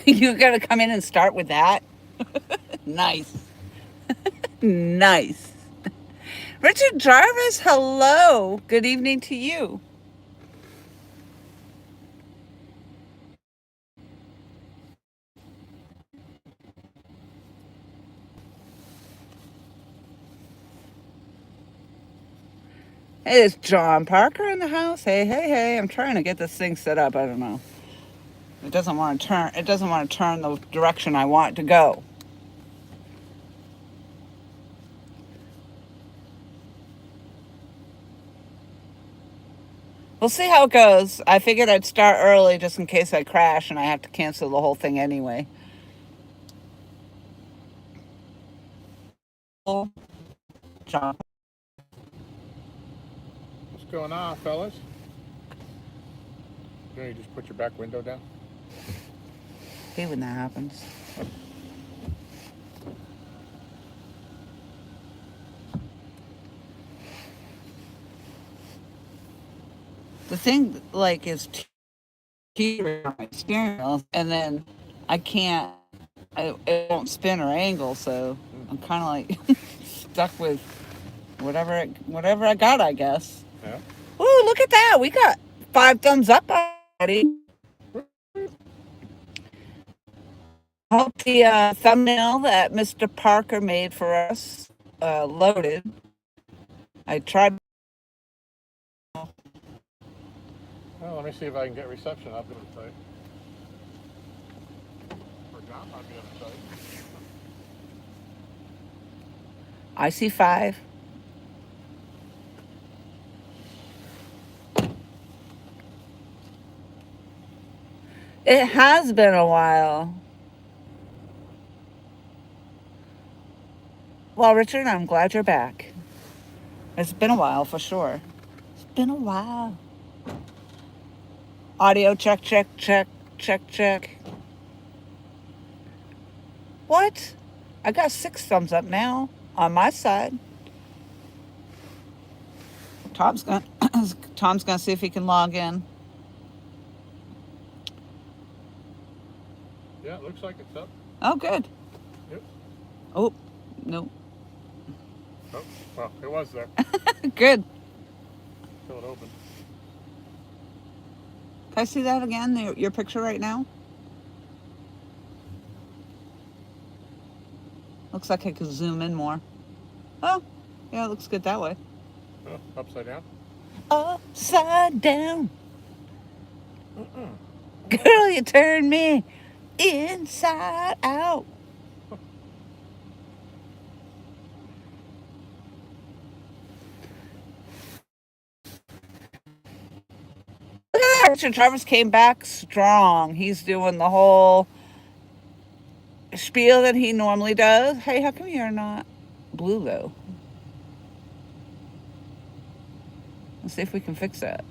You're going to come in and start with that? Nice. Nice. Richard Jarvis, hello. Good evening to you. Hey, is John Parker in the house? Hey, hey, hey. I'm trying to get this thing set up. I don't know. It doesn't want to turn. It doesn't want to turn the direction I want it to go. We'll see how it goes. I figured I'd start early just in case I crash and I have to cancel the whole thing anyway. John. What's going on, fellas? You just put your back window down? Hate when that happens. The thing like is teetering on my steering wheel, and then I can't. It won't spin or angle, so I'm kind of like stuck with whatever I got, I guess. Yeah. Ooh, look at that! We got 5 thumbs up already. Hope the thumbnail that Mr. Parker made for us loaded. I tried. Well, let me see if I can get reception up to the site. Forgot on the other side. I see 5. It has been a while. Well, Richard, I'm glad you're back. It's been a while for sure. It's been a while. Audio check, check, check, check, check. What? I got 6 thumbs up now on my side. Tom's gonna Tom's gonna see if he can log in. Yeah, it looks like it's up. Oh, good. Yep. Oh, no. Oh, well, it was there. Good. Till it opened. Can I see that again? Your picture right now? Looks like I could zoom in more. Oh, yeah, it looks good that way. Oh, upside down? Upside down. Girl, you turn me inside out. Look at that. Richard Jarvis came back strong. He's doing the whole spiel that he normally does. Hey, how come you're not blue, though? Let's see if we can fix that.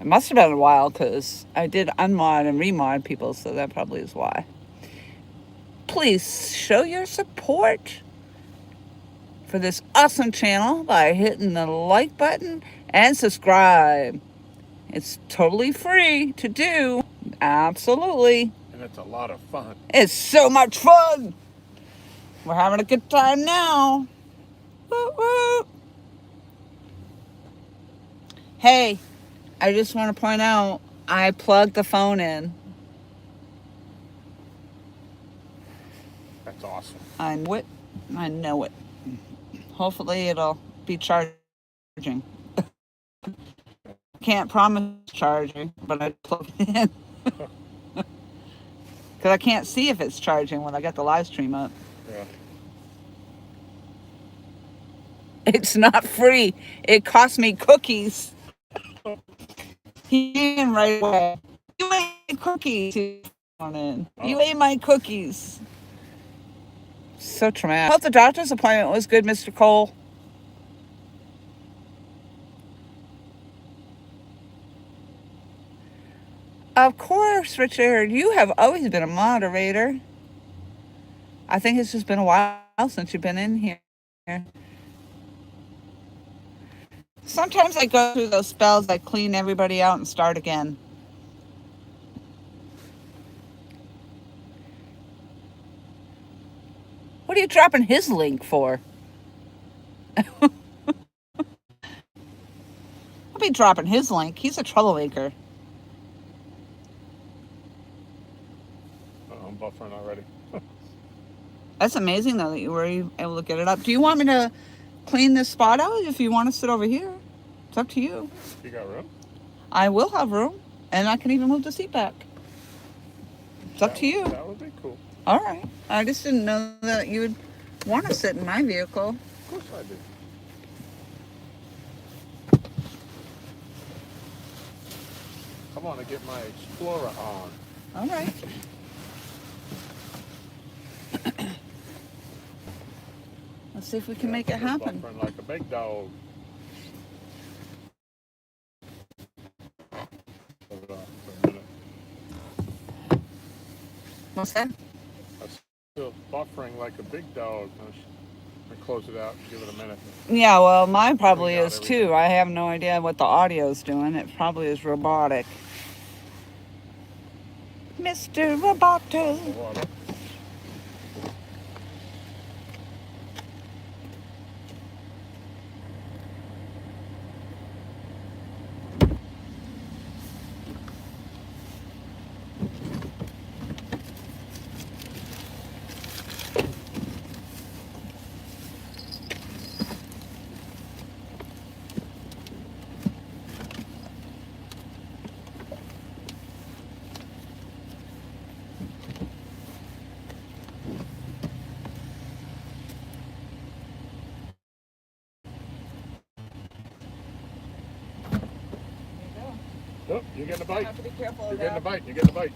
It must have been a while because I did unmod and remod people, so that probably is why. Please show your support for this awesome channel by hitting the like button and subscribe. It's totally free to do. Absolutely. And it's a lot of fun. It's so much fun. We're having a good time now. Woo woo. Hey, I just want to point out I plugged the phone in. That's awesome. I know it. I know it. Hopefully it'll be charging. Can't promise charging, but I plugged it in. Because I can't see if it's charging when I got the live stream up. Yeah. It's not free. It cost me cookies. He came right away. You ate cookies. You ate my cookies. So traumatic. I hope the doctor's appointment was good, Mr. Cole. Of course, Richard. You have always been a moderator. I think it's just been a while since you've been in here. Sometimes I go through those spells. I clean everybody out and start again. What are you dropping his link for? I'll be dropping his link. He's a troublemaker. I'm buffering already. That's amazing, though, that you were able to get it up. Do you want me to clean this spot out if you want to sit over here? It's up to you. You got room? I will have room, and I can even move the seat back. It's up to you. That would be cool. All right. I just didn't know that you would want to sit in my vehicle. Of course I do. I want to get my Explorer on. All right. Let's see if we can make it happen. Buffering like a big dog. Hold on for a minute. What's that? I'm still buffering like a big dog. I'm gonna close it out and give it a minute. Yeah, well, mine probably Clean out is too. everything. I have no idea what the audio's doing. It probably is robotic. Mr. Roboto. Water. Oh, you're getting a bite. Have to be careful You're of getting a that. bite. You're getting a bite.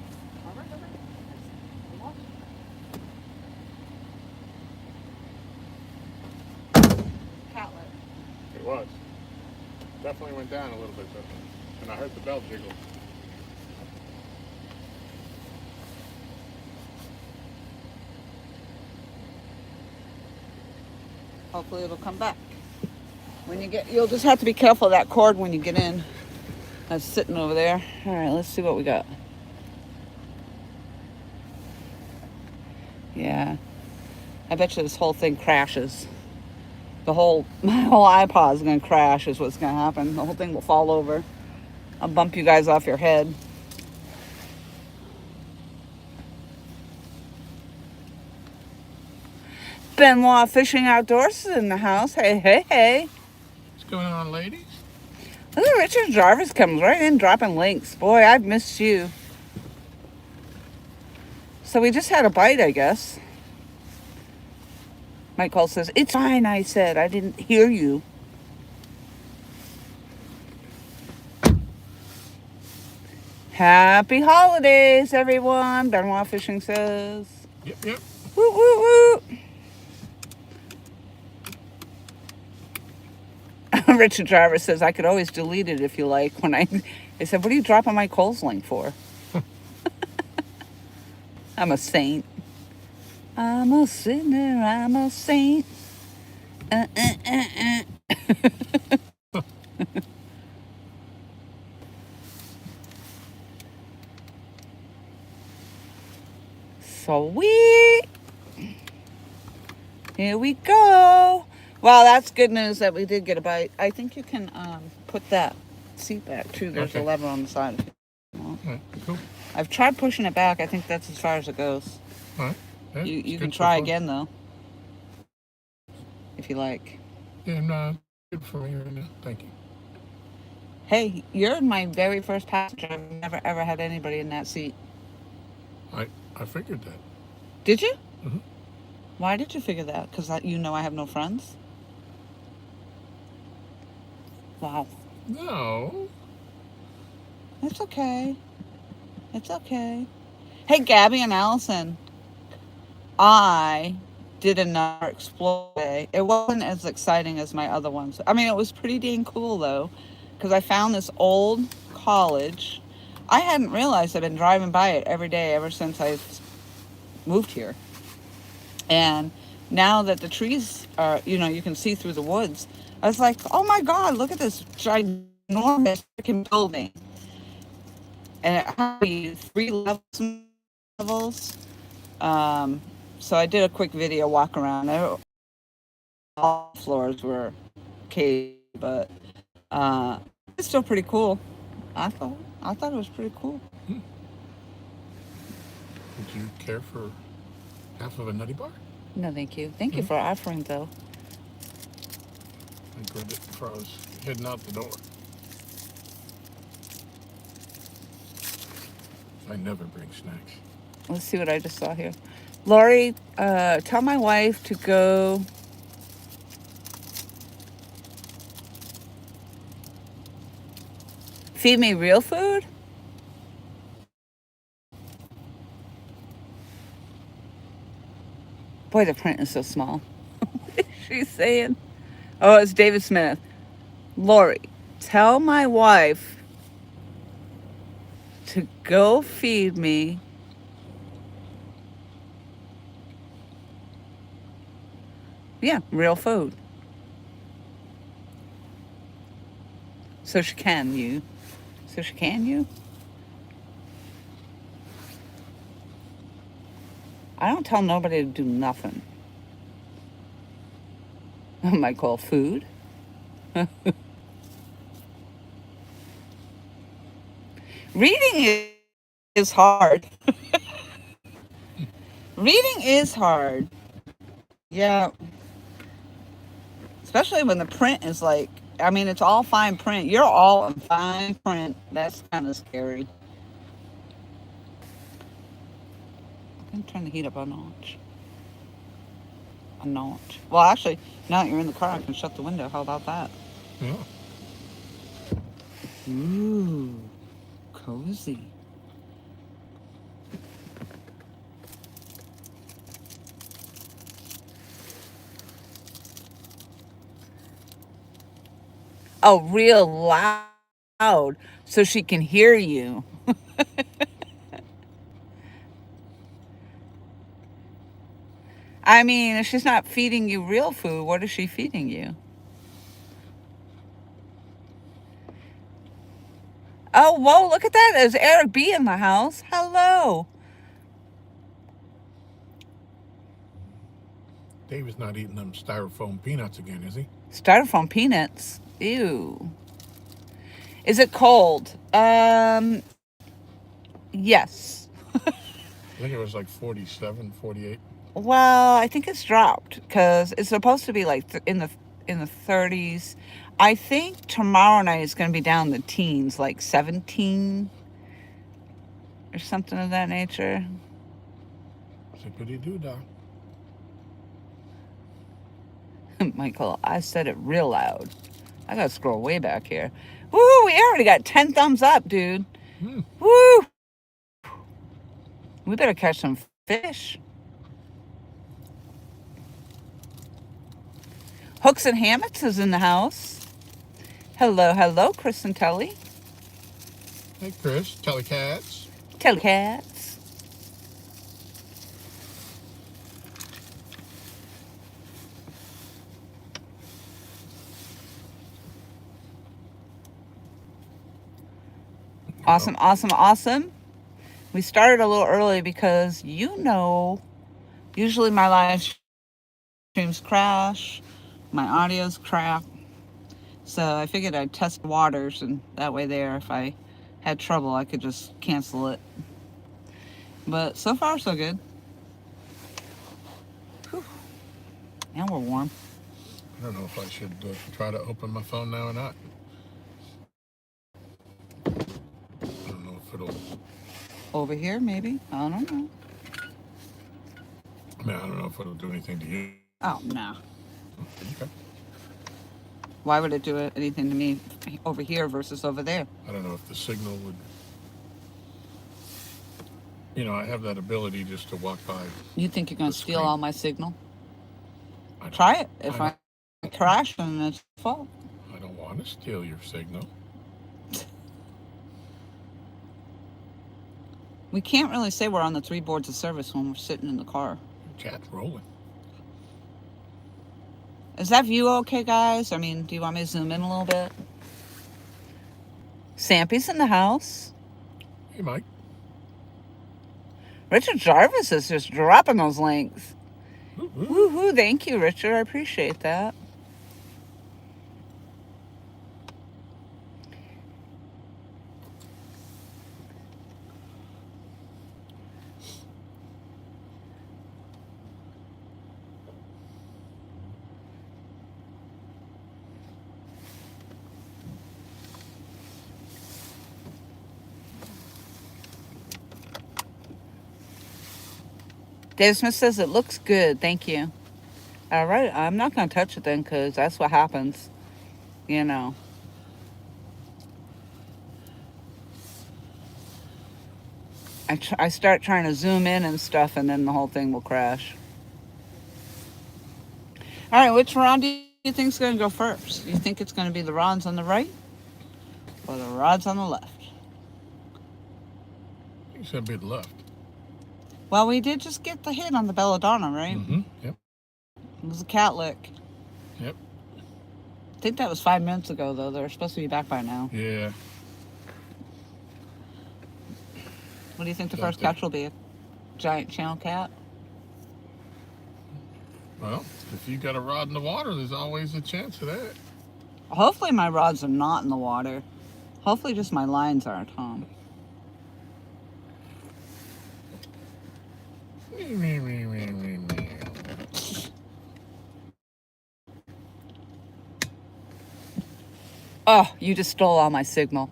Catlet. It was. Definitely went down a little bit, though. And I heard the bell jiggle. Hopefully it'll come back. When you get, you'll just have to be careful of that cord when you get in. That's sitting over there. All right, let's see what we got. Yeah. I bet you this whole thing crashes. My whole iPod is going to crash is what's going to happen. The whole thing will fall over. I'll bump you guys off your head. Benoit Fishing Outdoors is in the house. Hey, hey, hey. What's going on, ladies? Look at Richard Jarvis comes right in dropping links. Boy, I've missed you. So we just had a bite, I guess. Michael says, it's fine, I said. I didn't hear you. Happy holidays, everyone. Benoit Fishing says. Yep. Woo, woo, woo. Richard Jarvis says, I could always delete it if you like. When I said, what are you dropping my Kohl's link for? I'm a saint. I'm a sinner, I'm a saint. Sweet. Here we go. Well, that's good news that we did get a bite. I think you can put that seat back too. There's a lever on the side. If you want. All right, cool. I've tried pushing it back. I think that's as far as it goes. All right. Yeah, You it's can good try so far. again though, if you like. Yeah, no, good for me right now. Thank you. Hey, you're my very first passenger. I've never ever had anybody in that seat. I figured that. Did you? Mhm. Why did you figure that? Because you know I have no friends? Wow. No. It's okay. It's okay. Hey, Gabby and Allison. I did another Explore day. It wasn't as exciting as my other ones. I mean, it was pretty dang cool, though, because I found this old college. I hadn't realized I've been driving by it every day ever since I moved here. And now that the trees are, you can see through the woods, I was like, oh my God, look at this ginormous freaking building. And it had to be 3 levels. So I did a quick video walk around. All floors were cave, but it's still pretty cool. I thought it was pretty cool. Would you care for half of a nutty bar? No, thank you. Thank you for offering, though. I grabbed it before I was heading out the door. I never bring snacks. Let's see what I just saw here. Lori, tell my wife to go feed me real food. Boy, the print is so small. What is she saying? Oh, it's David Smith. Lori, tell my wife to go feed me real food. So she can you. I don't tell nobody to do nothing. I might call food. Reading is hard. Reading is hard. Yeah. Especially when the print is like, I mean, it's all fine print. You're all in fine print. That's kind of scary. I'm trying to heat up a notch. Well, actually, now that you're in the car, I can shut the window. How about that? Yeah. Ooh, cozy. Oh, real loud so she can hear you. I mean, if she's not feeding you real food, what is she feeding you? Oh, whoa, look at that. There's Eric B in the house. Hello. David's not eating them styrofoam peanuts again, is he? Styrofoam peanuts. Ew. Is it cold? Yes. I think it was like 47, 48. Well, I think it's dropped because it's supposed to be like in the 30s. I think tomorrow night is going to be down in the teens, like 17 or something of that nature. Zippity-doo-dah. Michael, I said it real loud. I gotta scroll way back here. Woo! We already got 10 thumbs up, dude. Woo! We better catch some fish. Hooks and Hammocks is in the house. Hello, Chris and Telly. Hey, Chris. Telecats. Telecats. Awesome. We started a little early because, usually my live streams crash, my audio's crap. So I figured I'd test the waters, and that way there, if I had trouble, I could just cancel it. But so far, so good. Whew. And we're warm. I don't know if I should try to open my phone now or not. I don't know if it'll... Over here, maybe? I don't know. I mean, I don't know if it'll do anything to you. Oh, no. Okay. Why would it do anything to me over here versus over there? I don't know if the signal would... I have that ability just to walk by. You think you're going to steal all my signal? I don't- Try it. If I crash, then it's your fault. I don't want to steal your signal. We can't really say we're on the 3 boards of service when we're sitting in the car. Chat's rolling. Is that view okay, guys? I mean, do you want me to zoom in a little bit? Sampy's in the house. Hey, Mike. Richard Jarvis is just dropping those links. Woo-hoo. Woohoo! Thank you, Richard. I appreciate that. Dave Smith says it looks good. Thank you. All right. I'm not going to touch it then because that's what happens. You know. I start trying to zoom in and stuff, and then the whole thing will crash. All right. Which rod do you think is going to go first? Do you think it's going to be the rods on the right or the rods on the left? You said be the left. Well, we did just get the hit on the belladonna, right? Mm-hmm. Yep. It was a cat lick. Yep. I think that was 5 minutes ago, though. They're supposed to be back by now. Yeah. What do you think the first catch will be? A giant channel cat? Well, if you got a rod in the water, there's always a chance of that. Hopefully my rods are not in the water. Hopefully just my lines aren't, huh? Oh, you just stole all my signal.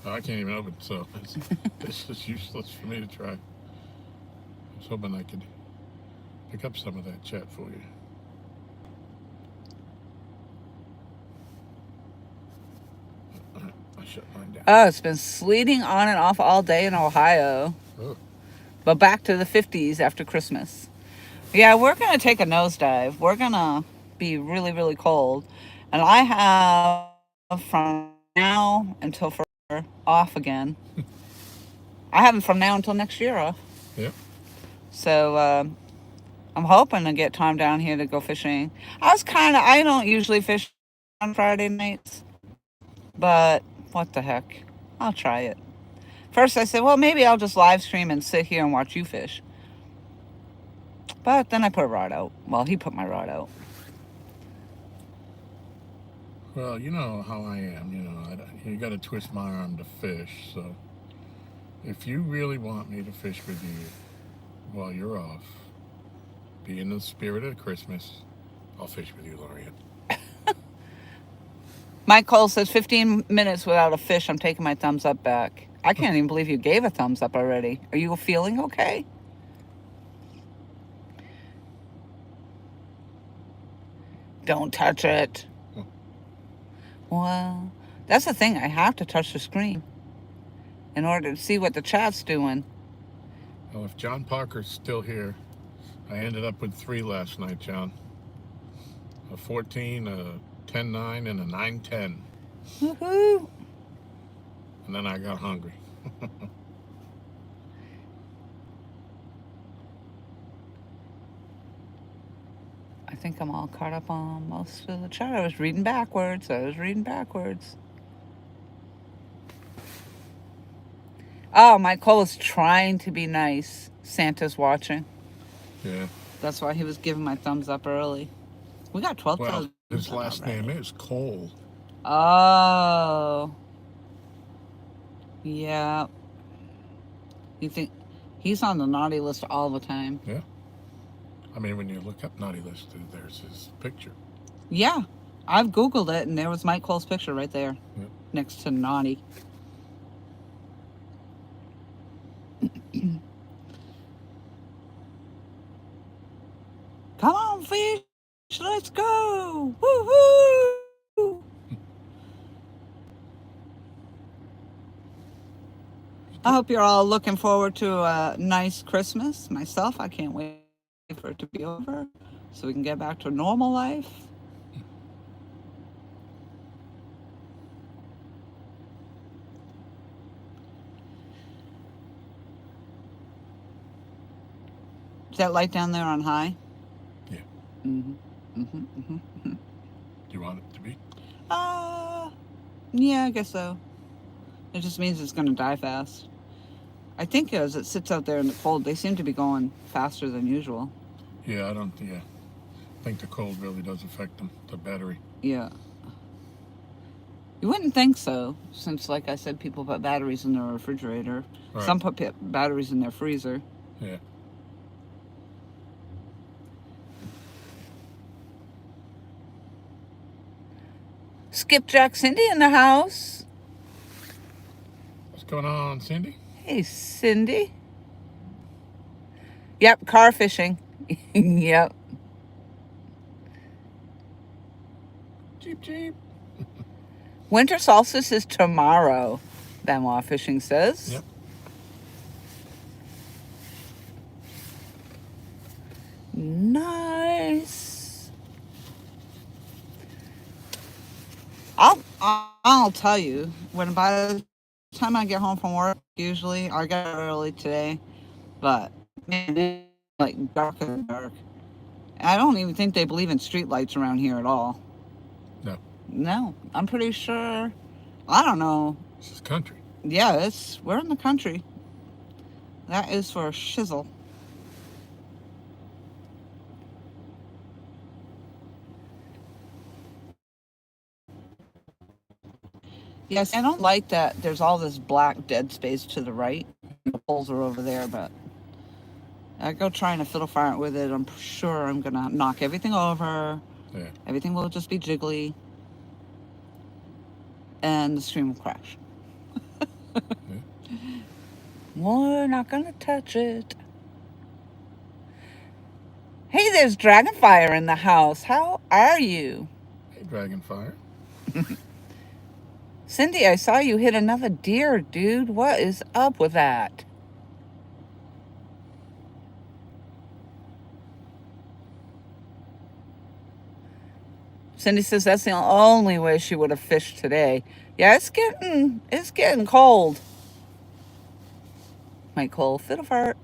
Oh, I can't even open it, so it's just useless for me to try. I was hoping I could pick up some of that chat for you. I shut mine down. Oh, it's been sleeting on and off all day in Ohio. Oh. But back to the 50s after Christmas. Yeah, we're going to take a nosedive. We're going to be really, really cold. And I have from now until forever off again. I have them from now until next year off. Yep. So I'm hoping to get time down here to go fishing. I don't usually fish on Friday nights. But what the heck? I'll try it. First I said, well, maybe I'll just live stream and sit here and watch you fish. But then I put a rod out. Well, he put my rod out. Well, you know how I am. You got to twist my arm to fish. So if you really want me to fish with you while you're off, be in the spirit of Christmas, I'll fish with you, Lorian. Mike Cole says 15 minutes without a fish. I'm taking my thumbs up back. I can't even believe you gave a thumbs up already. Are you feeling okay? Don't touch it. Well, that's the thing. I have to touch the screen in order to see what the chat's doing. Well, if John Parker's still here, I ended up with 3 last night, John. A 14, a 10-9, and a 9-10. Woohoo! And then I got hungry. I think I'm all caught up on most of the chat. I was reading backwards. Oh, Mike Cole is trying to be nice. Santa's watching. Yeah. That's why he was giving my thumbs up early. We got 12 Well, thumbs his up last already. name is Cole. Oh. Yeah. You think he's on the naughty list all the time? Yeah. I mean, when you look up naughty list, there's his picture. Yeah. I've Googled it, and there was Mike Cole's picture right there. Yeah. Next to naughty. Come on, fish. Let's go. Woohoo. I hope you're all looking forward to a nice Christmas. Myself, I can't wait for it to be over so we can get back to normal life. Is that light down there on high? Yeah. Mm-hmm. Do you want it to be? Yeah, I guess so. It just means it's going to die fast. I think as it sits out there in the cold, they seem to be going faster than usual. Yeah, I think the cold really does affect them, the battery. Yeah. You wouldn't think so, since, like I said, people put batteries in their refrigerator. Right. Some put batteries in their freezer. Yeah. Skipjack Cindy in the house. What's going on, Cindy? Hey, Cindy. Yep, car fishing. Yep. Jeep, jeep. Winter solstice is tomorrow, Benoit Fishing says. Yep. Nice. I'll tell you, when by the time I get home from work, usually I get out early today, but man, it's like dark and dark. I don't even think they believe in street lights around here at all. No. No, I'm pretty sure. I don't know. This is country. Yeah, we're in the country. That is for shizzle. Yes, I don't like that there's all this black dead space to the right. The poles are over there, but I go trying to fiddle fire it with it. I'm sure I'm going to knock everything over. Yeah. Everything will just be jiggly. And the stream will crash. Yeah. We're not going to touch it. Hey, there's Dragonfire in the house. How are you? Hey, Dragonfire. Cindy, I saw you hit another deer, dude. What is up with that? Cindy says that's the only way she would have fished today. Yeah, it's getting cold. Mike Cole, fiddle fart.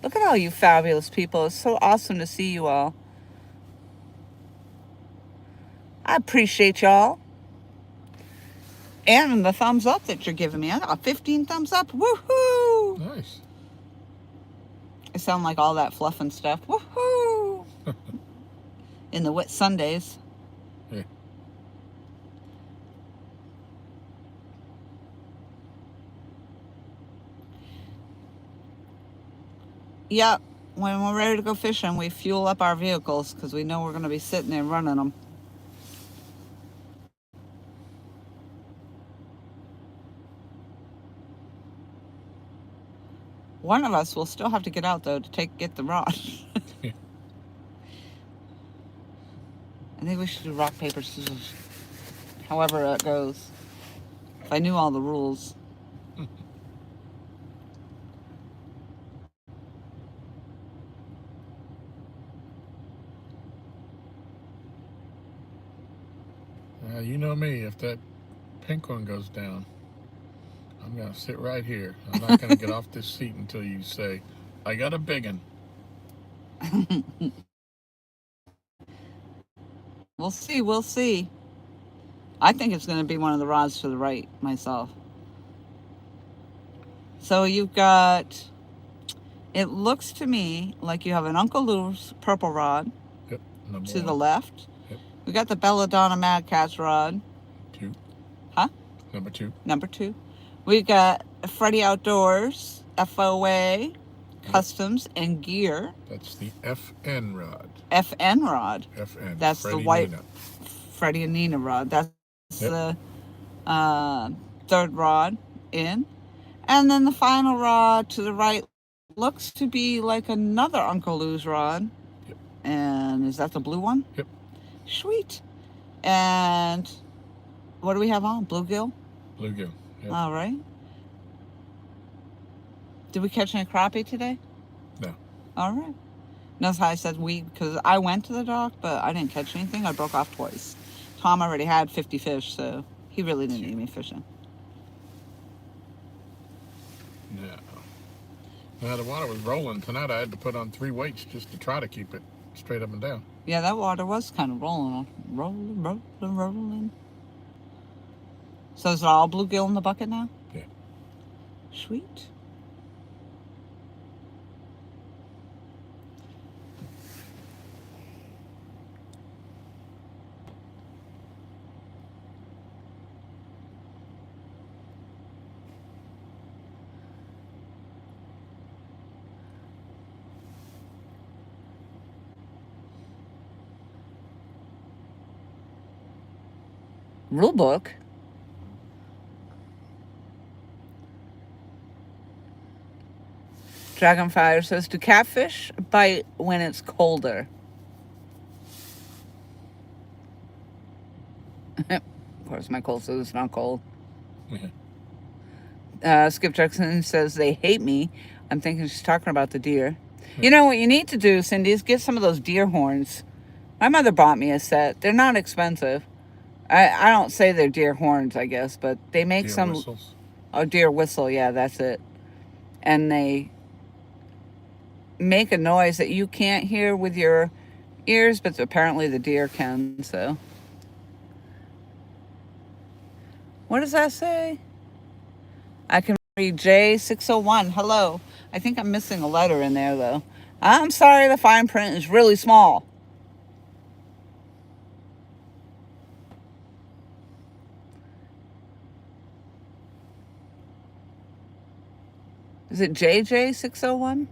Look at all you fabulous people. It's so awesome to see you all. I appreciate y'all. And the thumbs up that you're giving me. I got 15 thumbs up. Woohoo! Nice. I sound like all that fluff and stuff. Woohoo! In the wet Sundays. Yeah. Yep. When we're ready to go fishing, we fuel up our vehicles because we know we're going to be sitting there running them. One of us will still have to get out, though, to get the rod. Yeah. I think we should do rock, paper, scissors. However it goes. If I knew all the rules. You know me. If that pink one goes down, I'm going to sit right here. I'm not going to get off this seat until you say, I got a big one. We'll see. We'll see. I think it's going to be one of the rods to the right myself. So you've got, it looks to me like you have an Uncle Lou's purple rod. Yep. Number to one. the left. Yep. We got the Belladonna Mad Cat's rod. 2. Huh? Number 2. Number 2. We got Freddy Outdoors, FOA, Customs, and Gear. That's the FN rod. FN rod. FN. That's Freddie the white Nina. Freddie and Nina rod. That's Yep. the third rod in. And then the final rod to the right looks to be like another Uncle Lou's rod. Yep. And is that the blue one? Yep. Sweet. And what do we have on? Bluegill? Bluegill. Yep. All right. Did we catch any crappie today? No. All right. That's how I said we, because I went to the dock, but I didn't catch anything. I broke off twice. Tom already had 50 fish, so he really didn't need me fishing. No. Now the water was rolling. Tonight I had to put on 3 weights just to try to keep it straight up and down. Yeah, that water was kind of rolling. Rolling. So is it all bluegill in the bucket now? Yeah. Sweet. Rule book. Dragonfire says, do catfish bite when it's colder? Of course, Michael says it's not cold. Skip Jackson says, they hate me. I'm thinking she's talking about the deer. You know what you need to do, Cindy, is get some of those deer horns. My mother bought me a set. They're not expensive. I don't say they're deer horns, I guess, but they make deer some... whistles. Oh, deer whistle. Yeah, that's it. And they make a noise that you can't hear with your ears, but apparently the deer can, so... What does that say? I can read J601. Hello. I think I'm missing a letter in there, though. I'm sorry, the fine print is really small. Is it JJ601?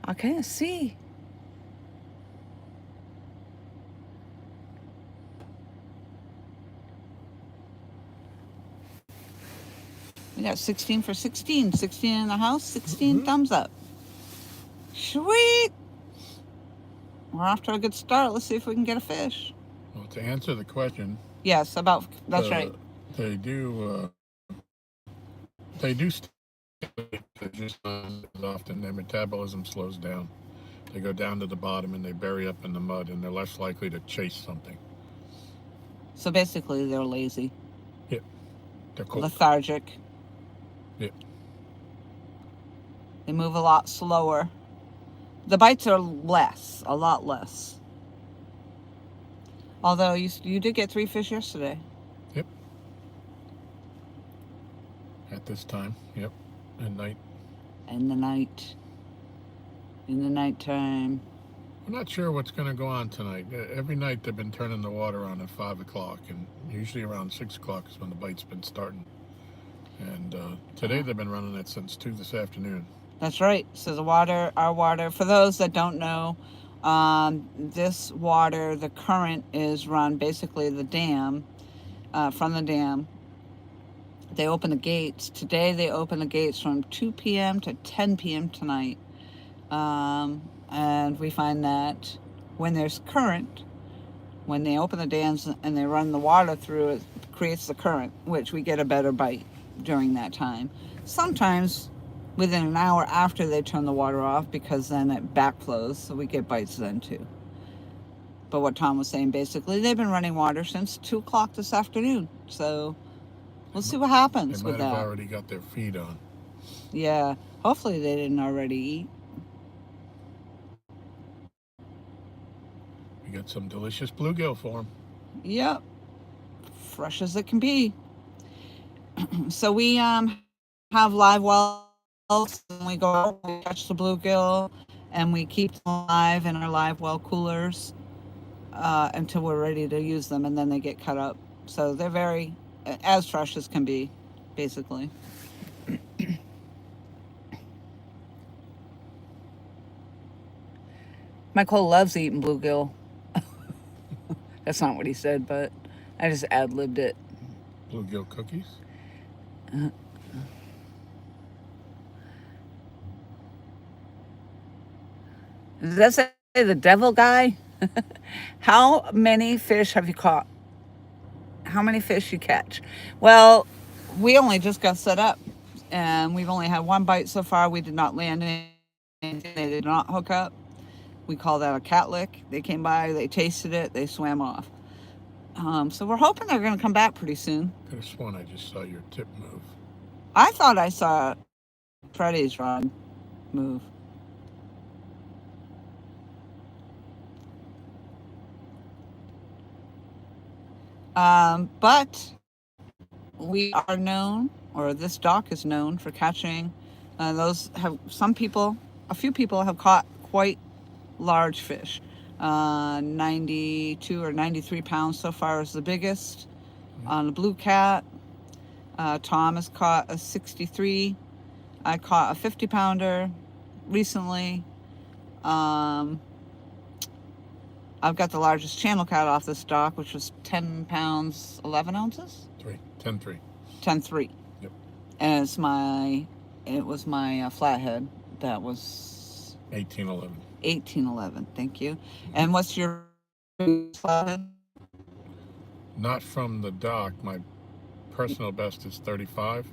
I can't see. We got 16 for 16. 16 in the house, 16 thumbs up. Sweet. We're off to a good start. Let's see if we can get a fish. Well, to answer the question. Yes, that's right. They do just as often. Their metabolism slows down. They go down to the bottom and they bury up in the mud, and they're less likely to chase something. So basically, they're lazy. Yep. They're cold. Lethargic. Yep. They move a lot slower. The bites are less, a lot less. Although you did get 3 fish yesterday. Yep. At this time, yep. At night. In the night. In the nighttime. I'm not sure what's going to go on tonight. Every night they've been turning the water on at 5 o'clock, and usually around 6 o'clock is when the bite's been starting. And today they've been running it since 2 this afternoon. That's right. So our water, for those that don't know, this water, the current is run basically the dam, from the dam. They open the gates. Today they open the gates from 2 p.m. to 10 p.m. tonight. And we find that when there's current, when they open the dams and they run the water through, it creates the current, which we get a better bite during that time. Sometimes within an hour after they turn the water off, because then it backflows, so we get bites then too. But what Tom was saying, basically, they've been running water since 2 o'clock this afternoon. So we'll see what happens with that. They might have already got their feed on. Yeah, hopefully they didn't already eat. We got some delicious bluegill for them. Yep, fresh as it can be. So we have live wells, and we go out, we catch the bluegill, and we keep them alive in our live well coolers until we're ready to use them, and then they get cut up. So they're very, as fresh as can be, basically. Michael loves eating bluegill. That's not what he said, but I just ad-libbed it. Bluegill cookies? Does that say the devil guy? How many fish have you caught? How many fish you catch? Well, we only just got set up, and we've only had 1 bite so far. We did not land anything. They did not hook up. We call that a cat lick. They came by, they tasted it, they swam off. So we're hoping they're going to come back pretty soon. Could have sworn I just saw your tip move. I thought I saw Freddy's rod move. But we are known, or this dock is known for catching. Those have some people, a few people have caught quite large fish. 92 or 93 pounds so far is the biggest on the blue cat. Tom has caught a 63. I caught a 50 pounder recently. I've got the largest channel cat off this dock, which was 10 pounds, 11 ounces? 10.3. 10.3. Yep. And it was my flathead that was 18.11. 18.11. Thank you. And what's your flathead? Not from the dock. My personal best is 35,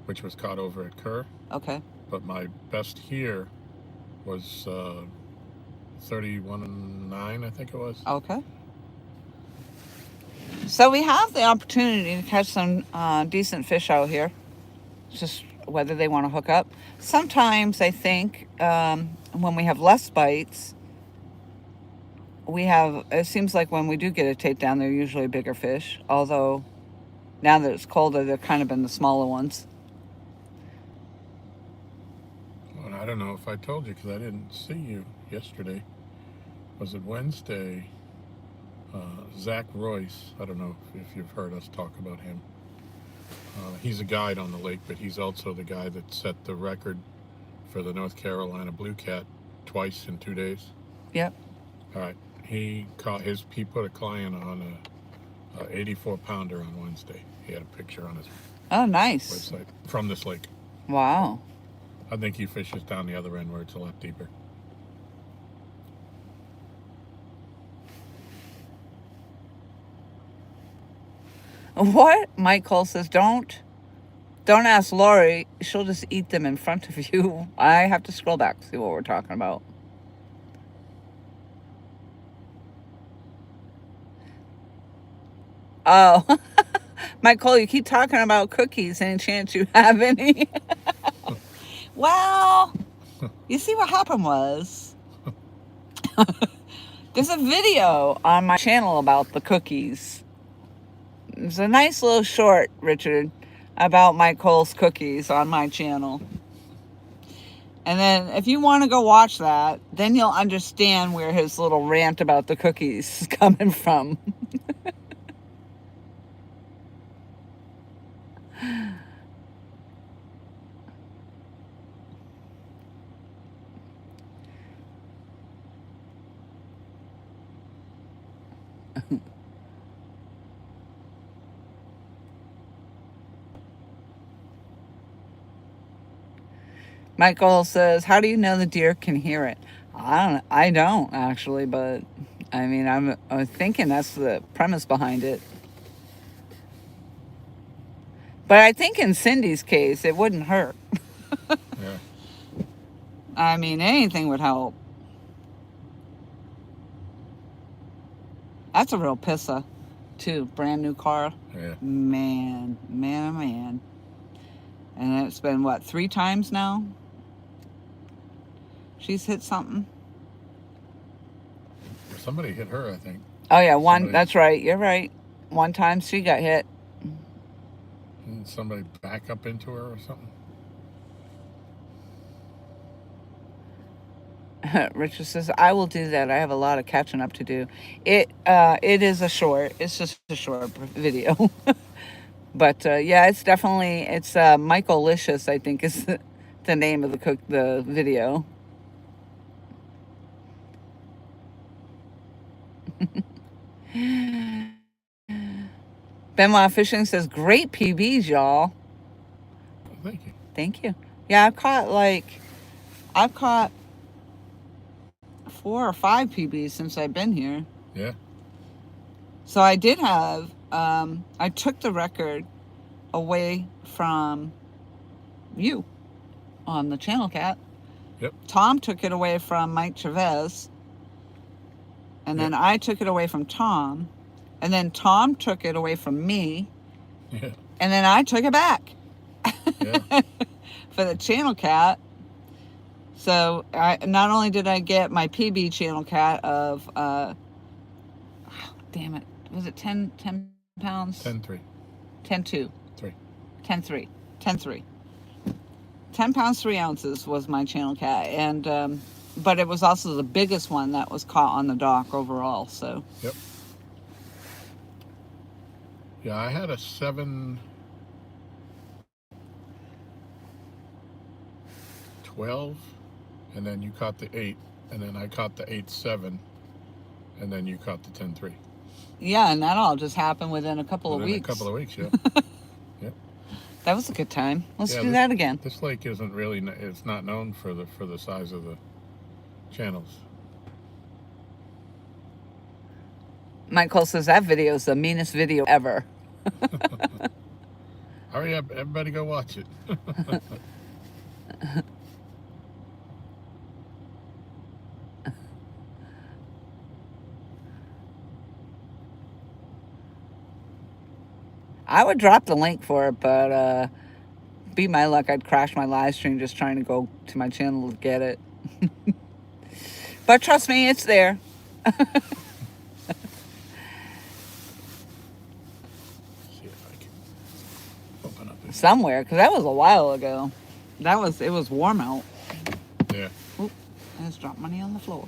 which was caught over at Kerr. Okay. But my best here was 31.9, I think it was. Okay. So we have the opportunity to catch some decent fish out here. It's just whether they want to hook up. Sometimes I think when we have less bites, it seems like when we do get a takedown, they're usually bigger fish. Although now that it's colder, they're kind of been the smaller ones. Well, I don't know if I told you because I didn't see you yesterday. Was it Wednesday? Zach Royce, I don't know if you've heard us talk about him. He's a guide on the lake, but he's also the guy that set the record for the North Carolina Blue Cat twice in 2 days. Yep. All right. He put a client on a 84-pounder on Wednesday. He had a picture on his nice website from this lake. Wow. I think he fishes down the other end where it's a lot deeper. What? Mike Cole says, don't ask Lori. She'll just eat them in front of you. I have to scroll back to see what we're talking about. Oh, Mike Cole, you keep talking about cookies. Any chance you have any? Well, you see what happened was there's a video on my channel about the cookies. It's a nice little short, Richard, about Mike Cole's cookies on my channel. And then if you want to go watch that, then you'll understand where his little rant about the cookies is coming from. Michael says, how do you know the deer can hear it? I don't actually, but I mean, I'm thinking that's the premise behind it. But I think in Cindy's case, it wouldn't hurt. Yeah. I mean, anything would help. That's a real pisser, too. Brand new car. Yeah. Man. And it's been, 3 times now? She's hit something. Somebody hit her, I think. Oh, yeah, one. That's right. You're right. One time she got hit. Didn't somebody back up into her or something? Richard says, I will do that. I have a lot of catching up to do. It is a short. It's just a short video. But, yeah, it's definitely, it's Michael Licious, I think, is the name of the video. Benoit Fishing says, great PBs, y'all. Thank you. Thank you. Yeah, I've caught 4 or 5 PBs since I've been here. Yeah. So I did have, I took the record away from you on the Channel Cat. Yep. Tom took it away from Mike Chavez. And then I took it away from Tom. And then Tom took it away from me. Yeah. And then I took it back. Yeah. for the channel cat. So I not only did I get my PB channel cat of damn it, was it 10 pounds? 10.3. 10.2. 3. 10.3. 10.3. 10 pounds 3 ounces was my channel cat, and but it was also the biggest one that was caught on the dock overall. So Yep. Yeah, I had a 7.12, and then you caught the 8, and then I caught the 8.7, and then you caught the 10.3. yeah, and that all just happened within a couple of Within weeks. a couple of weeks, yeah. Yep. That was a good time. Let's Yeah, do that again. This lake isn't really, it's not known for the size of the channels. Michael says that video is the meanest video ever. Hurry up, everybody go watch it. I would drop the link for it, but be my luck, I'd crash my live stream just trying to go to my channel to get it. But trust me, it's there. See if I can open up this. Somewhere, because that was a while ago. It was warm out. Yeah. Oop, I just dropped money on the floor.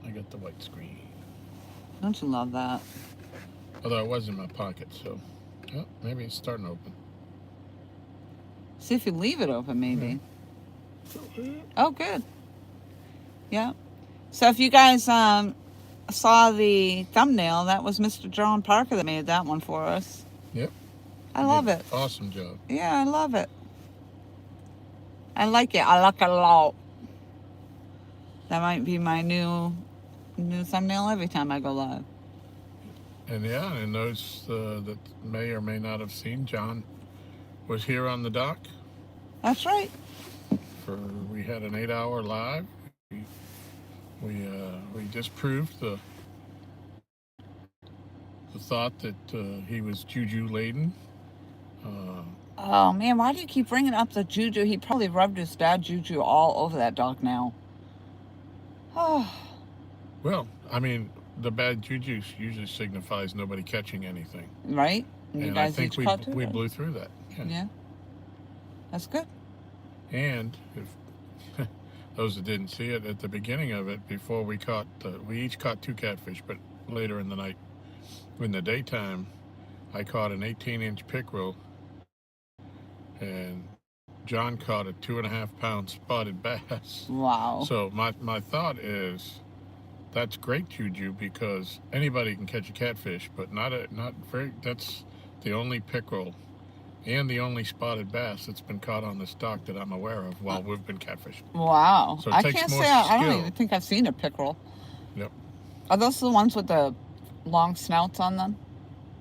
I got the white screen. Don't you love that? Although it was in my pocket, so maybe it's starting to open. See if you leave it open, maybe. Mm-hmm. Oh, good. Yeah. So if you guys saw the thumbnail, that was Mr. John Parker that made that one for us. Yep. I love it. Awesome job. Yeah, I love it. I like it. I like it a lot. That might be my new thumbnail every time I go live. And yeah, and those that may or may not have seen, John was here on the dock. That's right. We had an 8-hour live. We disproved the thought that he was juju laden. Oh man, why do you keep bringing up the juju? He probably rubbed his bad juju all over that dock now. Oh. Well, I mean, the bad juju usually signifies nobody catching anything. Right? And I think we blew through that. Yeah. That's good. And if those that didn't see it at the beginning of it, before we each caught 2 catfish, but later in the night, in the daytime, I caught an 18-inch pickerel, and John caught a 2.5-pound spotted bass. Wow. So my thought is, that's great juju, because anybody can catch a catfish, but that's the only pickerel and the only spotted bass that's been caught on this dock that I'm aware of while we've been catfishing. Wow. So it I takes can't more say I skill. don't even think I've seen a pickerel. Yep. Are those the ones with the long snouts on them?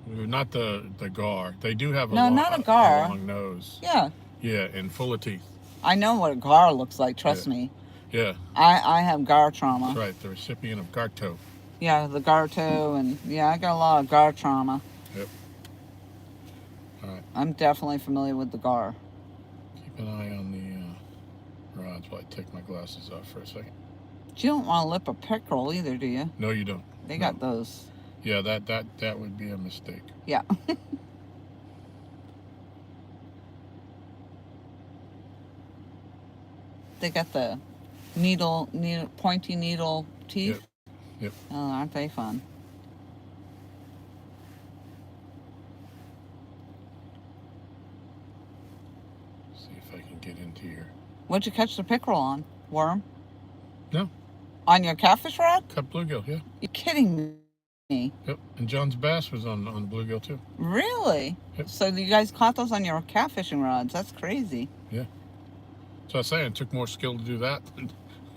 Not the gar. They do have a not a gar. long nose. Yeah. Yeah, and full of teeth. I know what a gar looks like, trust me. Yeah. I have gar trauma. That's right, the recipient of gar toe. Yeah, the gar toe, and yeah, I got a lot of gar trauma. Yep. All right. I'm definitely familiar with the gar. Keep an eye on the rods while I take my glasses off for a second. You don't want to lip a pickerel either, do you? No, you don't. They got those. Yeah, that would be a mistake. Yeah. They got the pointy needle teeth. Yep. Oh, aren't they fun? See if I can get into here. What'd you catch the pickerel on? Worm? No. On your catfish rod? Cut bluegill, yeah. You're kidding me. Yep. And John's bass was on the bluegill too. Really? Yep. So you guys caught those on your catfishing rods. That's crazy. Yeah. So I was saying, it took more skill to do that.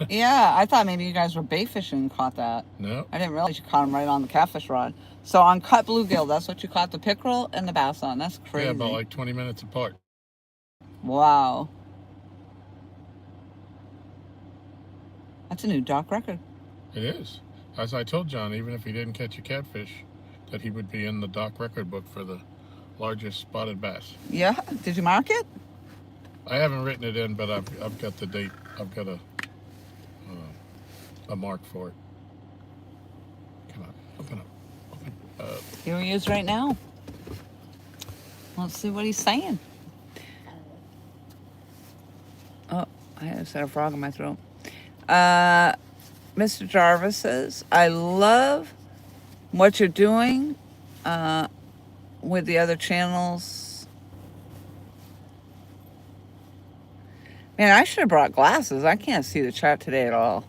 Yeah, I thought maybe you guys were bait fishing and caught that. No. I didn't realize you caught them right on the catfish rod. So on cut bluegill, that's what you caught the pickerel and the bass on. That's crazy. Yeah, about like 20 minutes apart. Wow. That's a new dock record. It is. As I told John, even if he didn't catch a catfish, that he would be in the dock record book for the largest spotted bass. Yeah. Did you mark it? I haven't written it in, but I've got the date. I've got a mark for it. Come on, open up. Open up. Here he is right now. Let's see what he's saying. Oh, I just had a frog in my throat. Mr. Jarvis says, I love what you're doing with the other channels. Man, I should have brought glasses. I can't see the chat today at all.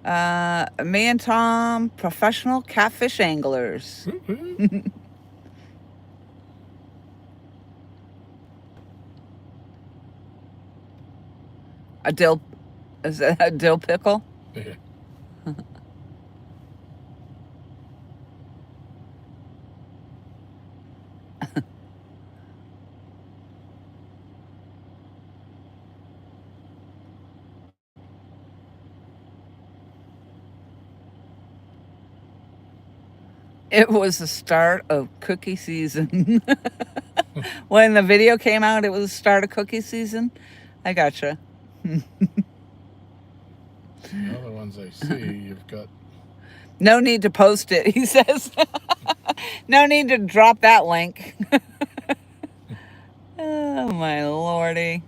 Me and Tom, professional catfish anglers. Is that a dill pickle? Yeah. It was the start of cookie season. When the video came out, it was the start of cookie season. I gotcha. The other ones I see, you've got... No need to post it, he says. No need to drop that link. Oh, my lordy.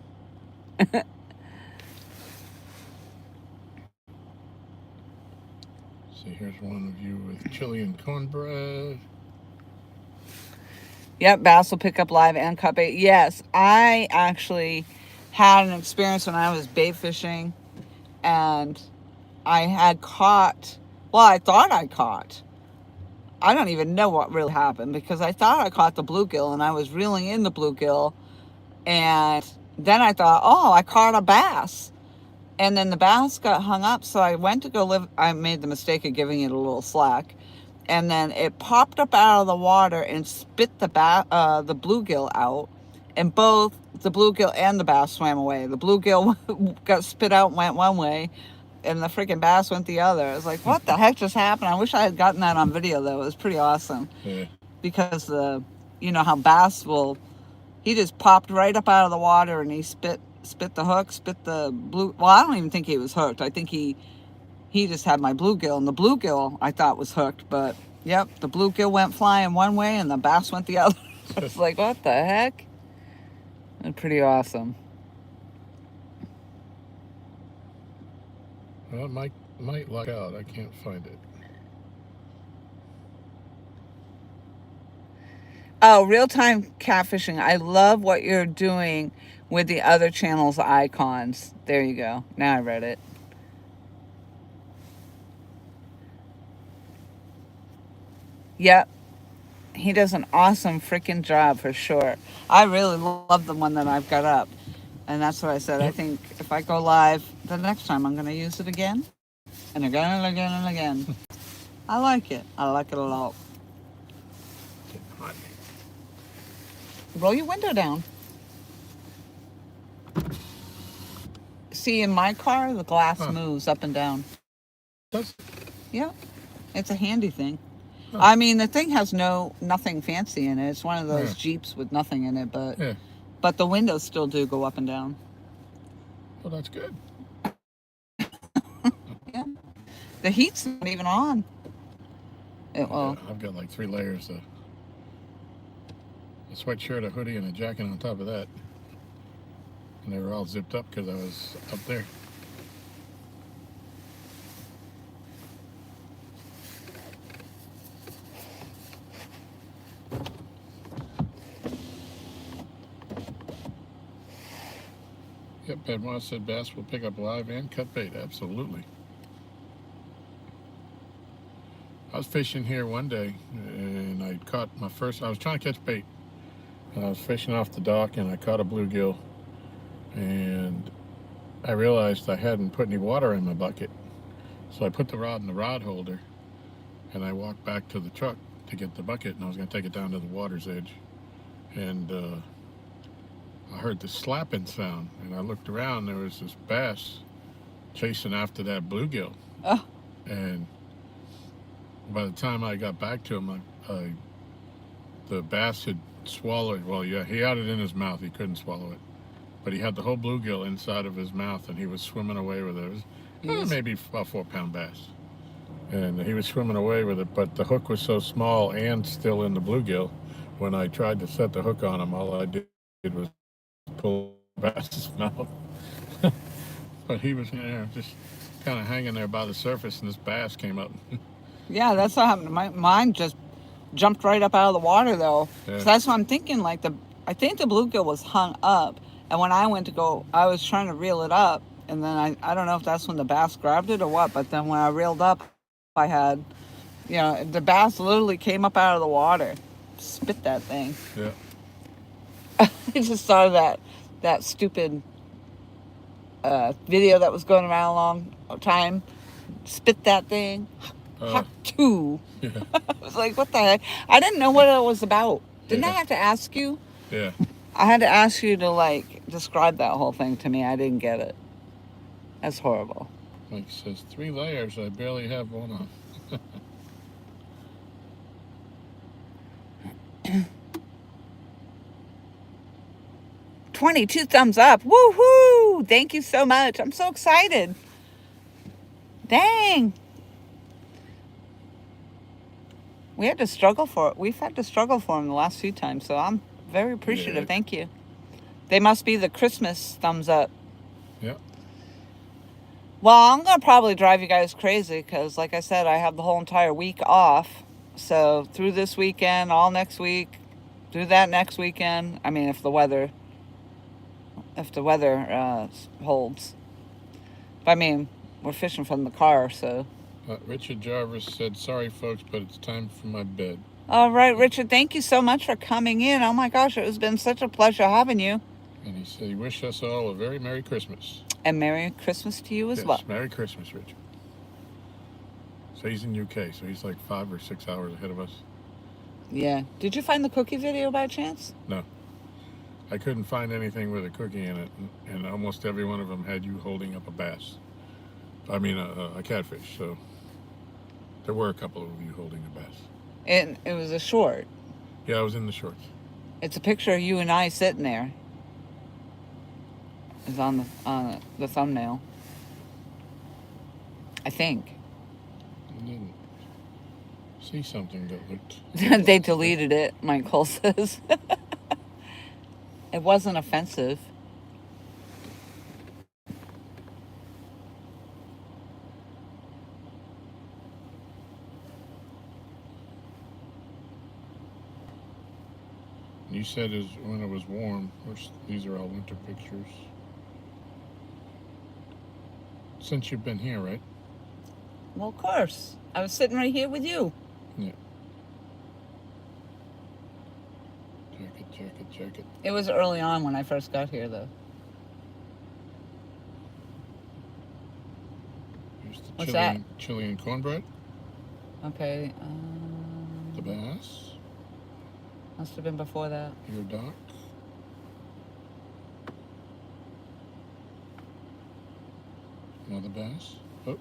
See, here's one of you with chili and cornbread. Yep, bass will pick up live and cut bait. Yes, I actually had an experience when I was bait fishing, and I had caught, well, I thought I caught. I don't even know what really happened, because I thought I caught the bluegill, and I was reeling in the bluegill, and then I thought, oh, I caught a bass. And then the bass got hung up, so I went to go live. I made the mistake of giving it a little slack. And then it popped up out of the water and spit the bluegill out. And both the bluegill and the bass swam away. The bluegill got spit out and went one way, and the freaking bass went the other. I was like, what the heck just happened? I wish I had gotten that on video, though. It was pretty awesome. Yeah. Because you know how bass will, he just popped right up out of the water, and he spit the hook, spit the blue. Well, I don't even think he was hooked. I think he just had my bluegill, and the bluegill I thought was hooked, but yep, the bluegill went flying one way and the bass went the other. I was like, what the heck? It's pretty awesome. Well, it might luck out. I can't find it. Oh, real-time catfishing. I love what you're doing with the other channel's icons. There you go. Now I read it. Yep. He does an awesome freaking job for sure. I really love the one that I've got up. And that's what I said. I think if I go live the next time, I'm going to use it again. And again and again and again. I like it. I like it a lot. Roll your window down. See, in my car, the glass moves up and down. Does? Yeah. It's a handy thing. I mean, the thing has nothing fancy in it. It's one of those Jeeps with nothing in it, but the windows still do go up and down. Well, that's good. Yeah. The heat's not even on. I've got like 3 layers of a sweatshirt, a hoodie, and a jacket on top of that. And they were all zipped up because I was up there. Yep, Benoit said bass will pick up live and cut bait. Absolutely. I was fishing here one day, and I caught my first. I was trying to catch bait. I was fishing off the dock, and I caught a bluegill. And I realized I hadn't put any water in my bucket, so I put the rod in the rod holder, and I walked back to the truck to get the bucket, and I was going to take it down to the water's edge. And I heard the slapping sound, and I looked around. There was this bass chasing after that bluegill. Oh, And by the time I got back to him, the bass had swallowed. Well, yeah, he had it in his mouth. He couldn't swallow it, but he had the whole bluegill inside of his mouth, and he was swimming away with it. It was maybe about 4-pound bass, and he was swimming away with it. But the hook was so small and still in the bluegill. When I tried to set the hook on him, all I did was pull the bass's mouth. But he was just kind of hanging there by the surface, and this bass came up. yeah, that's what happened. Mine just jumped right up out of the water, though. Yeah. So that's what I'm thinking. Like I think the bluegill was hung up, and when I went to go, I was trying to reel it up, and then I don't know if that's when the bass grabbed it or what. But then when I reeled up, I had, the bass literally came up out of the water, spit that thing. Yeah. I just thought of that stupid video that was going around a long time. Spit that thing. Hawk 2. Yeah. I was like, what the heck? I didn't know what it was about. Didn't I have to ask you? Yeah. I had to ask you to, describe that whole thing to me. I didn't get it. That's horrible. Like it says, 3 layers. I barely have one on. 22 thumbs up. Woohoo! Thank you so much. I'm so excited. Dang. We've had to struggle for them the last few times, so I'm very appreciative. Yeah. Thank you. They must be the Christmas thumbs up. Yep. Well, I'm going to probably drive you guys crazy because, like I said, I have the whole entire week off. So through this weekend, all next week, through that next weekend. I mean, if the weather holds. But, I mean, we're fishing from the car, so. Richard Jarvis said, sorry, folks, but it's time for my bed. All right, Richard, thank you so much for coming in. Oh, my gosh, it has been such a pleasure having you. And he said he wished us all a very Merry Christmas. And Merry Christmas to you as well. Merry Christmas, Richard. So he's in UK, so he's like 5 or 6 hours ahead of us. Yeah. Did you find the cookie video by chance? No. I couldn't find anything with a cookie in it, and almost every one of them had you holding up a bass. I mean, a catfish, so there were a couple of you holding a bass. And it was a short. Yeah, I was in the shorts. It's a picture of you and I sitting there. It's on the thumbnail. I think. I didn't see something that looked... They deleted it, Michael says. It wasn't offensive. You said is when it was warm. These are all winter pictures. Since you've been here, right? Well, of course. I was sitting right here with you. Yeah. Check it. It was early on when I first got here, though. Here's the What's that? Chili and cornbread. Okay. The bass. Must have been before that. Your dock. Another bass. Oh.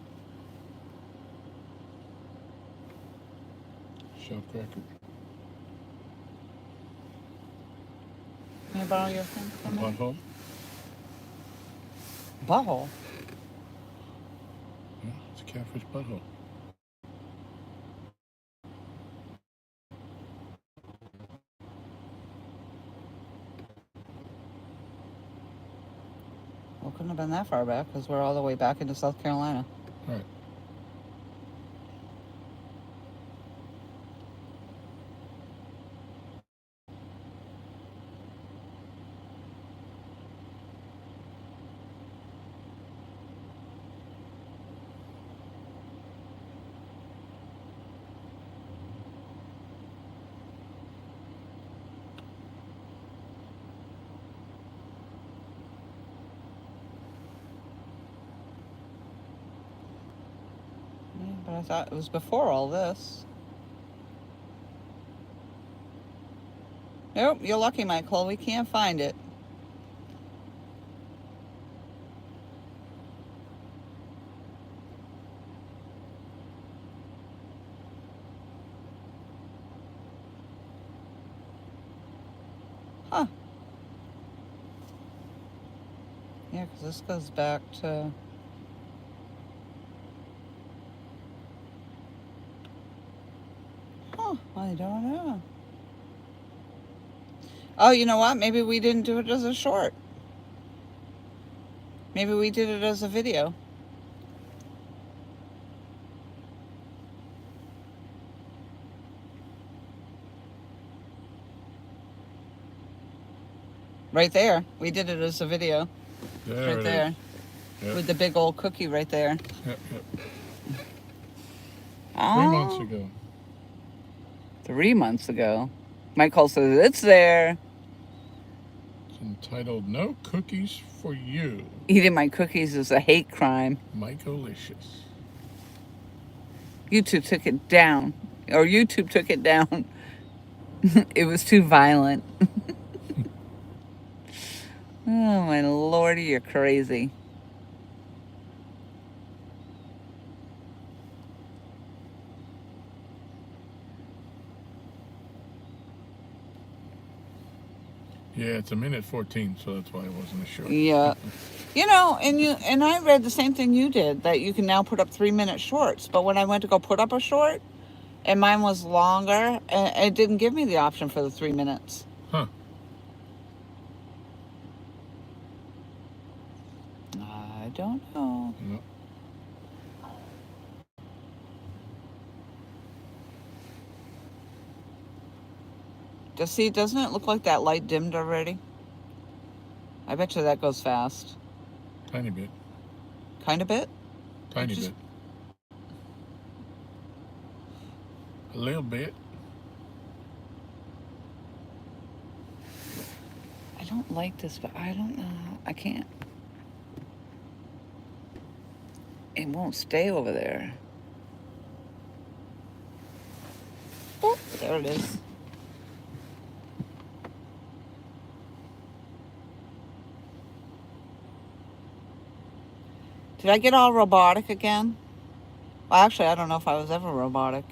Shell cracker. Can I borrow your thing? Butthole. Butthole? Yeah, it's a catfish butthole. Well, couldn't have been that far back because we're all the way back into South Carolina. All right. Yeah, but I thought it was before all this. Nope, you're lucky, Michael. We can't find it. Huh. Yeah, because this goes back to... Oh, I don't know. Oh, you know what? Maybe we didn't do it as a short. Maybe we did it as a video. Right there. We did it as a video. There Right there. Yep. With the big old cookie right there. Yep. 3 Oh, months ago. 3 months ago. Michael says it's there. It's entitled "No Cookies for You." Eating my cookies is a hate crime. Michaelicious. YouTube took it down. Or YouTube took it down. It was too violent. Oh, my lordy, you're crazy. Yeah, it's 1:14, so that's why it wasn't a short. Yeah. You know, and I read the same thing you did, that you can now put up 3-minute shorts. But when I went to go put up a short, and mine was longer, and it didn't give me the option for the 3 minutes. Huh. I don't know. No. See, doesn't it look like that light dimmed already? I bet you that goes fast. Tiny bit. Kind of bit? Tiny bit. A little bit. I don't like this, but I don't know. I can't. It won't stay over there. Oh, there it is. Did I get all robotic again? Well, actually, I don't know if I was ever robotic.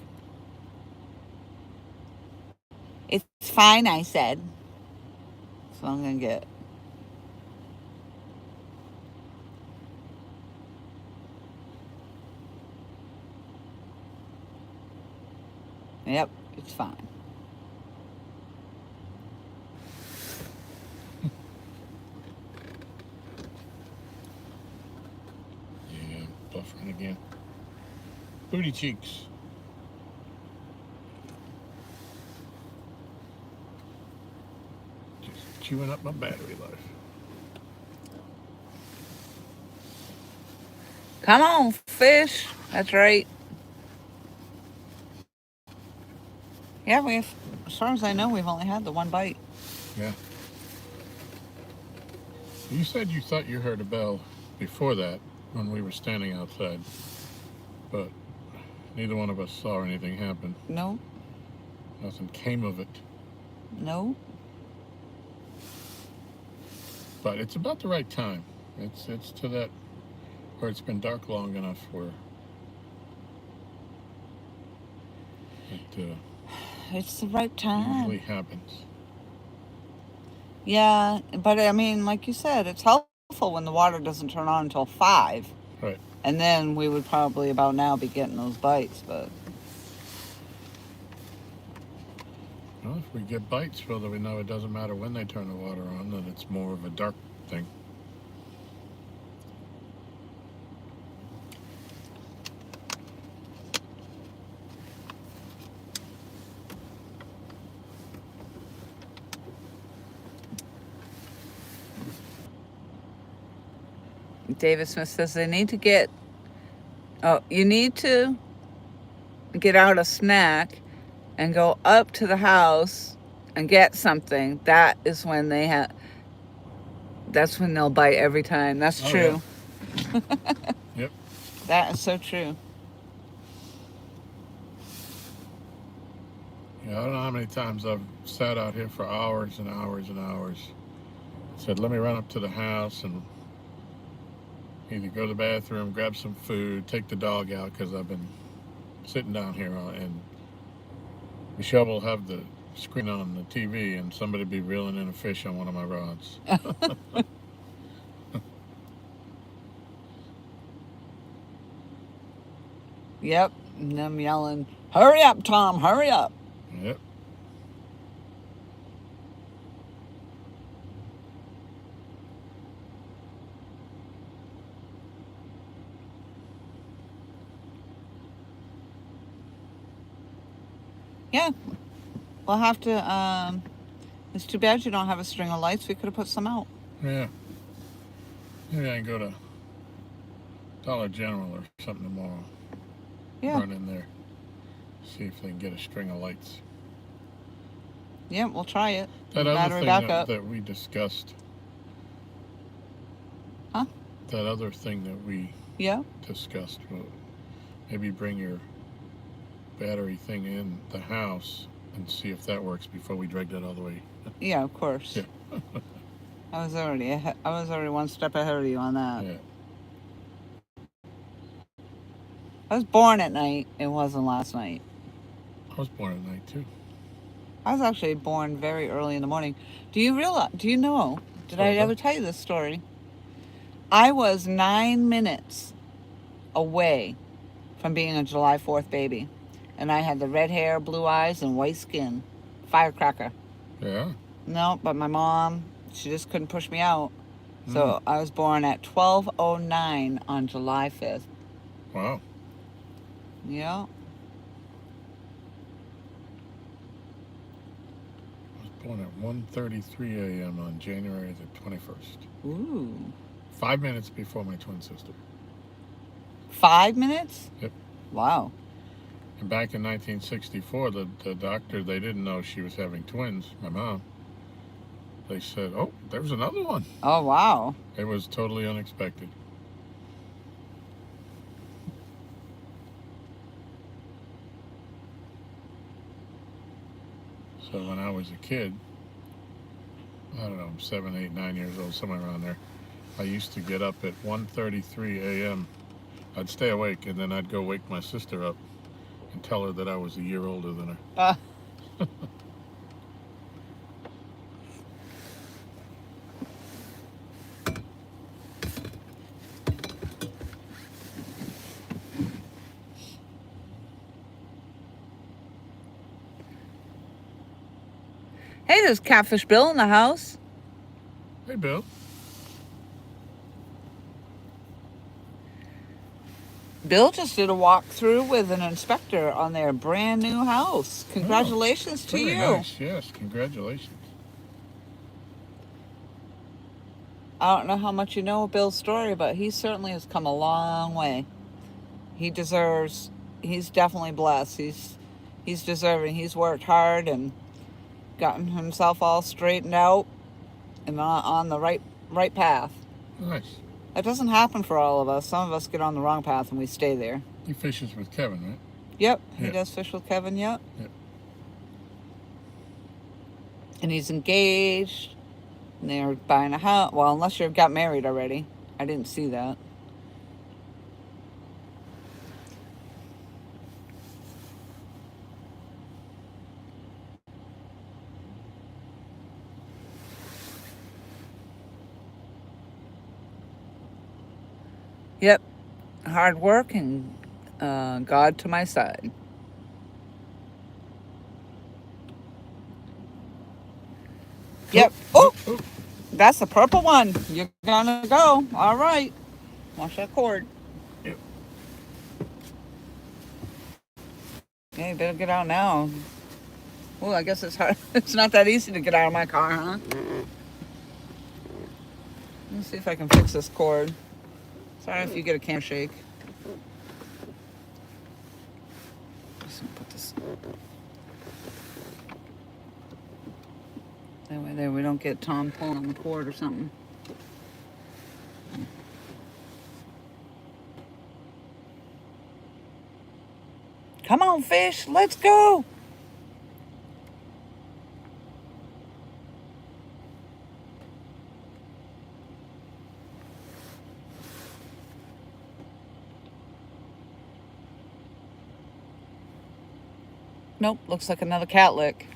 It's fine, I said. That's what I'm going to get. Yep, it's fine. Yeah, buffering again. Booty cheeks. Just chewing up my battery life. Come on, fish. That's right. Yeah, as far as I know, we've only had the one bite. Yeah. You said you thought you heard a bell before that when we were standing outside, but neither one of us saw anything happen. No. Nothing came of it. No. But it's about the right time. It's to that where it's been dark long enough where it It's the right time. usually happens. Yeah, but I mean, like you said, it's helpful when the water doesn't turn on until 5. Right. And then we would probably about now be getting those bites, but... Well, if we get bites, well, then we know it doesn't matter when they turn the water on, that it's more of a dark thing. David Smith says they need to get... Oh, you need to get out a snack and go up to the house and get something. That is when they have... That's when they'll bite every time. That's true. Yeah. Yep. That is so true. Yeah, I don't know how many times I've sat out here for hours and hours and hours. Said, let me run up to the house and either go to the bathroom, grab some food, take the dog out, because I've been sitting down here and Michelle will have the screen on the TV and somebody be reeling in a fish on one of my rods. Yep. And them yelling, "Hurry up, Tom, hurry up." Yep. Yeah. We'll have to, it's too bad you don't have a string of lights. We could have put some out. Yeah. Maybe I can go to Dollar General or something tomorrow. Yeah. Run in there. See if they can get a string of lights. Yeah, we'll try it. That other Battery thing backup. that we discussed. Huh? That other thing that we Yeah. discussed. Well, maybe bring your battery thing in the house and see if that works before we drag that all the way. Yeah, of course. Yeah. I was already one step ahead of you on that. Yeah. I was born at night. It wasn't last night. I was born at night too. I was actually born very early in the morning. Do you know? Did I ever tell you this story? I was 9 minutes away from being a July 4th baby. And I had the red hair, blue eyes, and white skin. Firecracker. Yeah. No, but my mom, she just couldn't push me out. So I was born at 12:09 on July 5th. Wow. Yeah. I was born at 1:33 a.m. on January the 21st. Ooh. 5 minutes before my twin sister. 5 minutes? Yep. Wow. And back in 1964, the doctor, they didn't know she was having twins, my mom. They said, "Oh, there's another one." Oh, wow. It was totally unexpected. So when I was a kid, I don't know, 7, 8, 9 years old, somewhere around there, I used to get up at 1:33 a.m. I'd stay awake, and then I'd go wake my sister up and tell her that I was a year older than her. Hey, there's Catfish Bill in the house. Hey, Bill. Bill just did a walkthrough with an inspector on their brand new house. Congratulations to Very you. nice. Yes, congratulations. I don't know how much you know of Bill's story, but he certainly has come a long way. He's definitely blessed. He's deserving. He's worked hard and gotten himself all straightened out and on the right path. Nice. That doesn't happen for all of us. Some of us get on the wrong path and we stay there. He fishes with Kevin, right? Yep, he Yeah. does fish with Kevin, yep. Yep. And he's engaged. And they're buying a house. Well, unless you got married already. I didn't see that. Yep. Hard work and God to my side. Yep. Oh, that's the purple one. You're gonna go. All right. Watch that cord. Yep. Yeah, you better get out now. Oh, I guess it's hard. It's not that easy to get out of my car, huh? Let me see if I can fix this cord. Sorry if you get a camera shake. Just put this. That way there we don't get Tom pulling on the cord or something. Come on, fish, let's go. Nope, looks like another cat lick.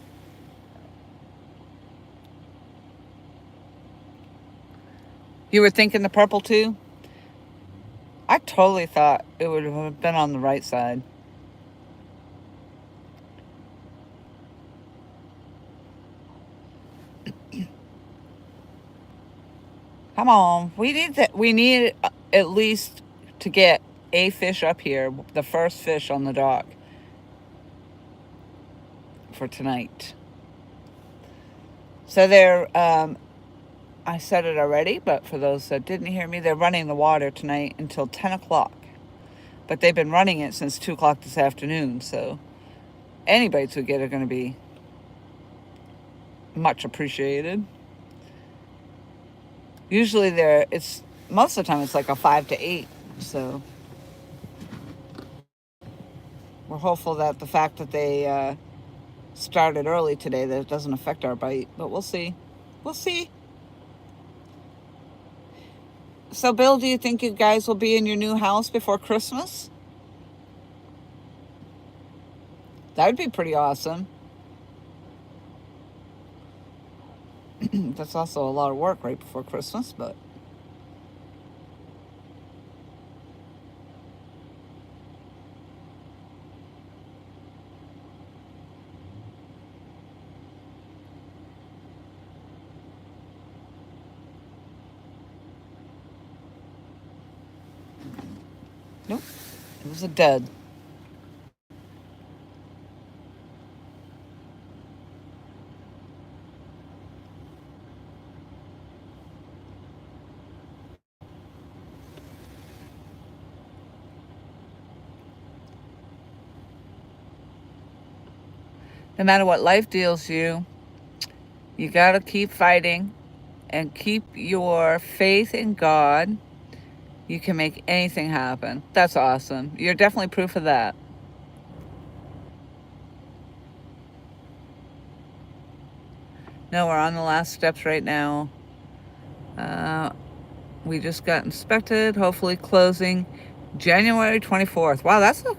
You were thinking the purple too? I totally thought it would have been on the right side. Come on. We need at least to get a fish up here, the first fish on the dock for tonight. So I said it already, but for those that didn't hear me, they're running the water tonight until 10 o'clock. But they've been running it since 2 o'clock this afternoon, so any bites we get are going to be much appreciated. Usually most of the time it's like a 5 to 8, so we're hopeful that the fact that they started early today, that it doesn't affect our bite, but we'll see. We'll see. So, Bill, do you think you guys will be in your new house before Christmas? That would be pretty awesome. That's also a lot of work right before Christmas, but nope, it was a dud. No matter what life deals you, you got to keep fighting and keep your faith in God. You can make anything happen. That's awesome. You're definitely proof of that. No, we're on the last steps right now. We just got inspected, hopefully closing January 24th. Wow, that's a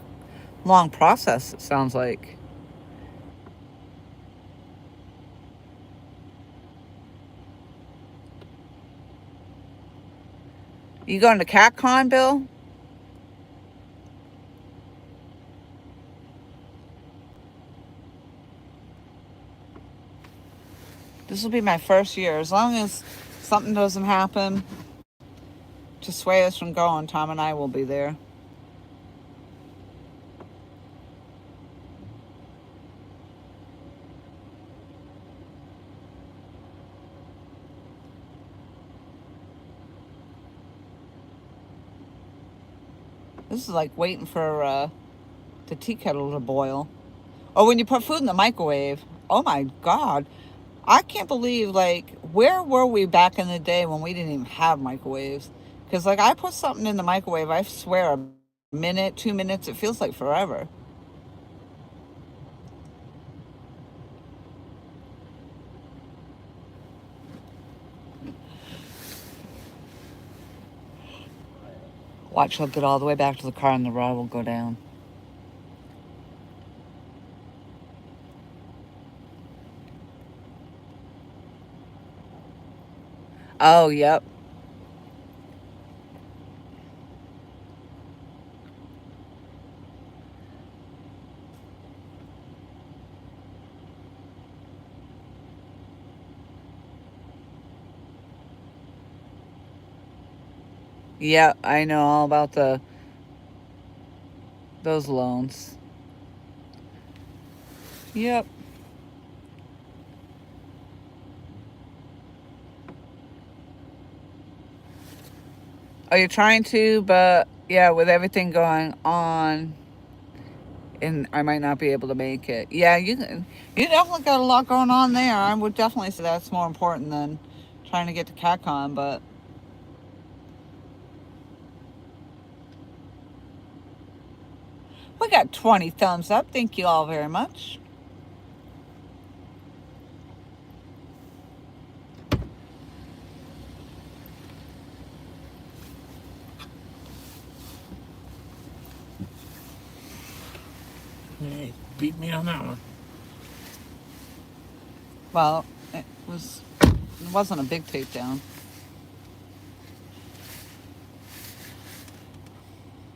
long process, it sounds like. You going to CatCon, Bill? This will be my first year. As long as something doesn't happen to sway us from going, Tom and I will be there. This is like waiting for the tea kettle to boil. Or when you put food in the microwave. Oh my God. I can't believe, like, where were we back in the day when we didn't even have microwaves? Because, like, I put something in the microwave, I swear, a minute, 2 minutes, it feels like forever. Watch, he'll get all the way back to the car and the rod will go down. Oh, yep. Yep, I know all about those loans. Yep. Oh, you're trying to, but yeah, with everything going on, and I might not be able to make it. Yeah, you definitely got a lot going on there. I would definitely say that's more important than trying to get to CatCon, but we got 20 thumbs up. Thank you all very much. Hey, beat me on that one. Well, it wasn't a big takedown.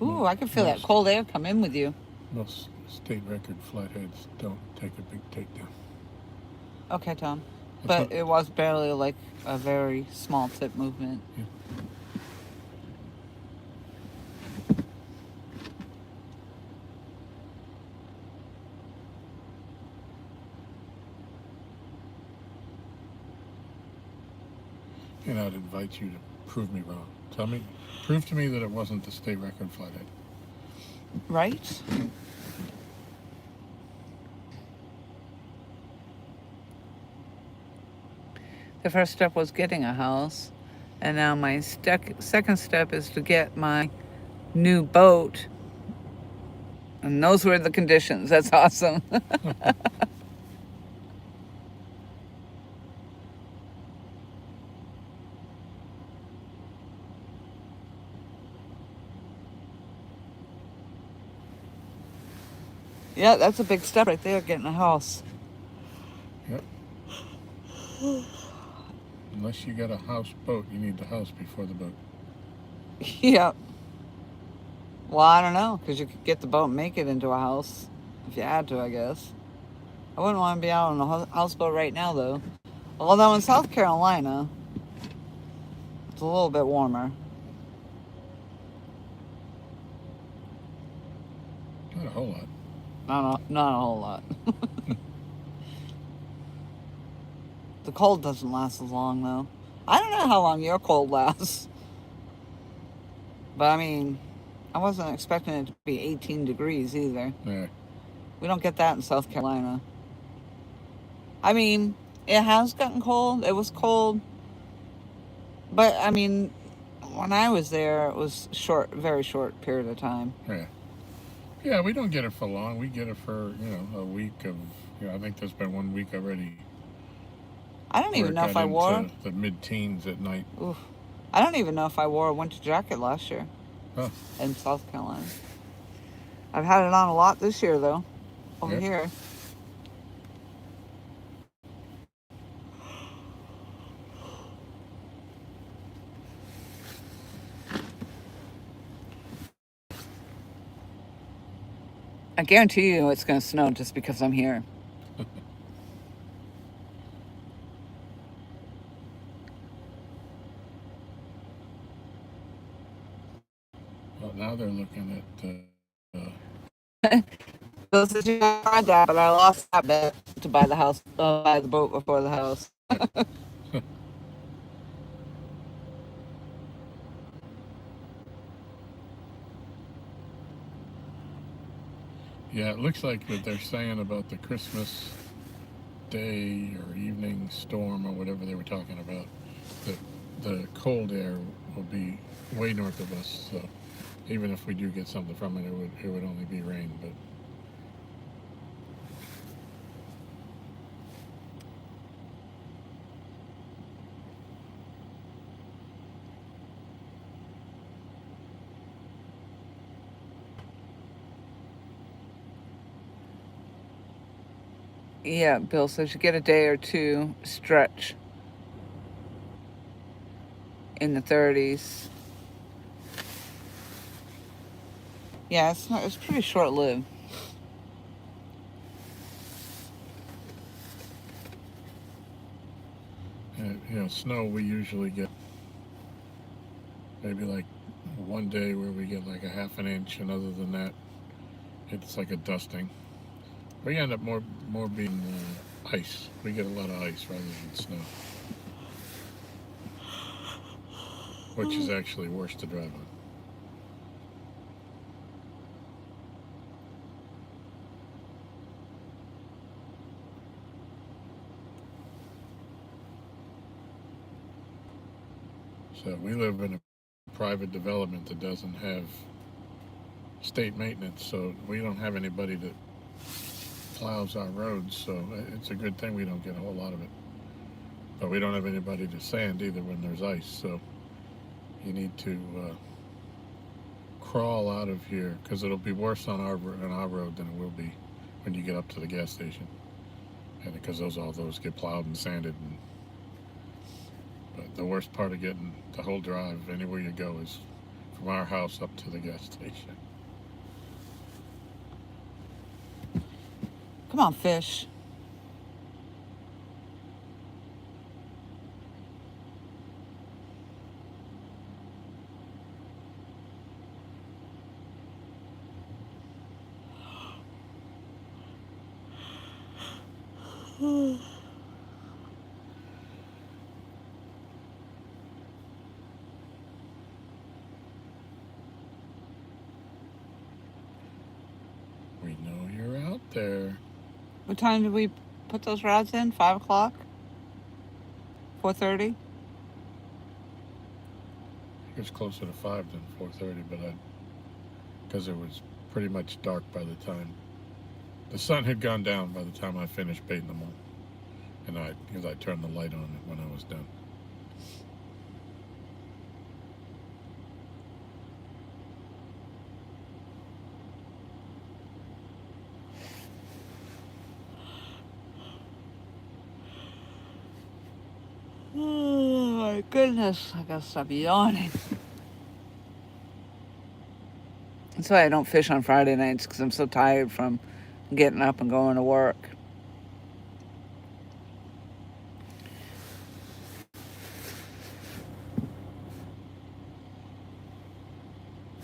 Ooh, I can feel that cold air come in with you. Most state record flatheads don't take a big takedown. Okay, Tom. That's But it was barely like a very small tip movement. Yeah. And I'd invite you to prove me wrong. Prove to me that it wasn't the state record flathead. Right? The first step was getting a house. And now my second step is to get my new boat. And those were the conditions. That's awesome. Yeah, that's a big step right there, getting a house. Yep. Unless you got a houseboat, you need the house before the boat. Yep. Well, I don't know, because you could get the boat and make it into a house if you had to, I guess. I wouldn't want to be out on a houseboat right now, though. Although in South Carolina, it's a little bit warmer. Not a whole lot. Not a whole lot. The cold doesn't last as long, though. I don't know how long your cold lasts. But, I mean, I wasn't expecting it to be 18 degrees either. Yeah. We don't get that in South Carolina. I mean, it has gotten cold. It was cold. But, I mean, when I was there, it was very short period of time. Yeah. Yeah, we don't get it for long. We get it for, a week of, I think there's been 1 week already. I don't even know if I wore the mid-teens at night. Oof. I don't even know if I wore a winter jacket last year in South Carolina. I've had it on a lot this year, though, over here. I guarantee you it's going to snow just because I'm here. Well, now they're looking at... Those that you tried that, but I lost that bet to buy the boat before the house. Yeah, it looks like what they're saying about the Christmas day or evening storm or whatever they were talking about, that the cold air will be way north of us. So even if we do get something from it, it would only be rain. But Yeah, Bill says you get a day or two stretch in the 30s. Yeah, it's pretty short-lived. Snow we usually get maybe like one day where we get like a half an inch, and other than that, it's like a dusting. We end up more being ice. We get a lot of ice rather than snow, which is actually worse to drive on. So we live in a private development that doesn't have state maintenance, so we don't have anybody that plows our roads, so it's a good thing we don't get a whole lot of it. But we don't have anybody to sand either when there's ice, so you need to crawl out of here, because it'll be worse on our road than it will be when you get up to the gas station, and because all those get plowed and sanded. But the worst part of getting the whole drive anywhere you go is from our house up to the gas station. Come on, fish. We know you're out there. What time did we put those rods in? 5 o'clock? 4:30? It was closer to 5 than 4:30, but because it was pretty much dark by the time the sun had gone down by the time I finished baiting them all, and because I turned the light on when I was done. Oh my goodness, I gotta stop yawning. That's why I don't fish on Friday nights, because I'm so tired from getting up and going to work.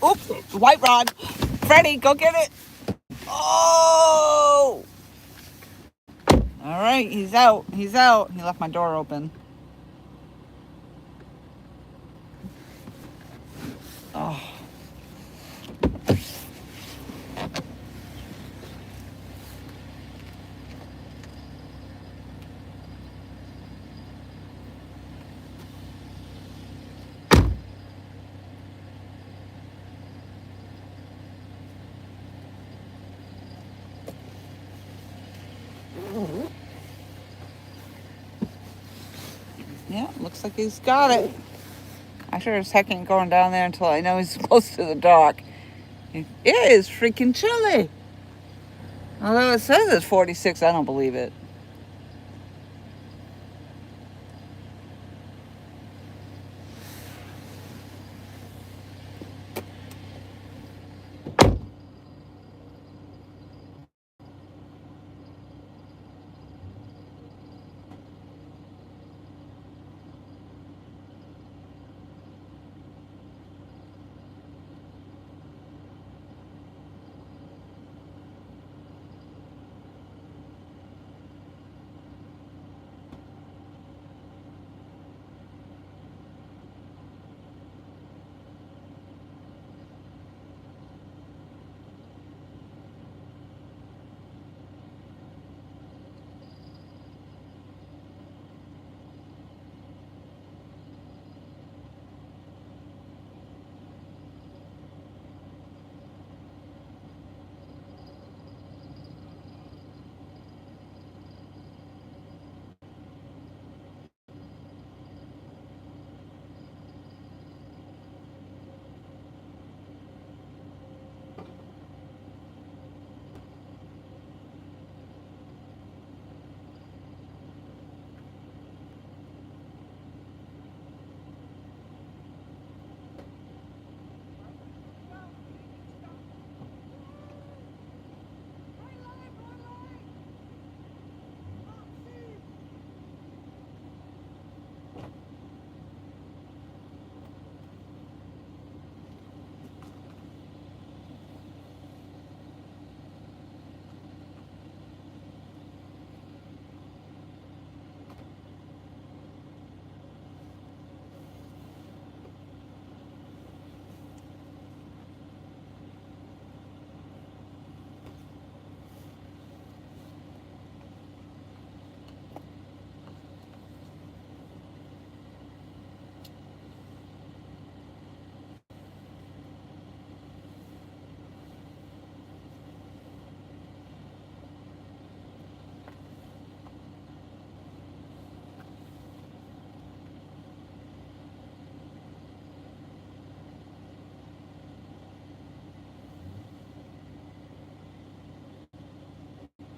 Oop! White rod! Freddie, go get it! Oh! All right, he's out. He's out. He left my door open. Oh. Yeah, looks like he's got it. I sure as heck ain't going down there until I know he's close to the dock. It is freaking chilly. Although it says it's 46, I don't believe it.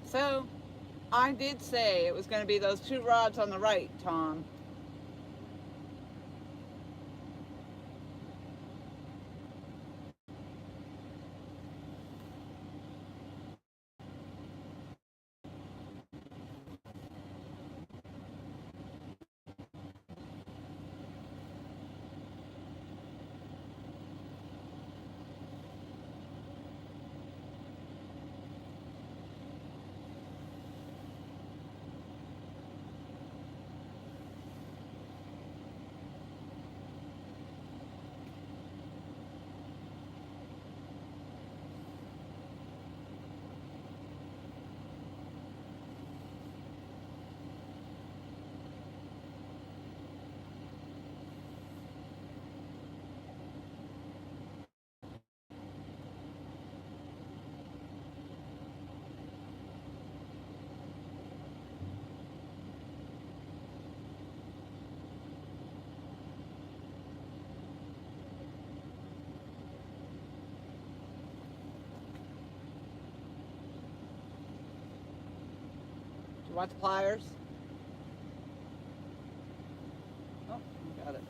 So, I did say it was going to be those 2 rods on the right, Tom. You want the pliers? Oh, you got it.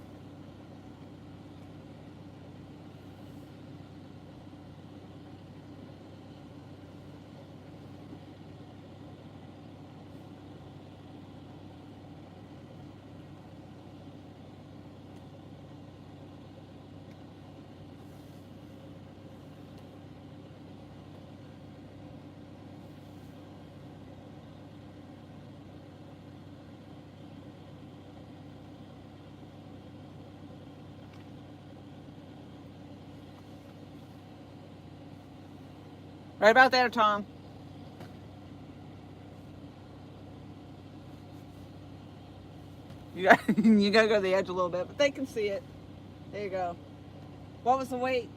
Right about there, Tom. You gotta go to the edge a little bit, but they can see it. There you go. What was the weight?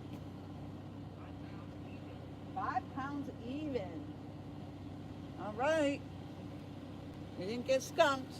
5 pounds even. All right. You didn't get skunked.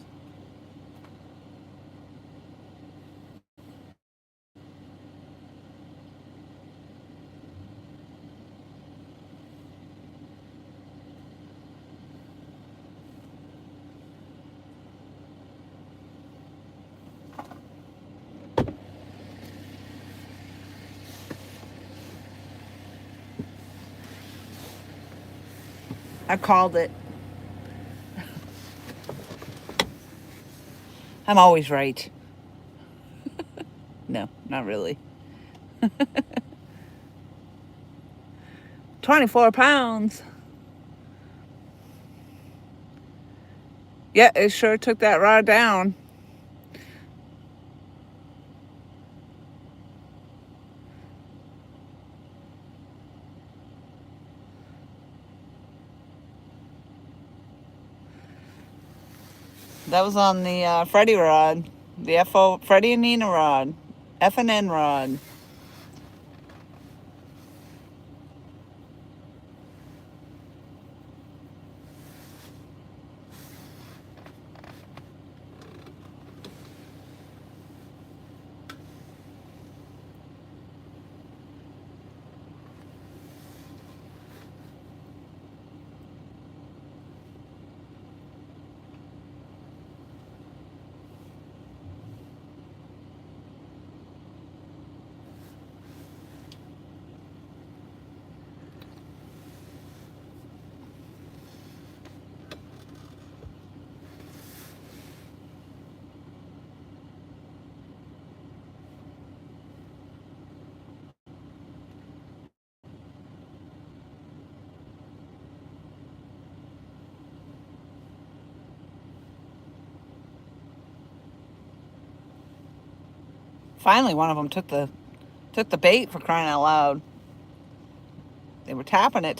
I called it. I'm always right. No, not really. 24 pounds. Yeah, it sure took that rod down. That was on the Freddy rod. The FO Freddy and Nina rod. F&N rod. Finally, one of them took the bait, for crying out loud. They were tapping it.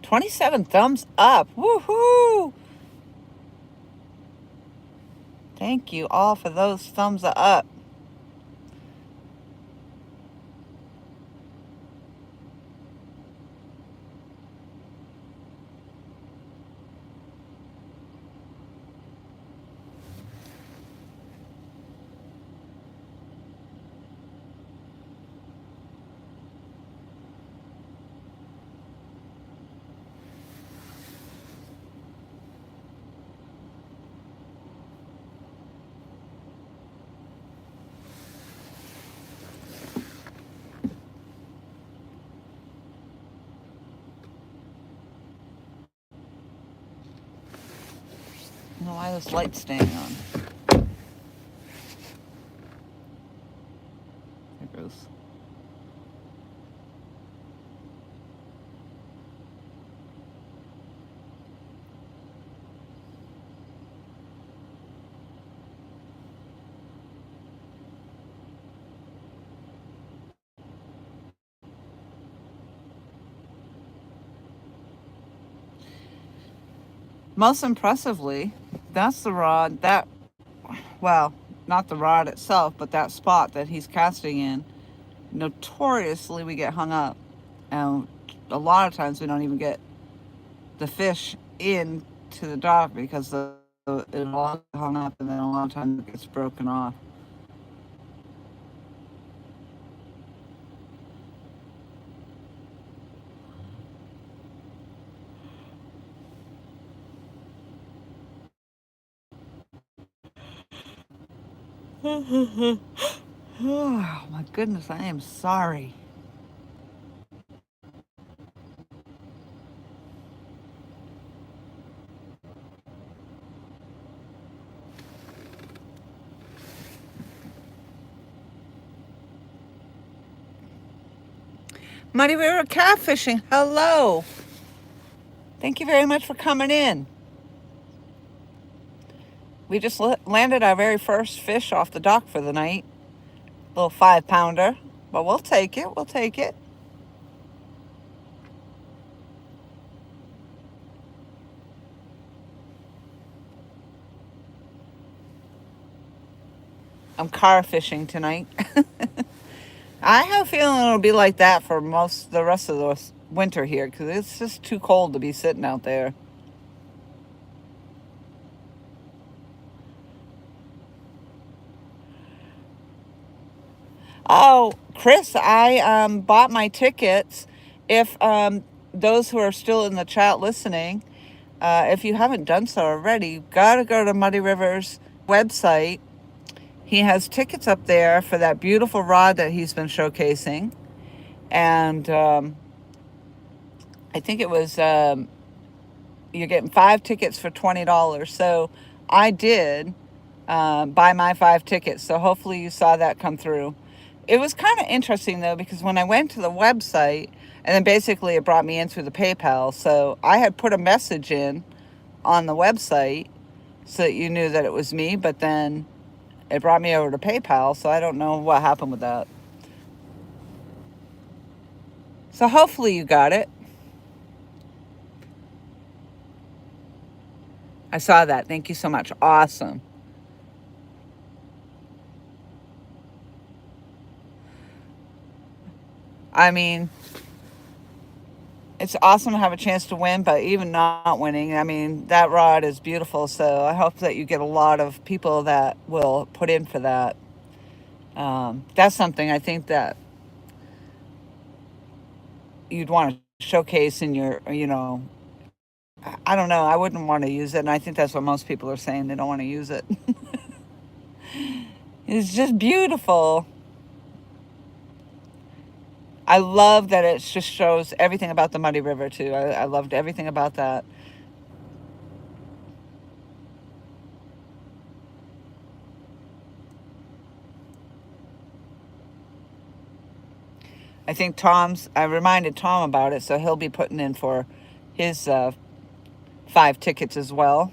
27 thumbs up. Woohoo! Thank you all for those thumbs up. I don't know why this light's staying on. There it goes. Most impressively, that's the rod that, well, not the rod itself, but that spot that he's casting in, notoriously we get hung up. And a lot of times we don't even get the fish in to the dock because it'll all get hung up, and then a lot of times it gets broken off. Oh my goodness, I am sorry. Muddy River Catfishing, hello. Thank you very much for coming in. We just landed our very first fish off the dock for the night. Little 5-pounder, but we'll take it. We'll take it. I'm car fishing tonight. I have a feeling it'll be like that for the rest of the winter here because it's just too cold to be sitting out there. Oh, Chris, I bought my tickets. If those who are still in the chat listening, if you haven't done so already, you've got to go to Muddy River's website. He has tickets up there for that beautiful rod that he's been showcasing. And I think it was, you're getting 5 tickets for $20. So I did buy my 5 tickets. So hopefully you saw that come through. It was kind of interesting, though, because when I went to the website, and then basically it brought me in through the PayPal. So I had put a message in on the website so that you knew that it was me, but then it brought me over to PayPal, so I don't know what happened with that. So hopefully you got it. I saw that. Thank you so much. Awesome. I mean, it's awesome to have a chance to win, but even not winning, I mean, that rod is beautiful. So I hope that you get a lot of people that will put in for that. That's something I think that you'd want to showcase in your, I don't know. I wouldn't want to use it. And I think that's what most people are saying. They don't want to use it. It's just beautiful. I love that it just shows everything about the Muddy River, too. I loved everything about that. I think I reminded Tom about it, so he'll be putting in for his 5 tickets as well.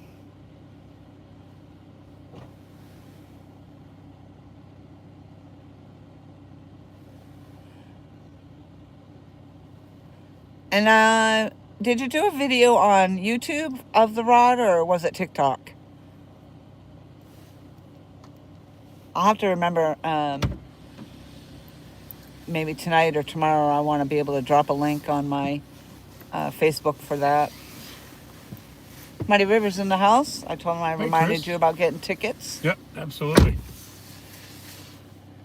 And did you do a video on YouTube of the rod, or was it TikTok? I'll have to remember, maybe tonight or tomorrow, I want to be able to drop a link on my Facebook for that. Muddy River's in the house. I told him I reminded you about getting tickets. Yep, absolutely.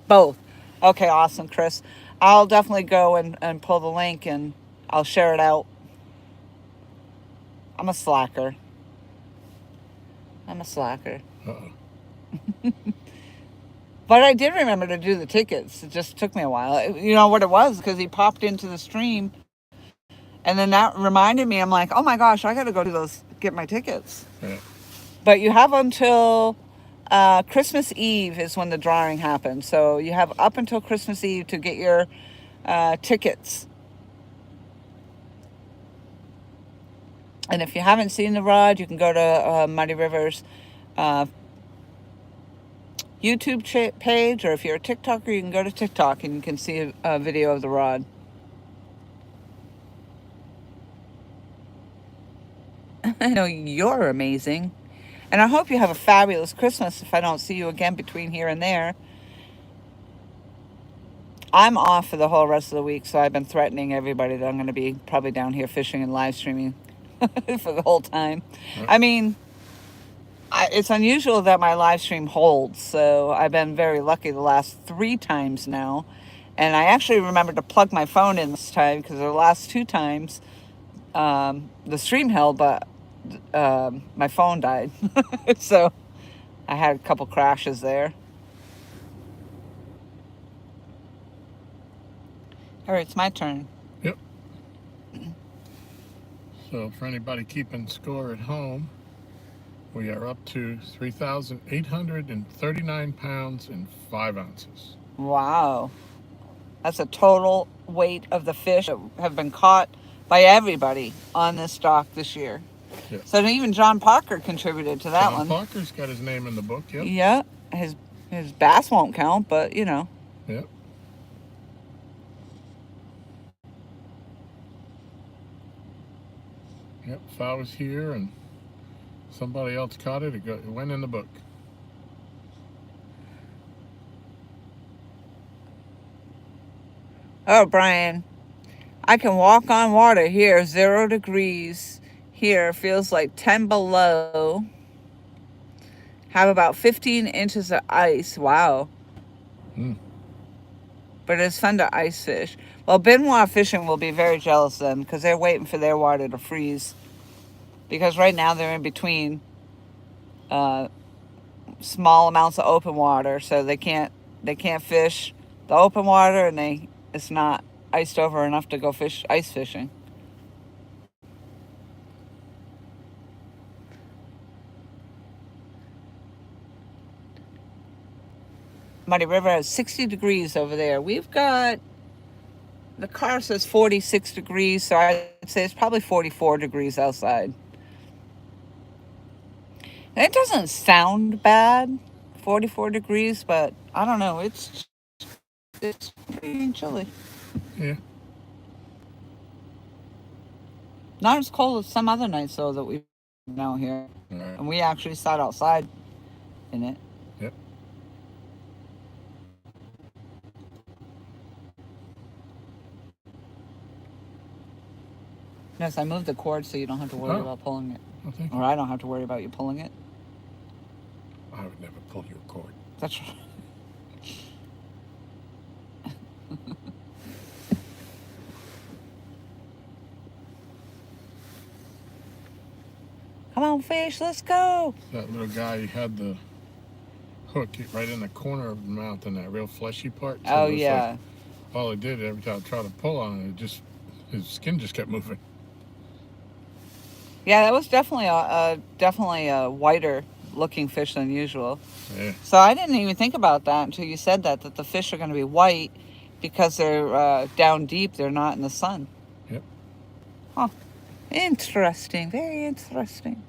Both. Okay, awesome, Chris. I'll definitely go and pull the link, and I'll share it out. I'm a slacker. Uh-oh. But I did remember to do the tickets. It just took me a while. You know what it was? Because he popped into the stream, and then that reminded me. I'm like, oh my gosh, I got to go get my tickets. Yeah. But you have until Christmas Eve is when the drawing happens. So you have up until Christmas Eve to get your tickets. And if you haven't seen the rod, you can go to Muddy River's YouTube page, or if you're a TikToker, you can go to TikTok and you can see a video of the rod. I know you're amazing. And I hope you have a fabulous Christmas if I don't see you again between here and there. I'm off for the whole rest of the week, so I've been threatening everybody that I'm going to be probably down here fishing and live streaming for the whole time. Right. I mean, it's unusual that my live stream holds, so I've been very lucky the last 3 times now. And I actually remembered to plug my phone in this time because the last 2 times the stream held, but my phone died. So I had a couple crashes there. All right, it's my turn. Yep. So for anybody keeping score at home, we are up to 3,839 pounds and 5 ounces. Wow. That's a total weight of the fish that have been caught by everybody on this dock this year. Yep. So even John Parker contributed to that one. John Parker's got his name in the book, yep. Yeah. His bass won't count, but you know. Yep. Yep, if I was here and somebody else caught it, it went in the book. Oh, Brian, I can walk on water here, 0 degrees. Here feels like 10 below. Have about 15 inches of ice. Wow. But it's fun to ice fish. Well, Benoit Fishing will be very jealous then because they're waiting for their water to freeze. Because right now they're in between small amounts of open water, so they can't fish the open water, and it's not iced over enough to go ice fishing. Muddy River has 60 degrees over there. We've got, the car says 46 degrees, so I'd say it's probably 44 degrees outside. And it doesn't sound bad, 44 degrees, but I don't know, it's pretty chilly. Yeah. Not as cold as some other nights, though, that we've been out here. All right. And we actually sat outside in it. Yep. Yes, I moved the cord so you don't have to worry about pulling it. Oh, thank you. Or I don't have to worry about you pulling it. I would never pull your cord. That's right. Come on, fish, let's go. That little guy, he had the hook right in the corner of the mouth in that real fleshy part. So Oh, it was yeah. like, all it did every time I tried to pull on it, his skin just kept moving. Yeah, that was definitely a whiter looking fish than usual. Yeah. So I didn't even think about that until you said that the fish are going to be white because they're down deep. They're not in the sun. Yep. Huh. Interesting. Very interesting.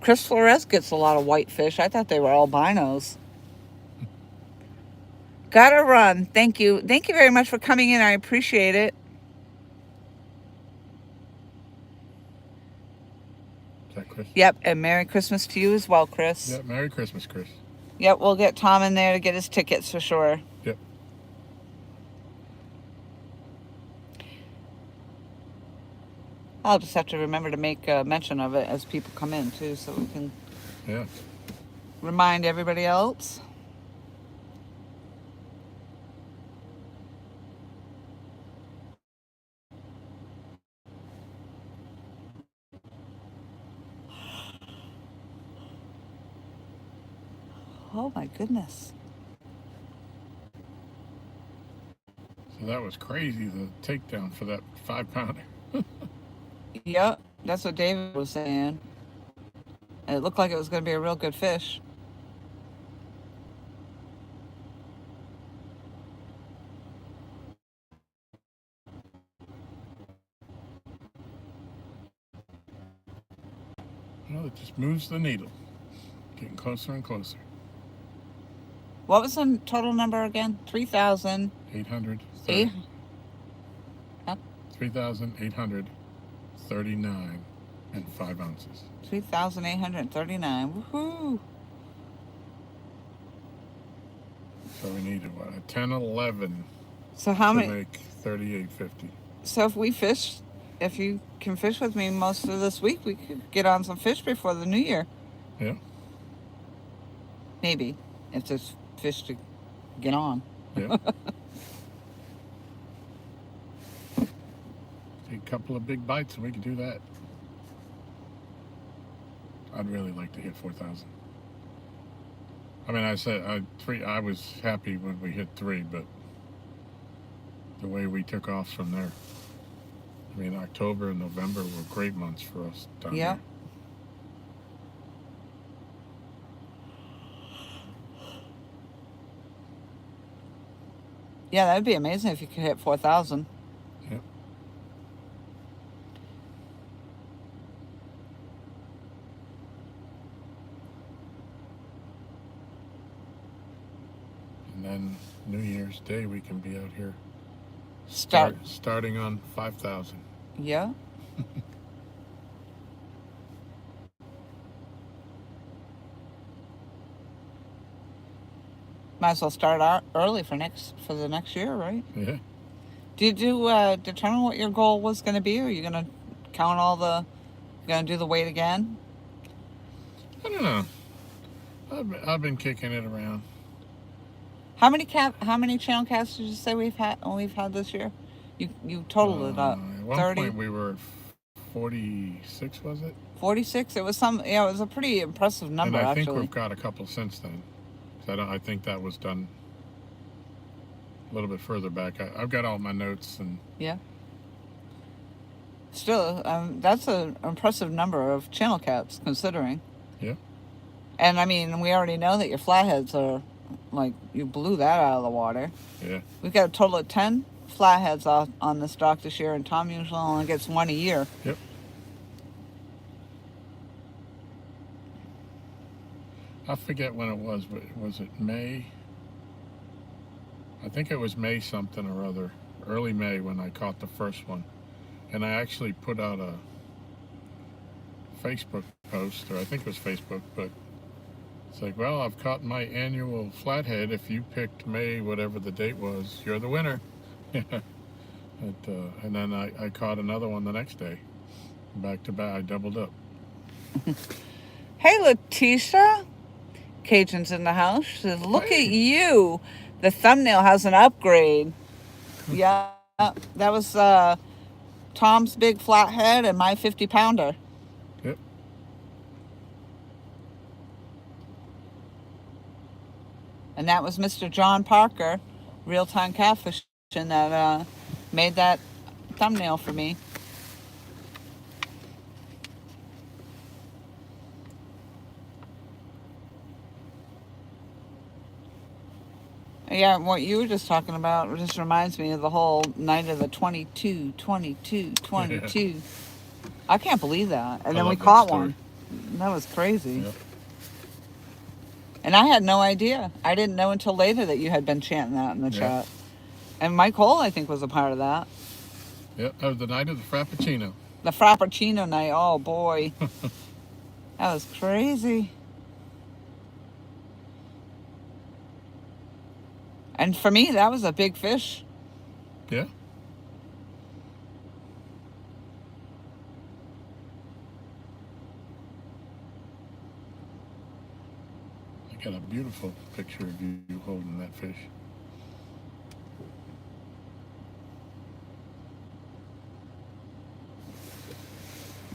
Chris Flores gets a lot of white fish. I thought they were albinos. Gotta run. Thank you. Thank you very much for coming in. I appreciate it. Is that Chris? Yep. And Merry Christmas to you as well, Chris. Yep. Merry Christmas, Chris. Yep. We'll get Tom in there to get his tickets for sure. Yep. I'll just have to remember to make mention of it as people come in too, so we can remind everybody else. Oh my goodness. So that was crazy, the takedown for that 5-pounder. Yep, that's what David was saying. And it looked like it was going to be a real good fish. Well, it just moves the needle. Getting closer and closer. What was the total number again? 3,000. 830. Huh? 3,839 and 5 ounces. 3,839. Woohoo! So we need what, a 10, 11 So how to many? make 38.50. So if we fish, if you can fish with me most of this week, we could get on some fish before the new year. Yeah. Maybe if there's fish to get on. Yeah. Take a couple of big bites and we can do that. I'd really like to hit 4,000. I mean, I said I was happy when we hit 3, but the way we took off from there. I mean, October and November were great months for us down Yep. there. Yeah, that'd be amazing if you could hit 4,000. Yep. And then New Year's Day we can be out here starting on 5,000. Yeah. Might as well start out early for the next year, right? Yeah. Did you determine what your goal was going to be? Or are you going to count going to do the weight again? I don't know. I've been kicking it around. How many channel casts did you say we've had this year? You totaled it up. At one 30? point we were at 46, was it? 46. It was it was a pretty impressive number, and I think actually. we've got a couple since then. So I think that was done a little bit further back. I've got all my notes and Yeah. Still, that's an impressive number of channel caps, considering. Yeah. And I mean, we already know that your flatheads are, like, you blew that out of the water. Yeah. We've got a total of 10 flatheads on this dock this year, and Tom usually only gets one a year. Yep. I forget when it was, but was it May? I think it was May something or other, early May, when I caught the first one. And I actually put out a Facebook post, or I think it was Facebook, but it's like, well, I've caught my annual flathead. If you picked May, whatever the date was, you're the winner. And then I caught another one the next day. Back to back, I doubled up. Hey, Letitia. Cajun's in the house. She says, look at you. The thumbnail has an upgrade. Yeah, that was Tom's big flathead and my 50-pounder. Yep. And that was Mr. John Parker, Real-Time Catfishing, that made that thumbnail for me. Yeah, what you were just talking about just reminds me of the whole night of the 22. Yeah. I can't believe that. And I then we love that caught story. one. That was crazy. Yep. And I had no idea. I didn't know until later that you had been chanting that in the chat. And Mike Cole, I think, was a part of that. Yep, that was the night of the Frappuccino. The Frappuccino night. Oh, boy. That was crazy. And for me, that was a big fish. Yeah. I got a beautiful picture of you holding that fish.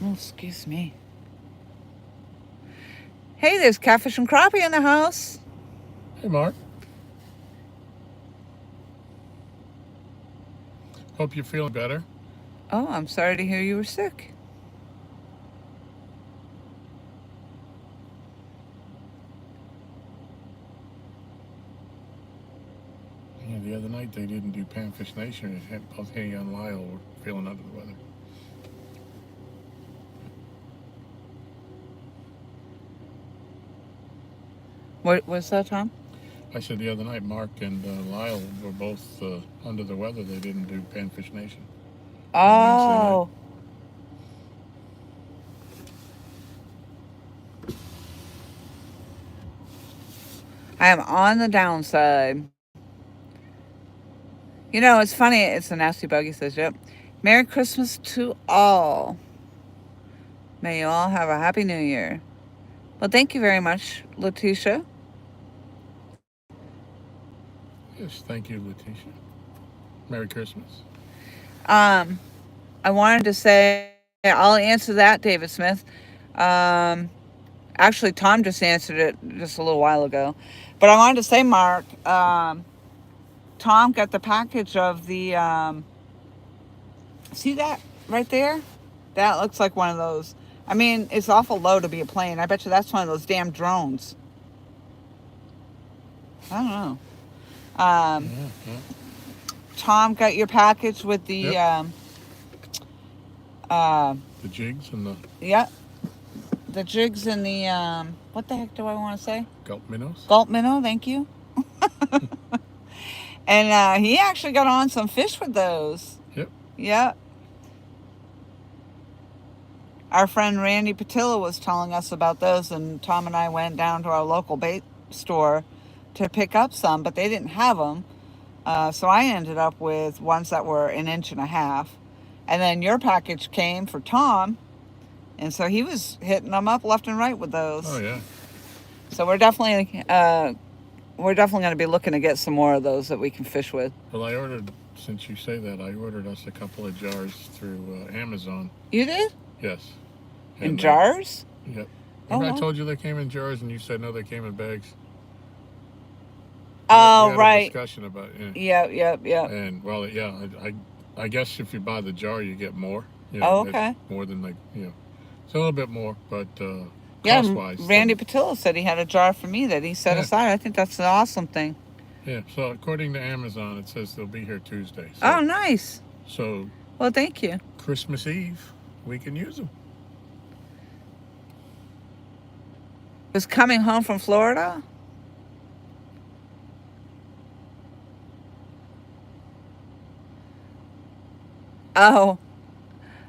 Oh, excuse me. Hey, there's Catfish and Crappie in the house. Hey, Mark. Hope you're feeling better. Oh, I'm sorry to hear you were sick. Yeah, the other night they didn't do Panfish Nation. Both Henny and Lyle were feeling under the weather. What was that, Tom? I said the other night Mark and Lyle were both under the weather. They didn't do Panfish Nation. Oh. I am on the downside. You know, it's funny. It's a nasty bug. He says, yep. Merry Christmas to all. May you all have a happy new year. Well, thank you very much, Letitia. Yes, thank you, Letitia. Merry Christmas. Um, I wanted to say, I'll answer that, David Smith. Um, Actually, Tom just answered it just a little while ago. But I wanted to say, Mark, Tom got the package of the, see that right there? That looks like one of those. I mean, it's awful low to be a plane. I bet you that's one of those damn drones. I don't know. Yeah, yeah. Tom got your package with the, Yep. uh, The jigs and the yeah, the jigs and the, what the heck do I want to say? gulp minnows. Gulp minnow, thank you. And he actually got on some fish with those. Yep. Yeah. Our friend Randy Patilla was telling us about those, and Tom and I went down to our local bait store to pick up some, but they didn't have them. So I ended up with ones that were 1.5 inches. And then your package came for Tom, and so he was hitting them up left and right with those. Oh yeah. So we're definitely going to be looking to get some more of those that we can fish with. Well, I ordered. Since you say that, I ordered us a couple of jars through Amazon. You did? Yes. In And, jars? Yep. Oh, Remember wow. I told you they came in jars, and you said no, they came in bags. Oh, we had right. A discussion about it. Yeah. Yep. And well, yeah, I guess if you buy the jar, you get more. You Oh, know, okay. More than like it's a little bit more, but Yeah, cost-wise. Randy Patilla said he had a jar for me that he set Yeah. aside. I think that's an awesome thing. Yeah. So according to Amazon, it says they'll be here Tuesday. So, Oh, nice. So Well, thank you. Christmas Eve, we can use them. Was coming home from Florida?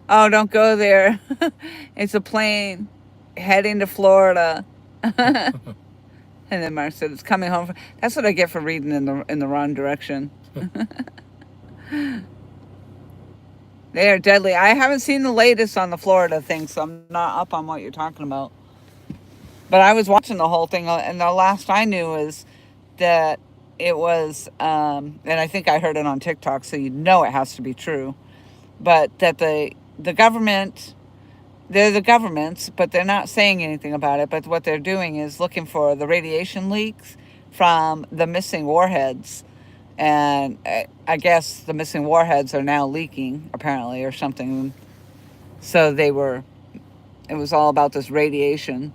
Oh, don't go there. It's a plane heading to Florida. And then Mark said it's coming home. That's what I get for reading in the wrong direction. They are deadly. I haven't seen the latest on the Florida thing, so I'm not up on what you're talking about. But I was watching the whole thing, and the last I knew is that it was, and I think I heard it on TikTok, so you know it has to be true. But that the government, they're the governments, but they're not saying anything about it. But what they're doing is looking for the radiation leaks from the missing warheads. And I guess the missing warheads are now leaking, apparently, or something. So it was all about this radiation.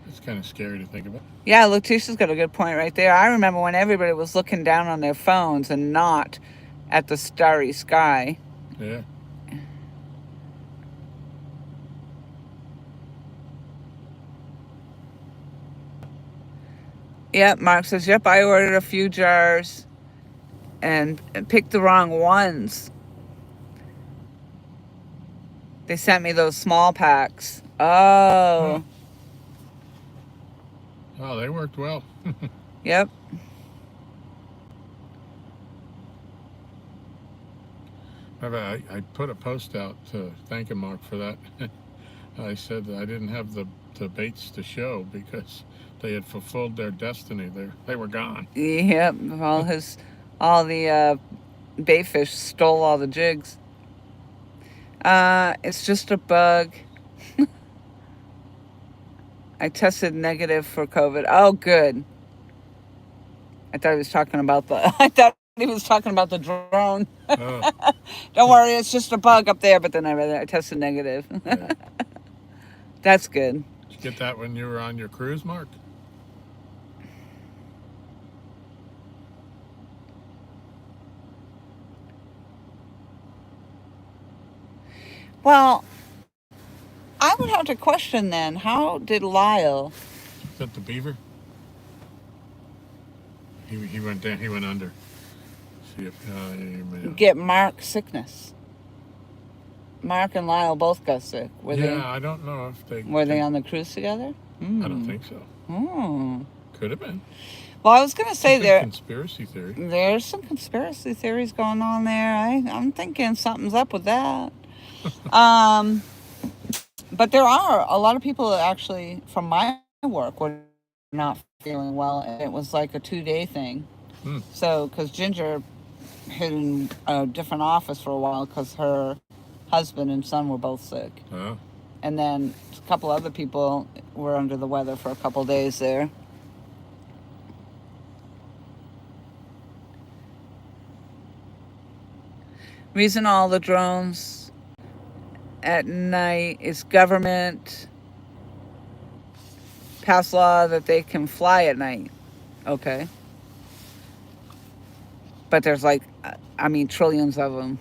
It's kind of scary to think about. Yeah, Letitia's got a good point right there. I remember when everybody was looking down on their phones and not at the starry sky. Yeah. Yep, Mark says, yep, I ordered a few jars and picked the wrong ones. They sent me those small packs. Oh. Oh, they worked well. Yep. Remember, I put a post out to thank him, Mark, for that. I said that I didn't have the baits to show because they had fulfilled their destiny. They were gone. Yep. All the bait fish stole all the jigs. It's just a bug. I tested negative for COVID. Oh, good. I thought he was talking about the drone. Oh, Don't worry, it's just a bug up there. But then I tested negative. yeah. That's good. Did you get that when you were on your cruise, Mark? Well, I would have to question then. How did Lyle? Is that the beaver? He went down. He went under. see if I may. get Mark sickness. Mark and Lyle both got sick. I don't know if they... Were they on the cruise together? I don't think so. Could have been. Well, I was going to say Conspiracy theory. There's some conspiracy theories going on there. I'm thinking something's up with that. But there are a lot of people that actually, from my work, were not feeling well. And it was like a 2-day thing. So, because Ginger hid in a different office for a while because her husband and son were both sick. And then a couple other people were under the weather for a couple days there. Reason all the drones at night is government passed law that they can fly at night. Okay. But there's trillions of them.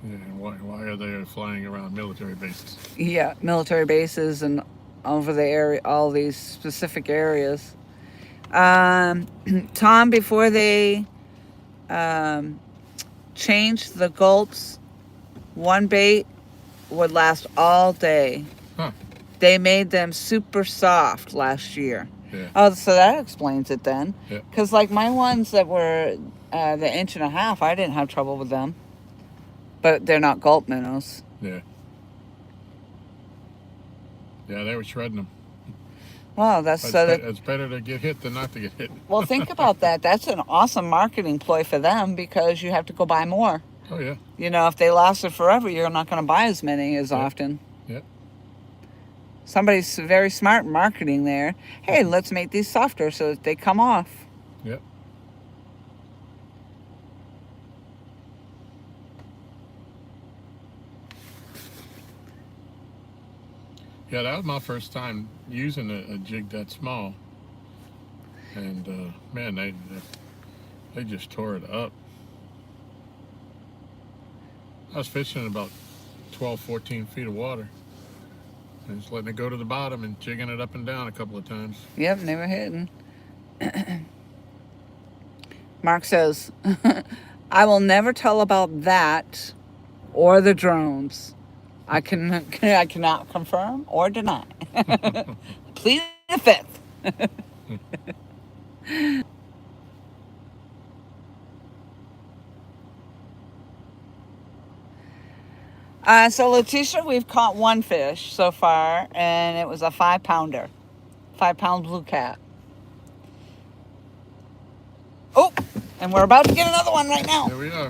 Yeah, and why are they flying around military bases? Yeah, military bases and over the area, all these specific areas. Tom, before they changed the gulps, one bait would last all day. They made them super soft last year. Yeah. Oh, so that explains it then. Yeah. Because like my ones that were the 1.5 inch, I didn't have trouble with them. But they're not gulp minnows. Yeah. Yeah, they were shredding them. Well, it's better to get hit than not to get hit. Well, think about that. That's an awesome marketing ploy for them because you have to go buy more. Oh, yeah. You know, if they lasted forever, you're not going to buy as many as often. Yep. Somebody's very smart in marketing there. Hey, let's make these softer so that they come off. Yep. Yeah, that was my first time using a jig that small. And, man, they just tore it up. I was fishing in about 12, 14 feet of water. And just letting it go to the bottom and jigging it up and down a couple of times. Yep, never hitting. Mark says, I will never tell about that or the drones. I cannot confirm or deny. Plead the fifth. So Letitia, we've caught one fish so far, and it was a 5-pounder, 5-pound blue cat. Oh, and we're about to get another one right now. There we are.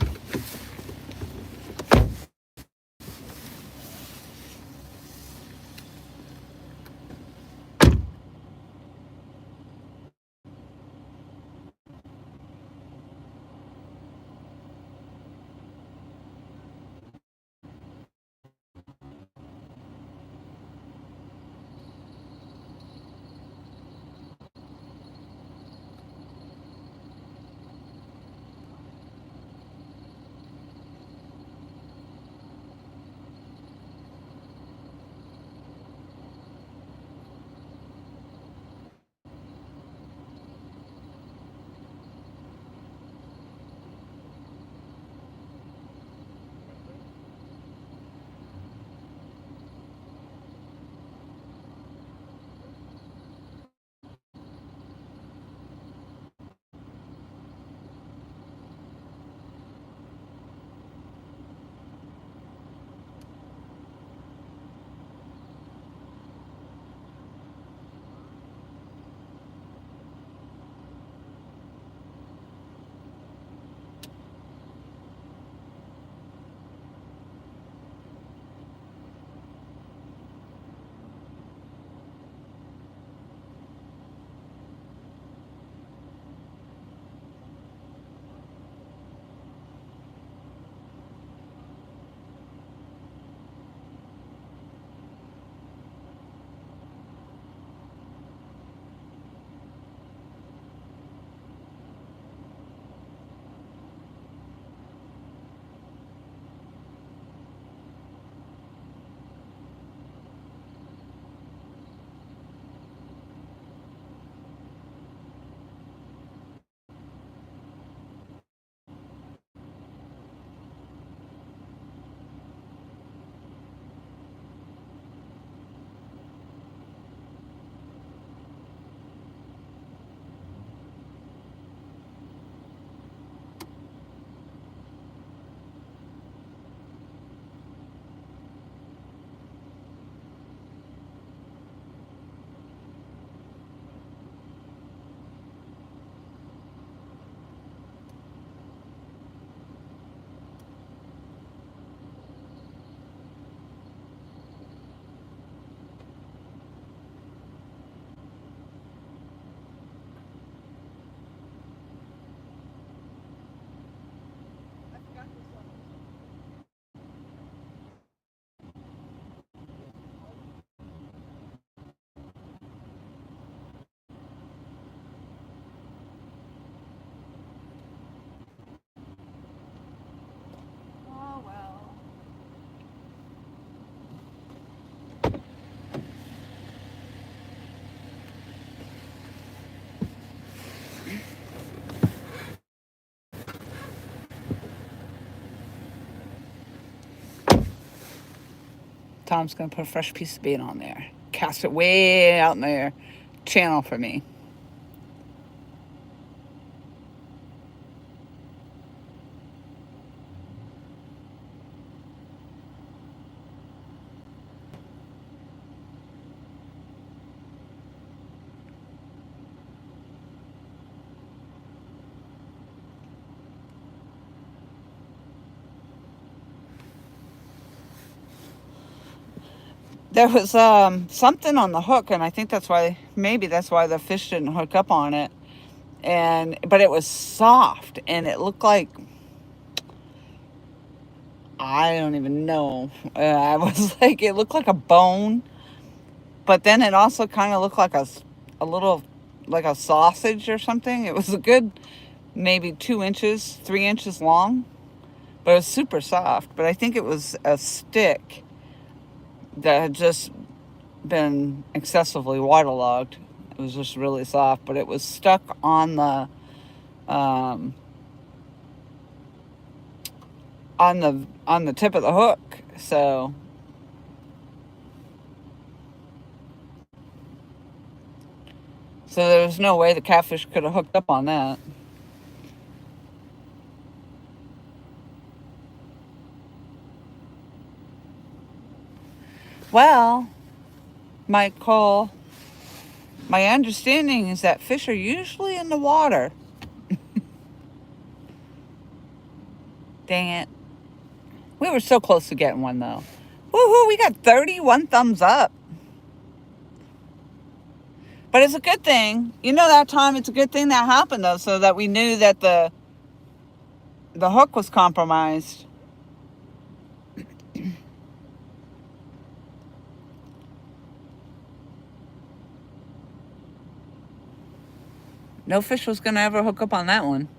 Tom's going to put a fresh piece of bait on there. Cast it way out in the channel for me. There was something on the hook, and I think maybe that's why the fish didn't hook up on it. But it was soft, and it looked like, I don't even know. I was like, it looked like a bone, but then it also kind of looked like a little, like a sausage or something. It was a good, maybe 2 inches, 3 inches long, but it was super soft. But I think it was a stick that had just been excessively waterlogged. It was just really soft, but it was stuck on the on the tip of the hook. So there was no way the catfish could have hooked up on that. Well, Michael, my understanding is that fish are usually in the water. Dang it. We were so close to getting one, though. Woohoo, we got 31 thumbs up. But it's a good thing. You know, that time it's a good thing that happened, though, so that we knew that the hook was compromised. No fish was going to ever hook up on that one.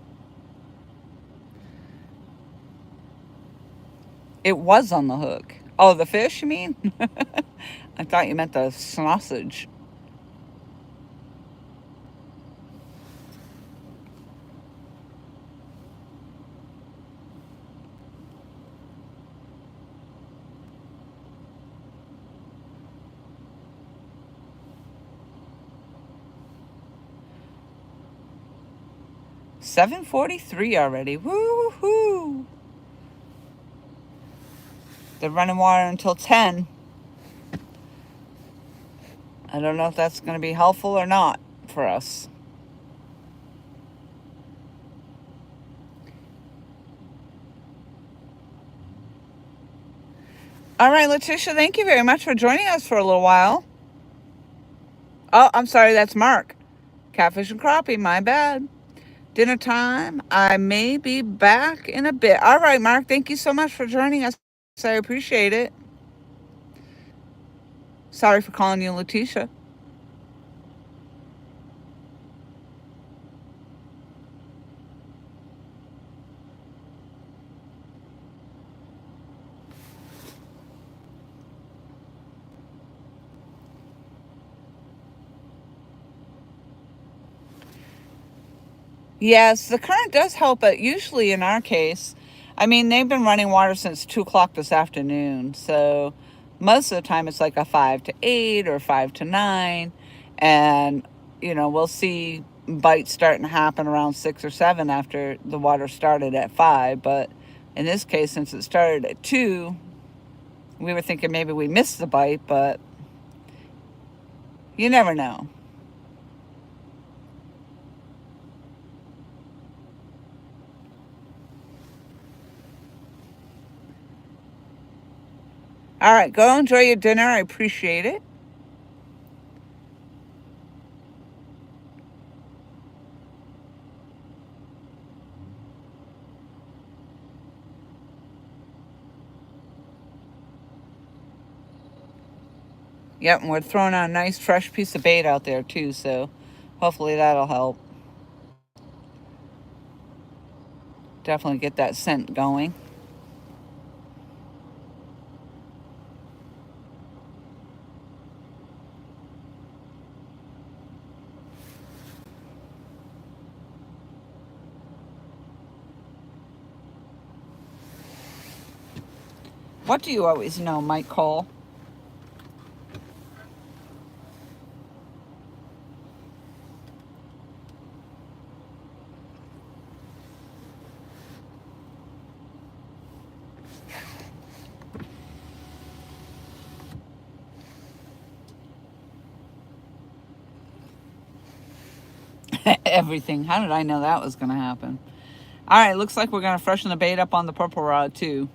It was on the hook. Oh, the fish, you mean? I thought you meant the sausage. $7.43 already. Woo-hoo! They're running water until 10. I don't know if that's going to be helpful or not for us. All right, Letitia, thank you very much for joining us for a little while. Oh, I'm sorry, that's Mark. Catfish and crappie, my bad. Dinner time. I may be back in a bit. All right, Mark, thank you so much for joining us. I appreciate it. Sorry for calling you Letitia. Yes, the current does help, but usually in our case, I mean, they've been running water since 2 o'clock this afternoon. So most of the time it's like a 5 to 8 or 5 to 9. And, you know, we'll see bites starting to happen around 6 or 7 after the water started at 5. But in this case, since it started at 2, we were thinking maybe we missed the bite, but you never know. All right, go enjoy your dinner. I appreciate it. Yep, and we're throwing a nice fresh piece of bait out there too, so hopefully that'll help. Definitely get that scent going. What do you always know, Mike Cole? Everything. How did I know that was going to happen? All right, looks like we're going to freshen the bait up on the purple rod too.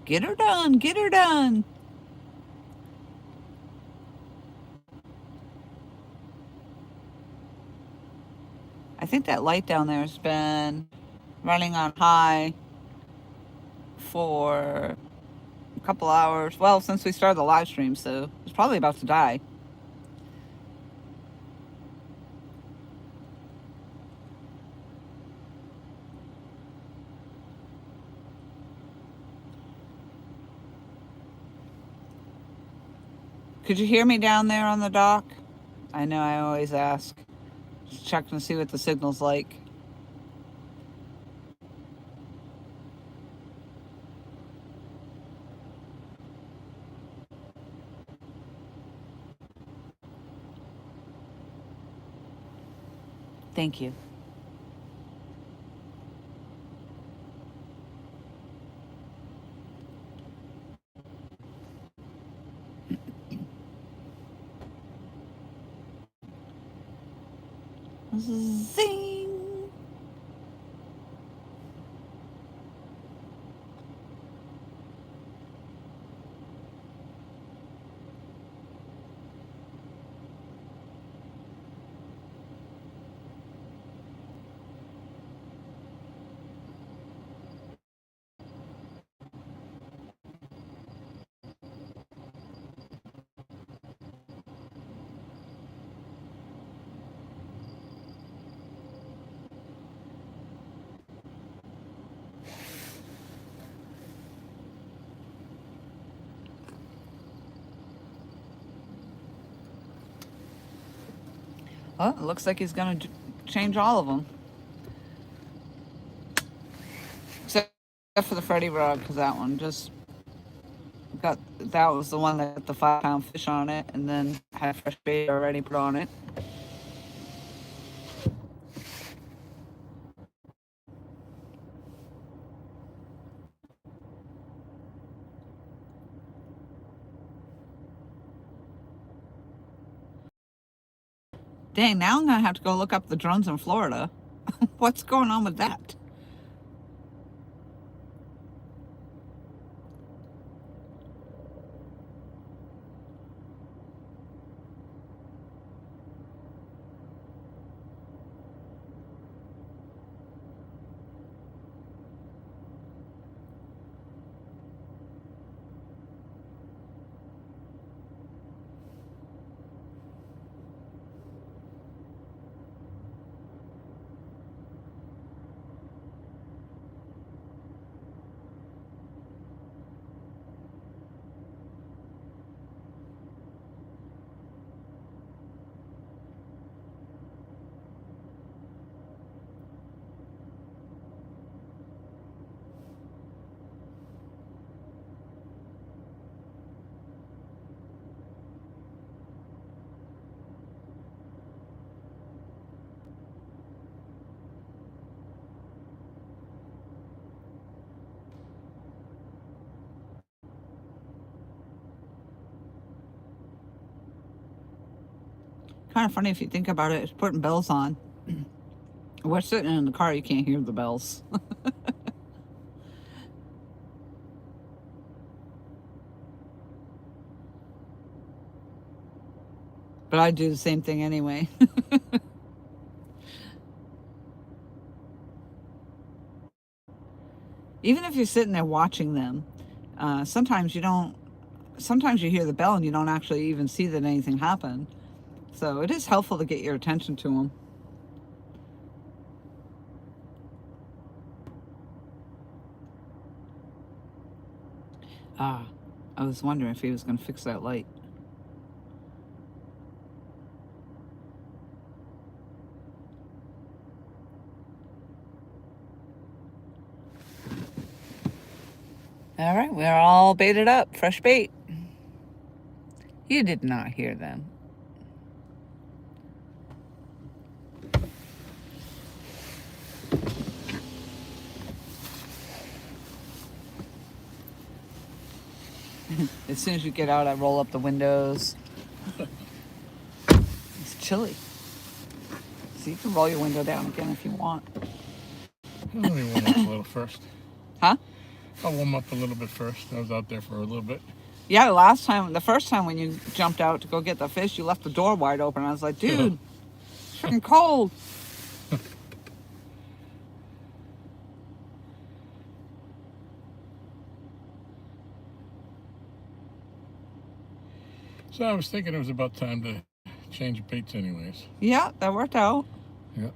Get her done. Get her done. I think that light down there has been running on high for a couple hours. Well, since we started the live stream, so it's probably about to die. Could you hear me down there on the dock? I know I always ask. Just checking to see what the signal's like. Thank you. Zing! Well, it looks like he's going to change all of them. Except for the Freddy rod, because that one just got, that was the one that got the 5-pound fish on it, and then had fresh bait already put on it. Dang, now I'm going to have to go look up the drones in Florida. What's going on with that? Kind of funny if you think about it. It's putting bells on. We're sitting in the car, you can't hear the bells. But I do the same thing anyway. Even if you're sitting there watching them, sometimes you don't, sometimes you hear the bell and you don't actually even see that anything happened. So it is helpful to get your attention to them. Ah, I was wondering if he was going to fix that light. All right, we're all baited up. Fresh bait. You did not hear them. As soon as you get out, I roll up the windows. chilly. So you can roll your window down again if you want. Let me warm up a little first. Huh? I'll warm up a little bit first. I was out there for a little bit. Yeah, the first time when you jumped out to go get the fish, you left the door wide open. I was like, dude, it's freaking cold. So I was thinking it was about time to change baits anyways. Yeah, that worked out. Yep.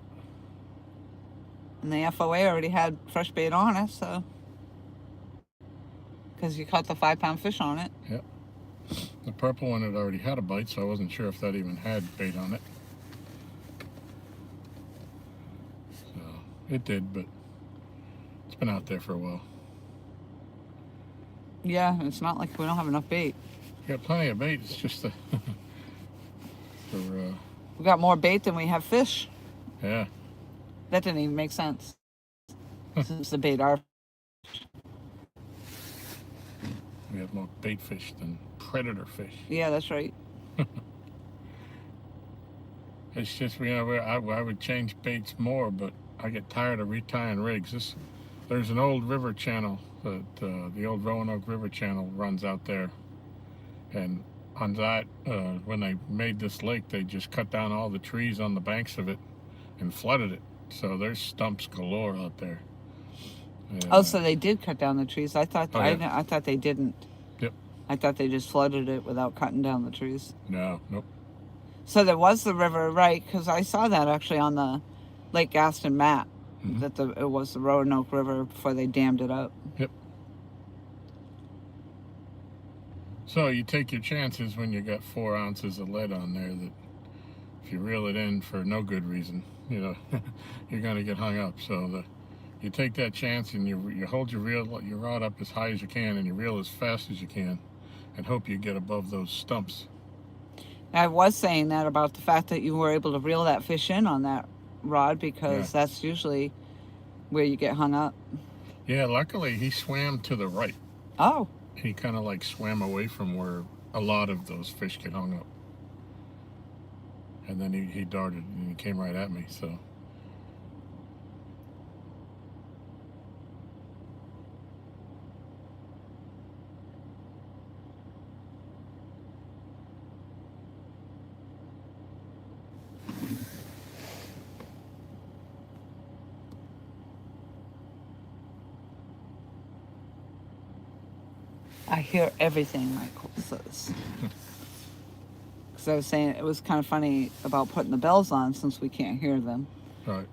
And the FOA already had fresh bait on it, so. Because you caught the 5-pound fish on it. Yep. The purple one had already had a bite, so I wasn't sure if that even had bait on it. So it did, but it's been out there for a while. Yeah, it's not like we don't have enough bait. We got plenty of bait. It's just We got more bait than we have fish. Yeah. That didn't even make sense. Since the bait are. We have more bait fish than predator fish. Yeah, that's right. It's just, I would change baits more, but I get tired of retying rigs. There's an old river channel that the old Roanoke River channel runs out there. And on that, when they made this lake, they just cut down all the trees on the banks of it and flooded it. So there's stumps galore out there. And, so they did cut down the trees. I thought I thought they didn't. Yep. I thought they just flooded it without cutting down the trees. Nope. So there was the river, right? Because I saw that actually on the Lake Gaston map, that it was the Roanoke River before they dammed it up. Yep. So you take your chances when you got 4 ounces of lead on there that if you reel it in for no good reason, you're going to get hung up. So you take that chance and you hold your rod up as high as you can and you reel as fast as you can and hope you get above those stumps. I was saying that about the fact that you were able to reel that fish in on that rod because that's usually where you get hung up. Yeah, luckily he swam to the right. Oh. He kind of like swam away from where a lot of those fish get hung up. And then he darted and he came right at me, so. I hear everything Michael says. Because I was saying it was kind of funny about putting the bells on since we can't hear them. Right.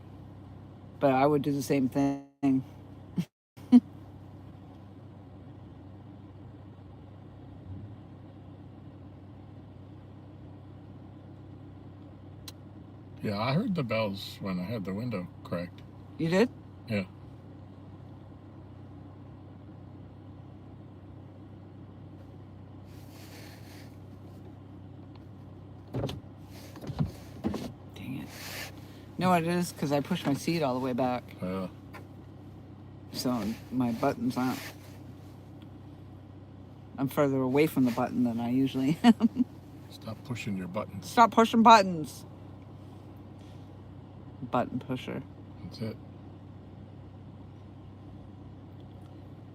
But I would do the same thing. Yeah, I heard the bells when I had the window cracked. You did? Yeah. Dang it. No, what it is because I pushed my seat all the way back. So my buttons aren't. I'm further away from the button than I usually am. Stop pushing your buttons. Stop pushing buttons. Button pusher. That's it.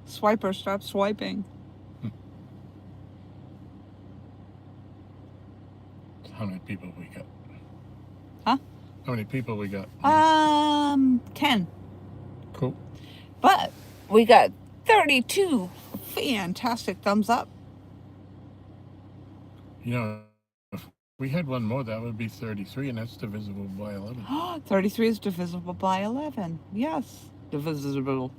Swiper, stop swiping. How many people we got? Huh? How many people we got? 10. Cool. But we got 32 fantastic thumbs up. If we had one more, that would be 33, and that's divisible by 11. 33 is divisible by 11. Yes, divisible.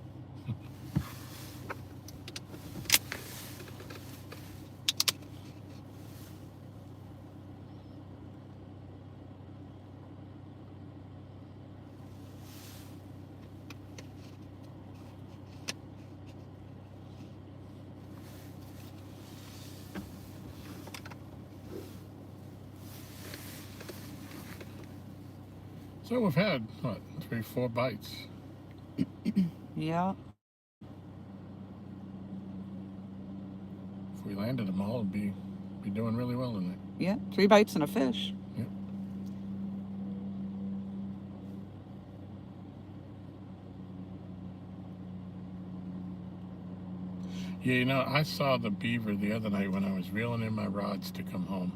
So we've had, 3, 4 bites. Yeah. If we landed them all, it'd be doing really well tonight. Yeah, 3 bites and a fish. Yep. Yeah, you know, I saw the beaver the other night when I was reeling in my rods to come home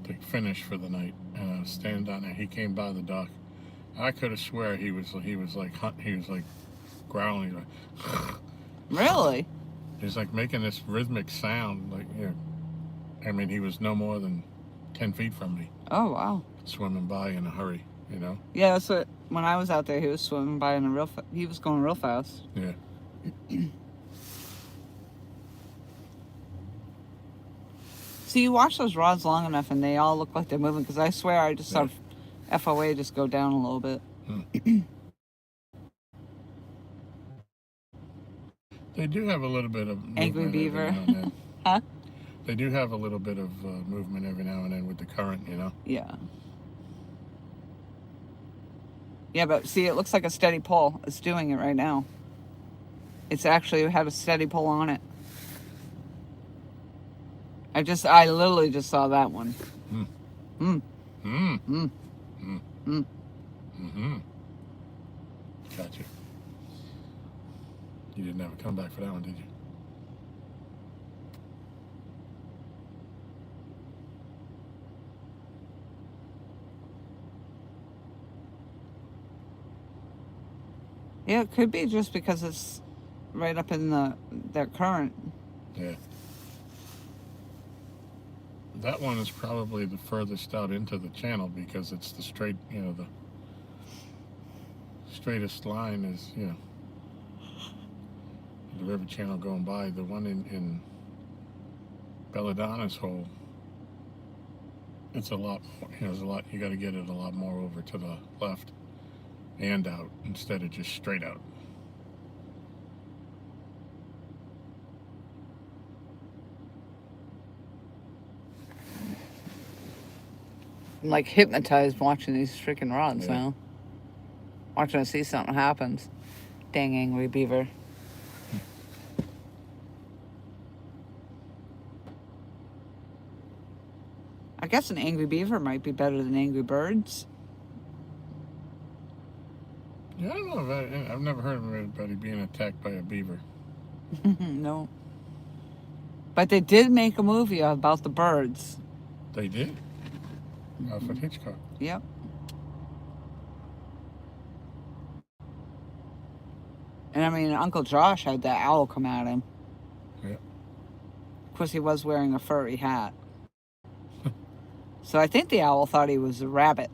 to finish for the night, and I was standing down there. He came by the dock. I could have swear he was like growling, like, Really? he's like making this rhythmic sound, like, you know, I mean, he was no more than 10 feet from me, Oh, wow. swimming by in a hurry, you know? Yeah, that's what, when I was out there, he was swimming by in a real, he was going real fast. Yeah. So you watch those rods long enough and they all look like they're moving, because I swear I just saw FOA just go down a little bit. They do have a little bit of Angry movement beaver. every now and then. Huh? They do have a little bit of movement every now and then with the current, you know? Yeah. Yeah, but see, it looks like a steady pull. It's doing it right now. It's actually had a steady pull on it. I literally just saw that one. Gotcha. You didn't have a comeback for that one, did you? Yeah, it could be just because it's right up in that current. Yeah. That one is probably the furthest out into the channel because it's the straight, you know, the straightest line is, you know, the river channel going by. The one in Belladonna's hole, it's a lot, you know, there's a lot, you got to get it a lot more over to the left and out instead of just straight out. I'm like hypnotized watching these freaking rods now. Watching to see something happens. Dang angry beaver. I guess an angry beaver might be better than angry birds. Yeah, I don't know if I've never heard of anybody being attacked by a beaver. No. But they did make a movie about the birds. They did? Alfred Hitchcock. Yep. And I mean, Uncle Josh had that owl come at him. Yeah. Of course, he was wearing a furry hat. So I think the owl thought he was a rabbit.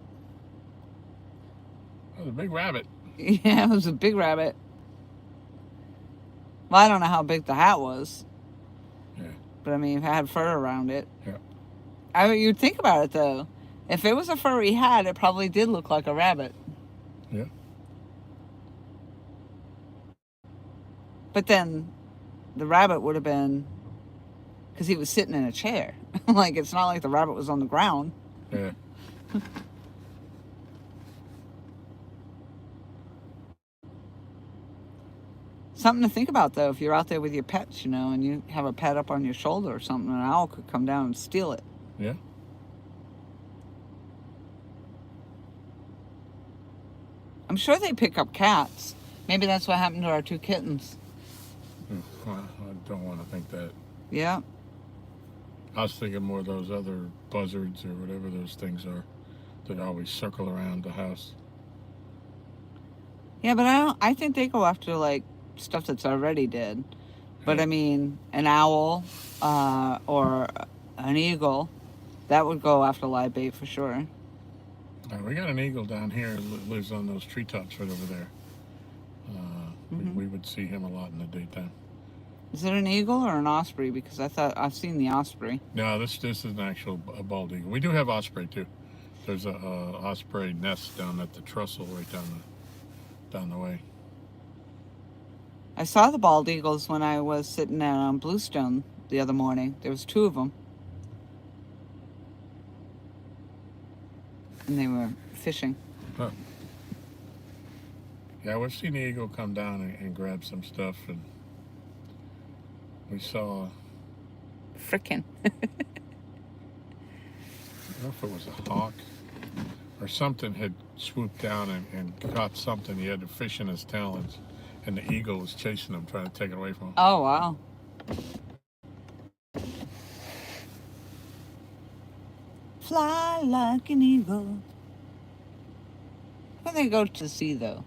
Oh, the big rabbit. Yeah, it was a big rabbit. Well, I don't know how big the hat was. Yeah. But I mean, it had fur around it. Yeah. You'd think about it, though. If it was a furry hat, it probably did look like a rabbit. Yeah. But then the rabbit would have been, because he was sitting in a chair. Like, it's not like the rabbit was on the ground. Yeah. Something to think about, though, if you're out there with your pets, you know, and you have a pet up on your shoulder or something, an owl could come down and steal it. Yeah. I'm sure they pick up cats. Maybe that's what happened to our 2 kittens. Well, I don't want to think that. Yeah. I was thinking more of those other buzzards or whatever those things are that always circle around the house. Yeah, but I think they go after, like, stuff that's already dead. But, Yeah. I mean, an owl or an eagle, that would go after live bait for sure. We got an eagle down here lives on those treetops right over there. We would see him a lot in the daytime. Is it an eagle or an osprey? Because I thought I've seen the osprey. No, this is an actual bald eagle. We do have osprey too. There's a osprey nest down at the trestle right down the way. I saw the bald eagles when I was sitting on Bluestone the other morning. There was 2 of them. And they were fishing. Huh. Yeah, we've seen the eagle come down and grab some stuff, and we saw. Frickin'. I don't know if it was a hawk or something had swooped down and caught something. He had a fish in his talons, and the eagle was chasing him, trying to take it away from him. Oh, wow. Fly like an eagle. When they go to sea, though.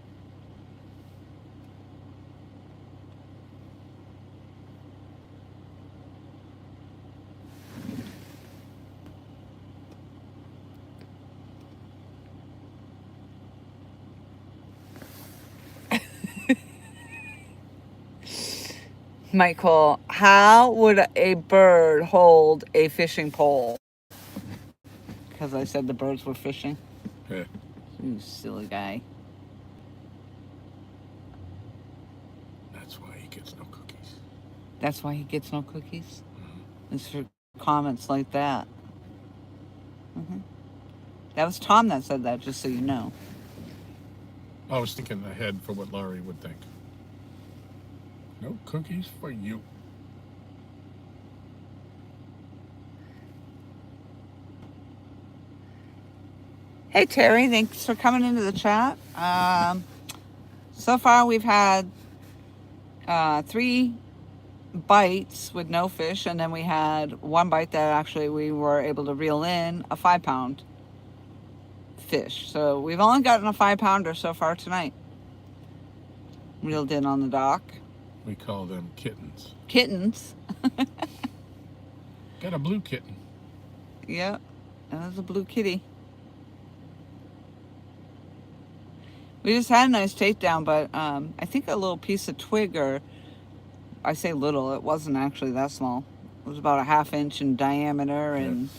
Michael, how would a bird hold a fishing pole? Because I said the birds were fishing. Yeah. You silly guy. That's why he gets no cookies. That's why he gets no cookies? Mm-hmm. It's for comments like that. Mm-hmm. That was Tom that said that, just so you know. I was thinking ahead for what Laurie would think. No cookies for you. Hey, Terry, thanks for coming into the chat. So far, we've had 3 bites with no fish, and then we had 1 bite that actually we were able to reel in a 5-pound fish. So we've only gotten a 5-pounder so far tonight. Reeled in on the dock. We call them kittens. Kittens. Got a blue kitten. Yep, that was a blue kitty. We just had a nice takedown, but I think a little piece of twig, or I say little, it wasn't actually that small. It was about a 1/2 inch in diameter and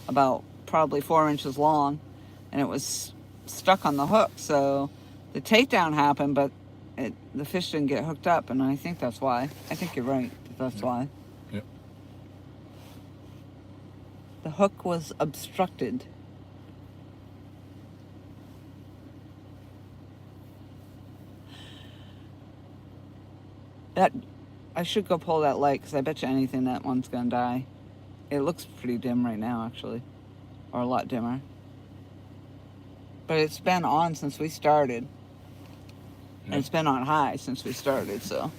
about probably 4 inches long, and it was stuck on the hook. So the takedown happened, but the fish didn't get hooked up, and I think that's why. I think you're right. That's why. Yep. The hook was obstructed. That I should go pull that light, because I bet you anything that one's gonna die. It looks pretty dim right now, actually, or a lot dimmer. But it's been on since we started, and it's been on high since we started. So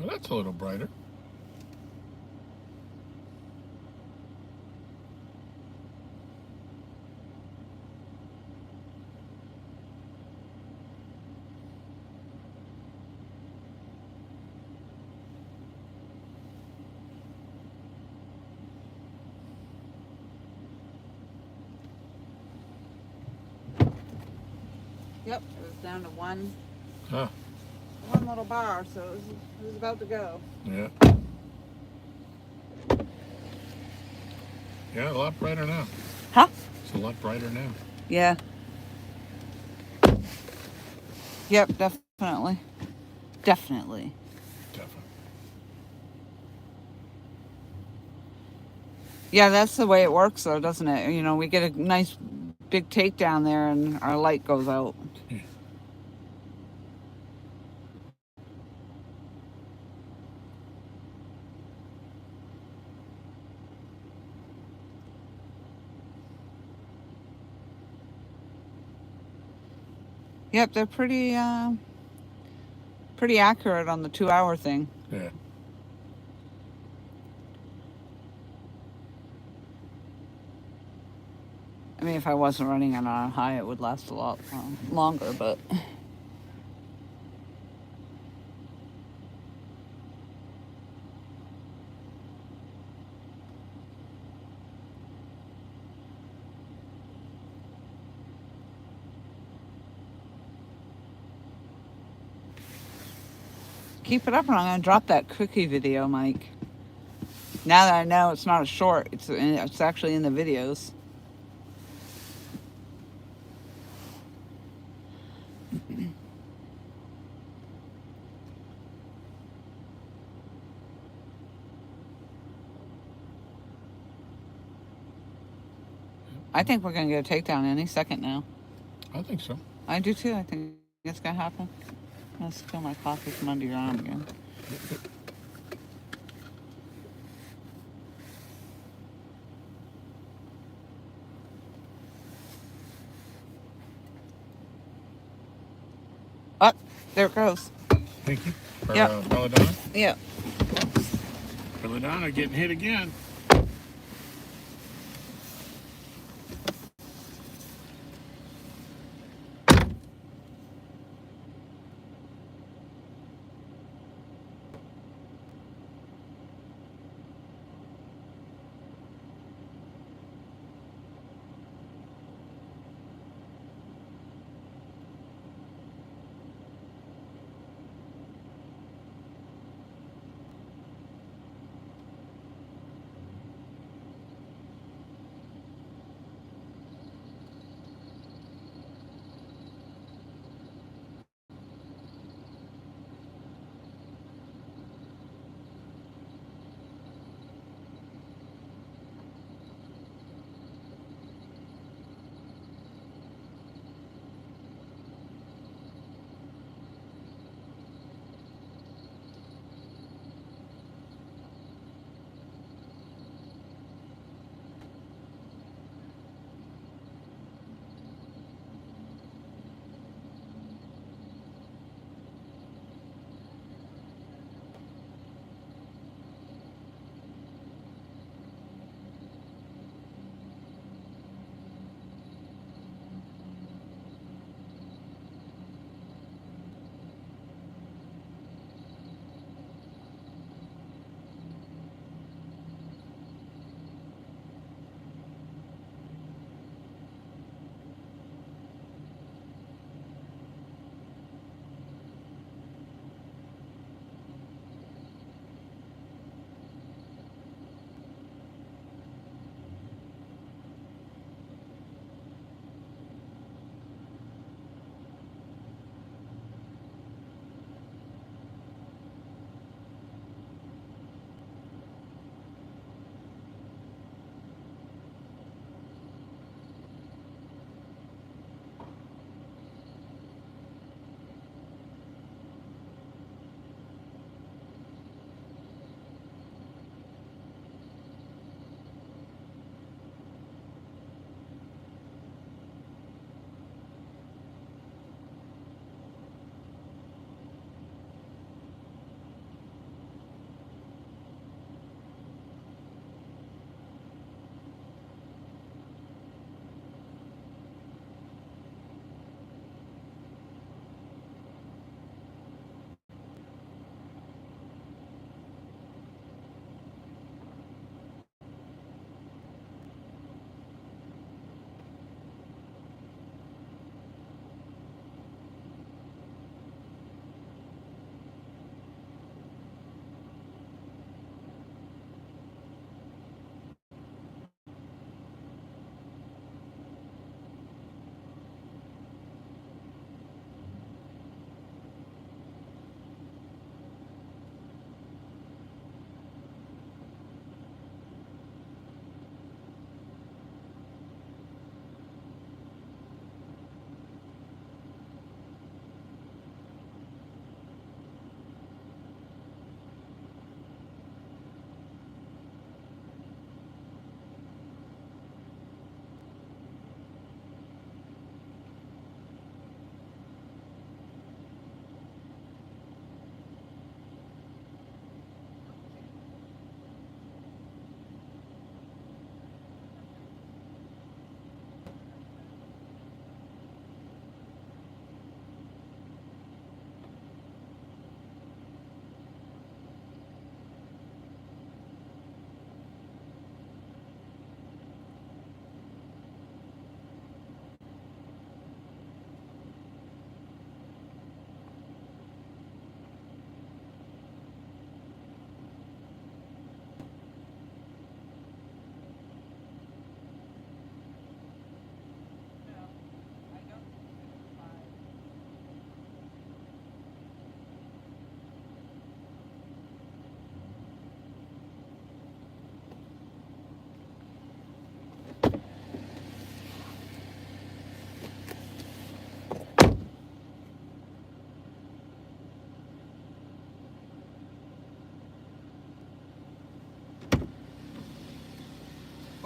Oh, that's a little brighter. yep, it was down to one little bar, so it was about to go. Yeah. Yeah, a lot brighter now. Huh? It's a lot brighter now. Yeah. Yep, definitely. Definitely. Yeah, that's the way it works, though, doesn't it? You know, we get a nice big takedown there, and our light goes out. Yeah. Yep, they're pretty accurate on the 2-hour thing. Yeah. I mean, if I wasn't running it on high, it would last a lot longer, but... Keep it up, or I'm gonna drop that cookie video, Mike. Now that I know it's not a short, it's actually in the videos. I think we're gonna get a takedown any second now. I think so. I do too. I think it's gonna happen. Let's steal my coffee from under your arm again. Oh, there it goes. Thank you. For, Yep. Belladonna. Yeah. Belladonna getting hit again.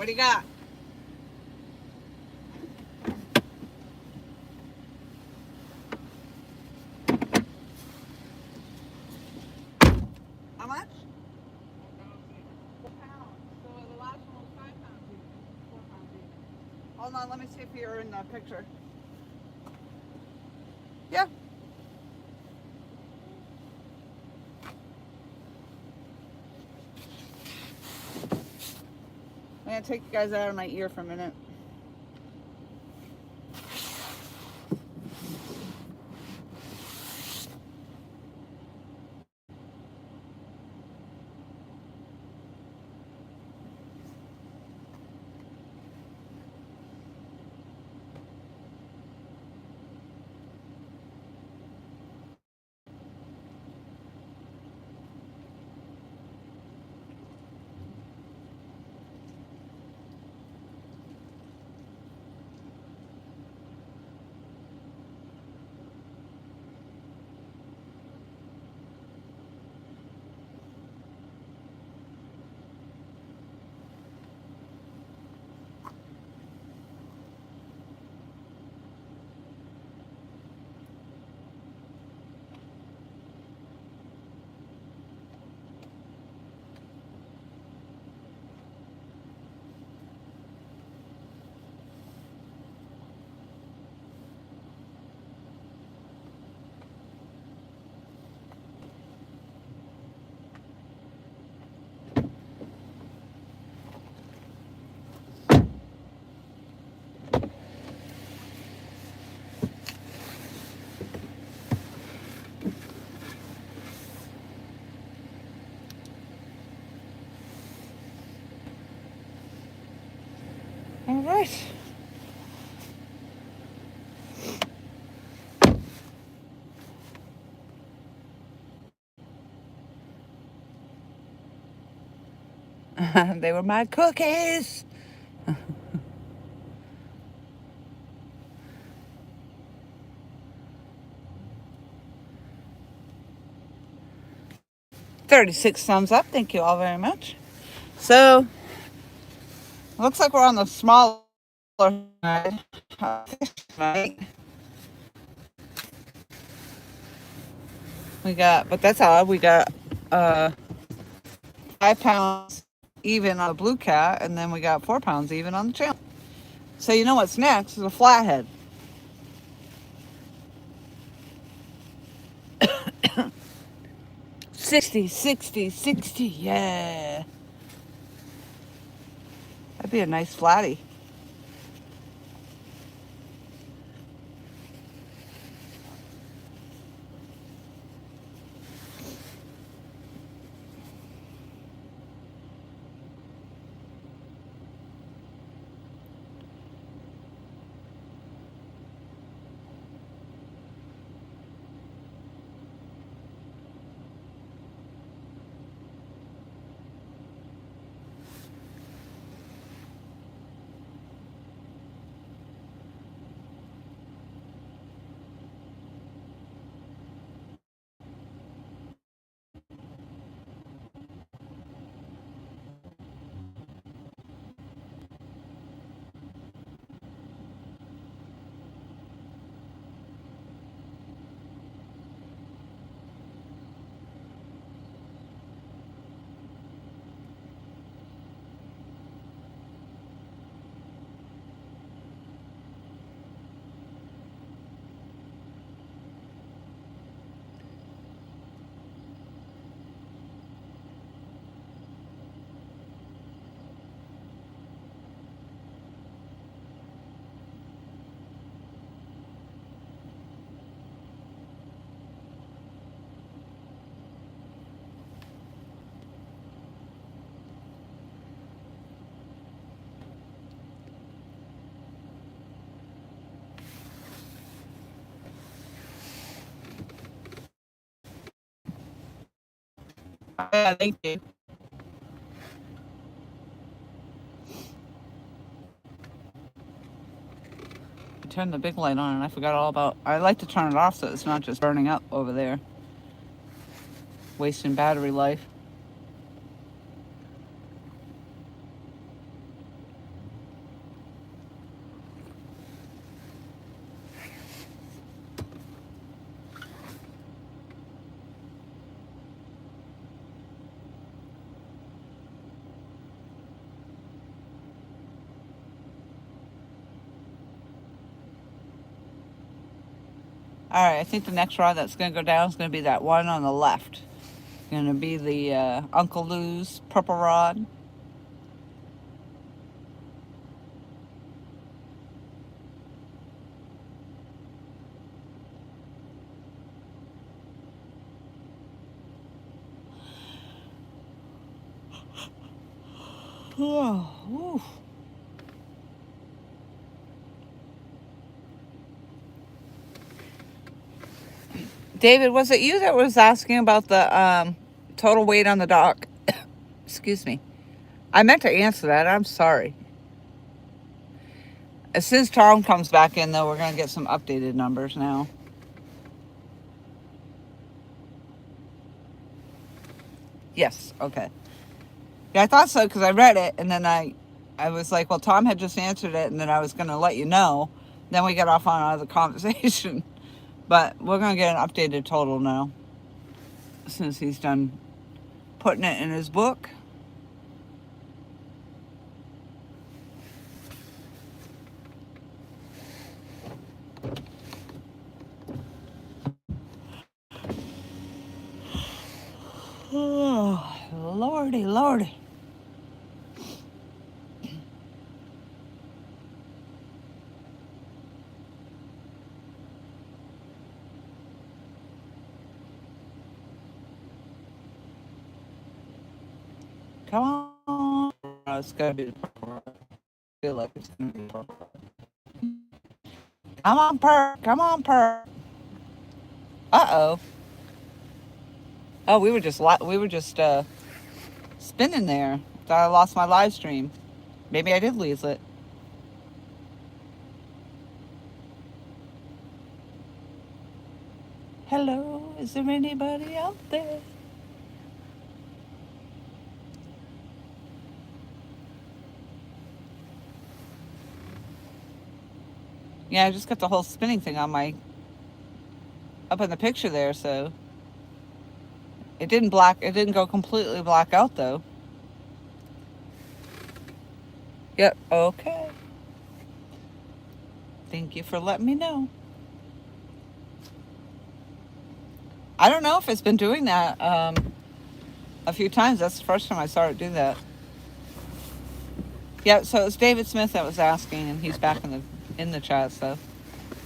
What do you got? How much? 4 pounds. So the last one was 5 pounds even. 4 pounds even. Hold on, let me see if you're in the picture. Yeah. I'm gonna take you guys out of my ear for a minute. All right. They were my cookies. $36 thumbs up. Thank you all very much. So, looks like we're on the smaller side. Right? We got, but that's odd. We got 5 pounds even on the blue cat, and then we got 4 pounds even on the channel. So you know what's next is a flathead. $60, yeah. That'd be a nice flatty. Yeah, thank you. I turned the big light on and I forgot all about. I like to turn it off so it's not just burning up over there, wasting battery life. All right, I think the next rod that's going to go down is going to be that one on the left. Going to be the Uncle Lou's purple rod. Oh, oof. David, was it you that was asking about the total weight on the dock? Excuse me. I meant to answer that. I'm sorry. As soon as Tom comes back in, though, we're going to get some updated numbers now. Yes, okay. Yeah, I thought so because I read it, and then I was like, well, Tom had just answered it, and then I was going to let you know. Then we got off on another conversation. But we're going to get an updated total now, since he's done putting it in his book. Oh, lordy, lordy. Come on. Oh, it's got to be the purple rod. I feel like it's going to be the purple rod. Come on, Perk. Come on, Perk. Uh-oh. Oh, we were just spinning there. Thought I lost my live stream. Maybe I did lose it. Hello, is there anybody out there? Yeah, I just got the whole spinning thing on my up in the picture there, so it didn't go completely black out though. Yep, okay. Thank you for letting me know. I don't know if it's been doing that a few times. That's the first time I saw it do that. Yeah, so it's David Smith that was asking, and he's back in the chat, so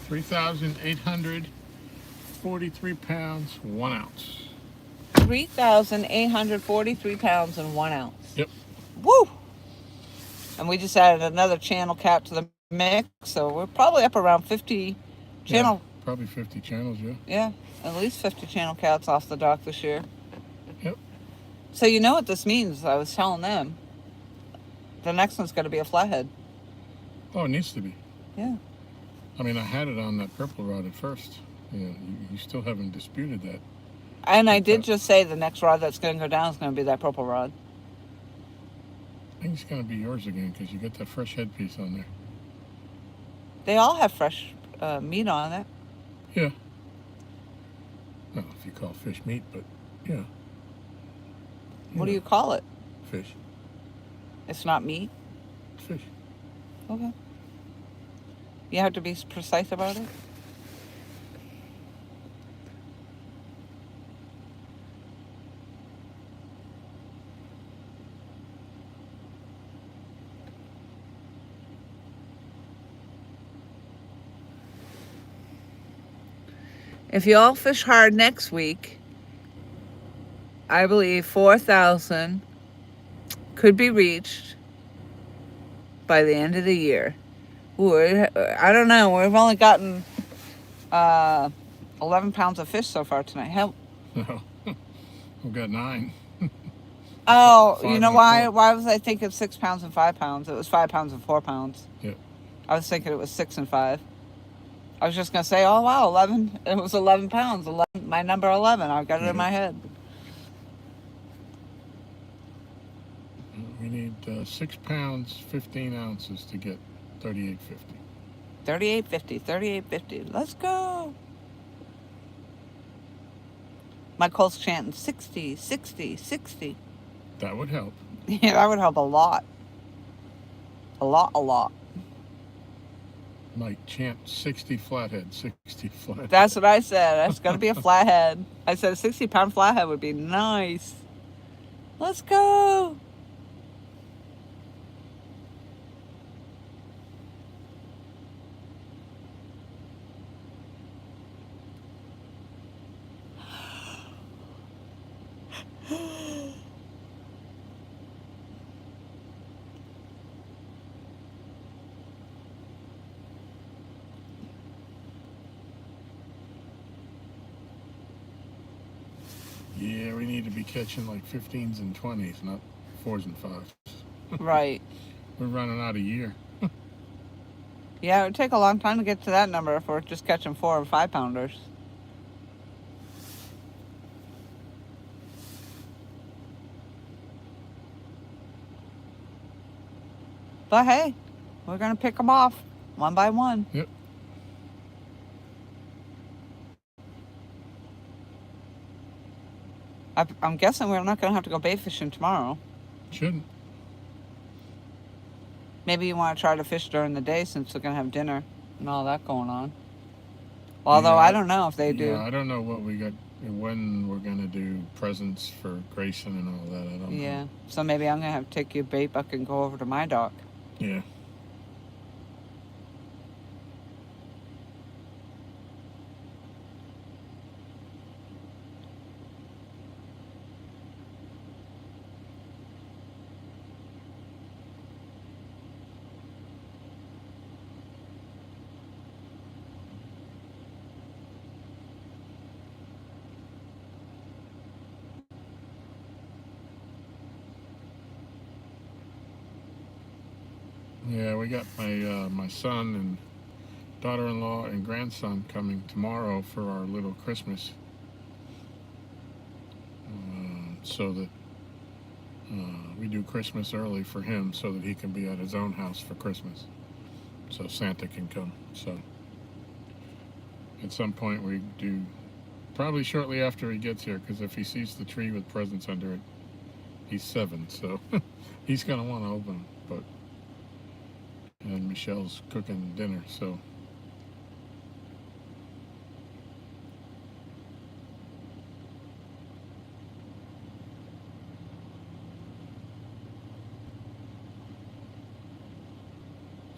3,843 pounds, 1 ounce. 3,843 pounds and 1 ounce. Yep. Woo! And we just added another channel cap to the mix, so we're probably up around 50 channel. Yeah, probably 50 channels, yeah. Yeah, at least 50 channel caps off the dock this year. Yep. So you know what this means? I was telling them. The next one's going to be a flathead. Oh, it needs to be. Yeah. I mean, I had it on that purple rod at first. You still haven't disputed that. And I did just say the next rod that's going to go down is going to be that purple rod. I think it's going to be yours again because you got that fresh headpiece on there. They all have fresh meat on it. Yeah. Well, if you call fish meat, but yeah. What do you call it? Fish. It's not meat? Fish. Okay. You have to be precise about it? If you all fish hard next week, I believe 4,000 could be reached by the end of the year. Ooh, I don't know. We've only gotten 11 pounds of fish so far tonight. Hell. No. We've got 9. Oh, you know why? Why was I thinking 6 pounds and 5 pounds? It was 5 pounds and 4 pounds. Yeah. I was thinking it was 6 and 5. I was just going to say, oh, wow, 11. It was 11 pounds. 11, my number 11. I've got it in my head. We need 6 pounds, 15 ounces to get 38.50. 38.50. 38.50. Let's go. My Cole's chanting 60, 60, 60. That would help. Yeah, that would help a lot. A lot, a lot. Might chant 60 flathead, 60 flathead. That's what I said. That's got to be a flathead. I said a 60-pound flathead would be nice. Let's go. Yeah, we need to be catching like 15s and 20s, not 4s and 5s. Right. We're running out of year. Yeah, it would take a long time to get to that number if we're just catching 4 and 5 pounders. But hey, we're going to pick them off one by one. Yep. I'm guessing we're not going to have to go bait fishing tomorrow. Shouldn't. Maybe you want to try to fish during the day since we're going to have dinner and all that going on. Although Yeah, I don't know if they do. Yeah, I don't know what we got, when we're going to do presents for Grayson and all that. I don't know. Yeah, so maybe I'm going to have to take your bait bucket and go over to my dock. Yeah. Yeah, we got my son and daughter-in-law and grandson coming tomorrow for our little Christmas, so that we do Christmas early for him so that he can be at his own house for Christmas, so Santa can come. So at some point we do, probably shortly after he gets here, because if he sees the tree with presents under it, he's 7, so he's gonna want to open them. But and Michelle's cooking dinner, so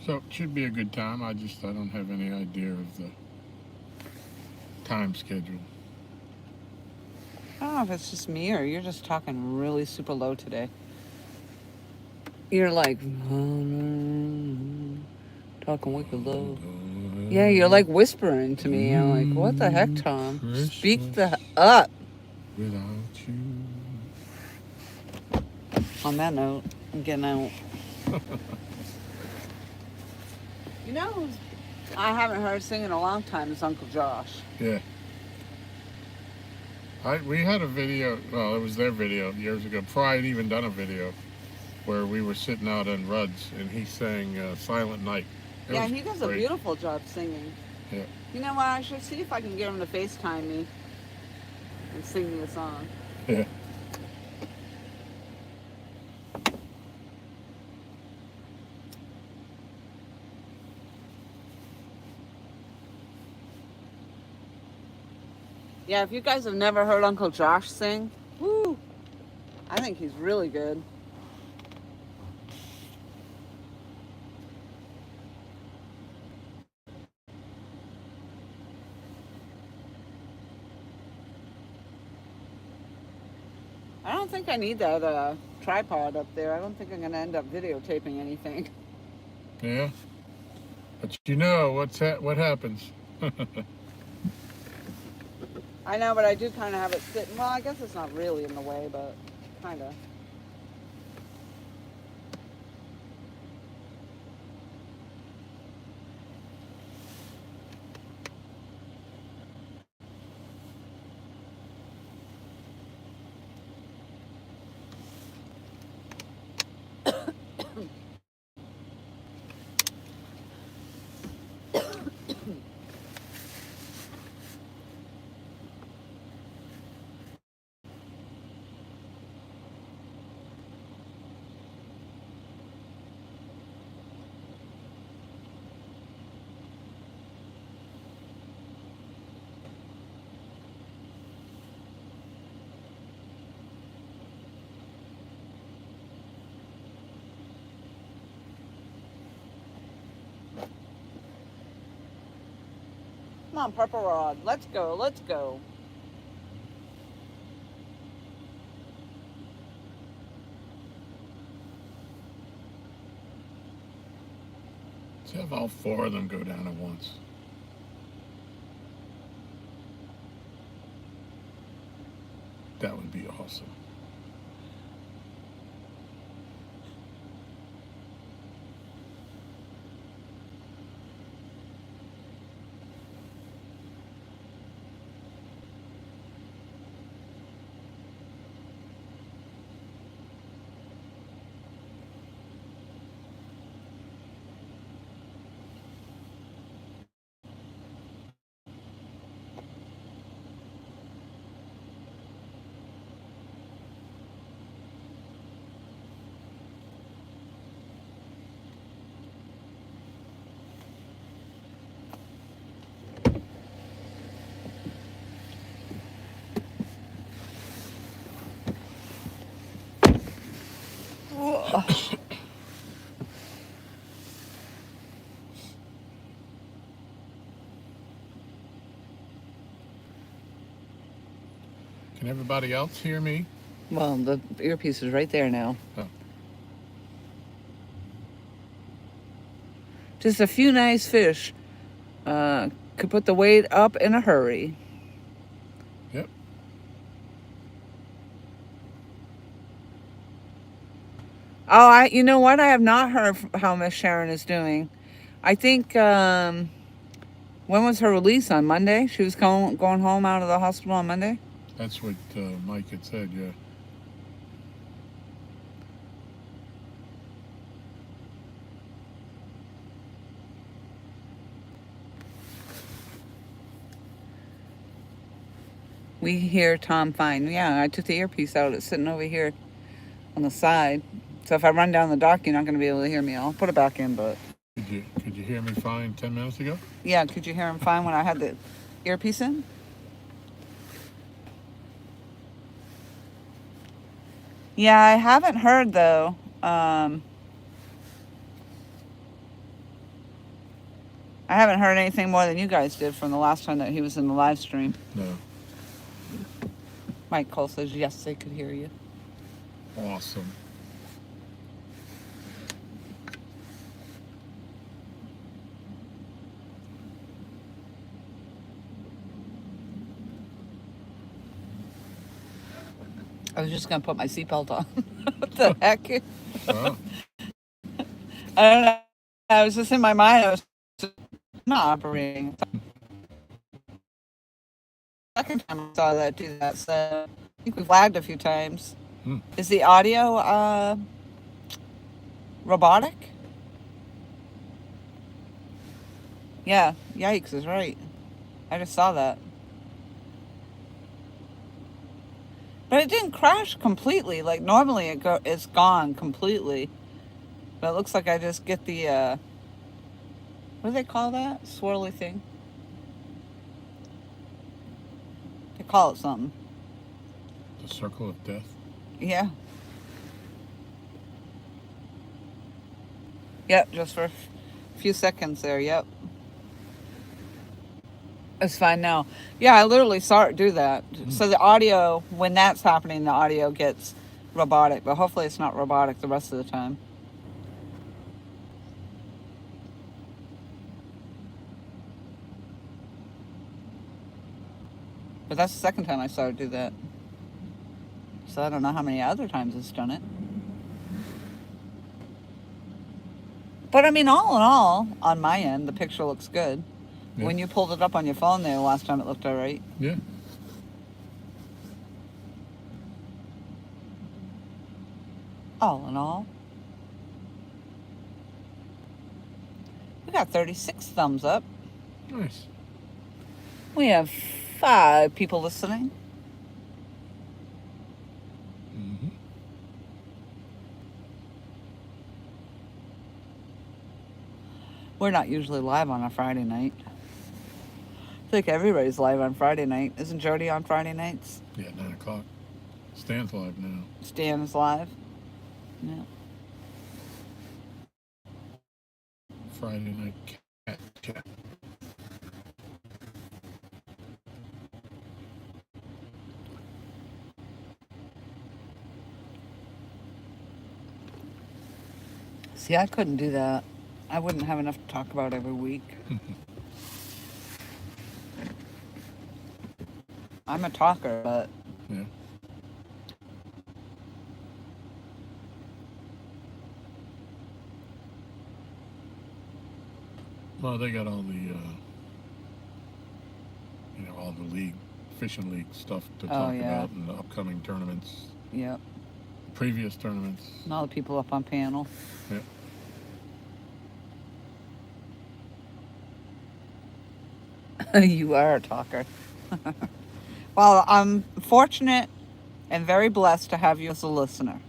it should be a good time. I don't have any idea of the time schedule. I don't know if it's just me or you're just talking really super low today. You're like, talking wicked low. Yeah, you're like whispering to me. I'm like, what the heck, Tom? Speak up. Without you. On that note, I'm getting out. You know who's I haven't heard sing in a long time is Uncle Josh. Yeah. We had a video, well, it was their video years ago, before I'd even done a video, where we were sitting out in Rudd's and he sang Silent Night. Yeah, he does a beautiful job singing. Yeah. You know what, I should see if I can get him to FaceTime me and sing me a song. Yeah. Yeah, if you guys have never heard Uncle Josh sing, woo, I think he's really good. I don't think I need that tripod up there. I don't think I'm going to end up videotaping anything. Yeah. But you know what happens. I know, but I do kind of have it sitting. Well, I guess it's not really in the way, but kind of. Come on, Purple Rod. Let's go. Let's go. Let's have all 4 of them go down at once. That would be awesome. Whoa. Can everybody else hear me? Well, the earpiece is right there now. Oh. Just a few nice fish. Could put the weight up in a hurry. Yep. Oh, you know what? I have not heard how Miss Sharon is doing. I think, when was her release? On Monday? She was going home out of the hospital on Monday? That's what Mike had said, yeah. We hear Tom fine. Yeah, I took the earpiece out. It's sitting over here on the side. So if I run down the dock, you're not going to be able to hear me. I'll put it back in, but... Could you hear me fine 10 minutes ago? Yeah, could you hear him fine when I had the earpiece in? Yeah, I haven't heard, though. I haven't heard anything more than you guys did from the last time that he was in the live stream. No. Mike Cole says, yes, they could hear you. Awesome. I was just going to put my seatbelt on. What the heck? Oh. I don't know. I was just in my mind. I was not operating. Second time I saw that do that. So I think we've lagged a few times. Is the audio robotic? Yeah. Yikes is right. I just saw that. But it didn't crash completely. Like normally it's gone completely. But it looks like I just get the, what do they call that? Swirly thing? They call it something. The circle of death? Yeah. Yep, just for a few seconds there, yep. It's fine now. Yeah, I literally saw it do that. So the audio, when that's happening, the audio gets robotic. But hopefully it's not robotic the rest of the time. But that's the second time I saw it do that. So I don't know how many other times it's done it. But I mean, all in all, on my end, the picture looks good. Yeah. When you pulled it up on your phone there last time, it looked all right. Yeah. All in all. We got 36 thumbs up. Nice. We have 5 people listening. Mm-hmm. We're not usually live on a Friday night. I think everybody's live on Friday night. Isn't Jody on Friday nights? Yeah, 9 o'clock. Stan's live now. Stan is live? Yeah. Friday night cat chat. See, I couldn't do that. I wouldn't have enough to talk about every week. I'm a talker, but Yeah. Well, they got all the, all the league, fishing league stuff to talk about, and the upcoming tournaments, yep. previous tournaments. And all the people up on panel. Yeah. You are a talker. Well, I'm fortunate and very blessed to have you as a listener.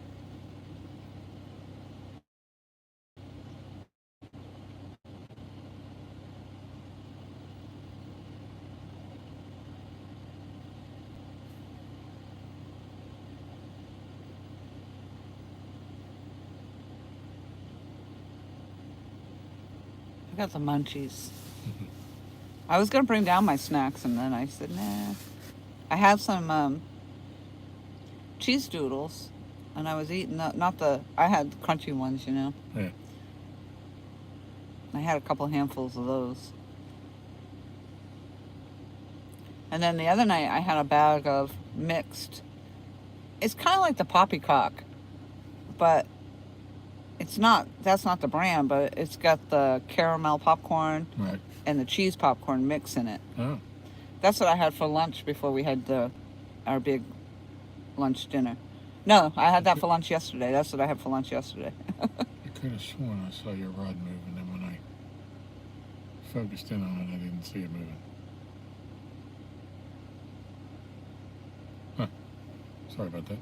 I got the munchies. I was going to bring down my snacks, and then I said, nah. I had some cheese doodles, and I was eating I had crunchy ones, Yeah. I had a couple handfuls of those. And then the other night, I had a bag of mixed. It's kind of like the poppycock, but that's not the brand, but it's got the caramel popcorn Right. and the cheese popcorn mix in it. Oh. That's what I had for lunch before we had our big lunch dinner. No, I had that for lunch yesterday. That's what I had for lunch yesterday. I could have sworn I saw your rod move, and then when I focused in on it, I didn't see it moving. Huh. Sorry about that.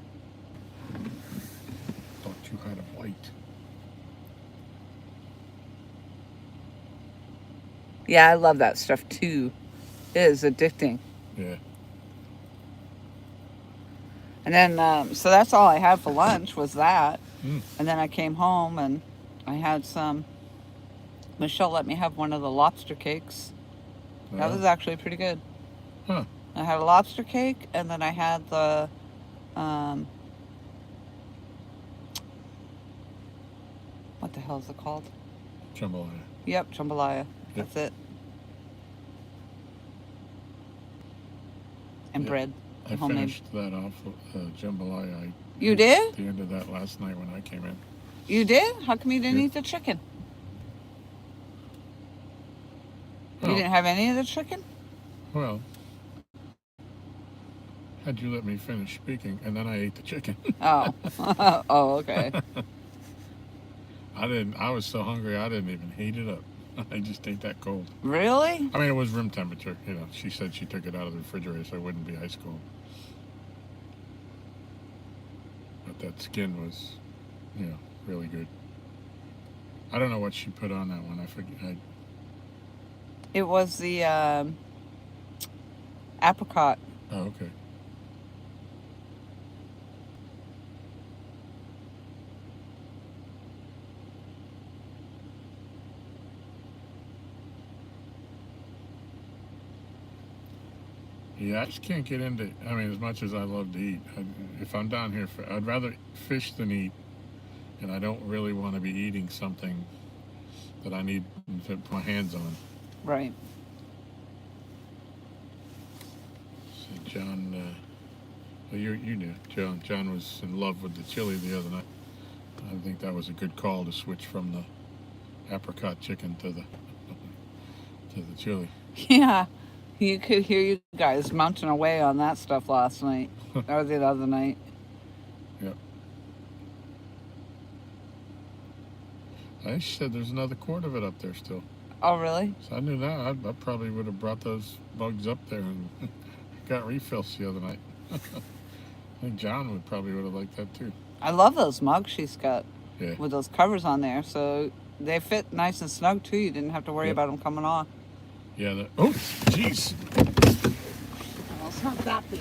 Thought you had a white. Yeah, I love that stuff too. It is addicting. Yeah. And then, so that's all I had for lunch was that. Mm. And then I came home and I had Michelle let me have one of the lobster cakes. That was actually pretty good. Huh. I had a lobster cake, and then I had the, what the hell is it called? Jambalaya. Yep, jambalaya. Yep. That's it. And bread. I homemade. finished that off jambalaya. You did? At the end of that last night when I came in. You did? How come you didn't Yeah. eat the chicken? Oh. You didn't have any of the chicken? Well, had you let me finish speaking, and then I ate the chicken. Oh. Oh, okay. I was so hungry I didn't even heat it up. I just ate that cold. Really? I mean, it was room temperature. She said she took it out of the refrigerator so it wouldn't be ice cold. But that skin was, really good. I don't know what she put on that one. I forget. It was the apricot. Oh, okay. Yeah, I just can't get into. I mean, as much as I love to eat, if I'm down here, I'd rather fish than eat, and I don't really want to be eating something that I need to put my hands on. Right. So John, well, you knew John was in love with the chili the other night. I think that was a good call to switch from the apricot chicken to the chili. Yeah. You could hear you guys mounting away on that stuff last night. Or the other night. Yep. I said there's another quart of it up there still. Oh, really? So I knew that. I probably would have brought those bugs up there and got refills the other night. I think John would have liked that too. I love those mugs she's got. Yeah. With those covers on there. So they fit nice and snug too. You didn't have to worry Yep. about them coming off. Yeah. Oh, jeez. Well, it's not that big.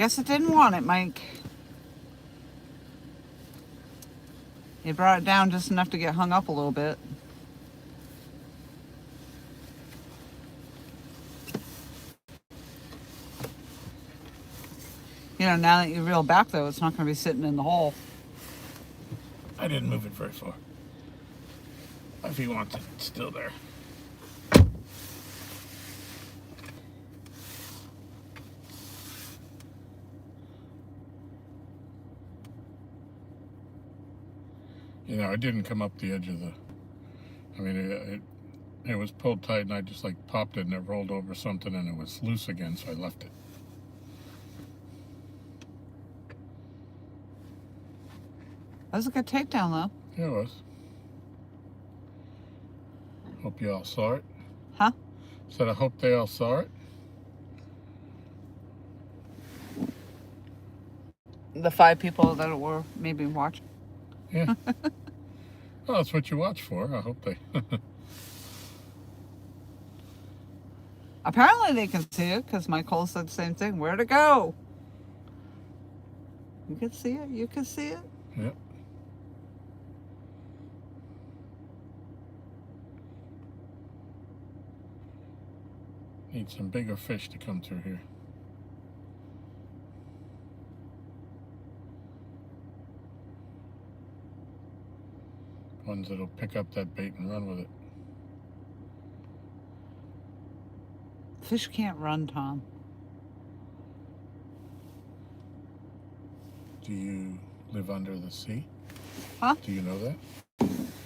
Guess it didn't want it, Mike. It brought it down just enough to get hung up a little bit. You know, now that you reel back, though, it's not going to be sitting in the hole. I didn't move it very far. If he wants it, it's still there. You know, it didn't come up the edge of the... I mean, it was pulled tight, and I just, like, popped it, and it rolled over something, and it was loose again, so I left it. That was a good takedown, though. Yeah, it was. Hope you all saw it. Huh? Said I hope they all saw it. The 5 people that were maybe watching. Yeah. Well, that's what you watch for. I hope they... Apparently they can see it, because Michael said the same thing. Where'd it go? You can see it? You can see it? Yep. Need some bigger fish to come through here. Ones that'll pick up that bait and run with it. Fish can't run, Tom. Do you live under the sea? Huh? Do you know that?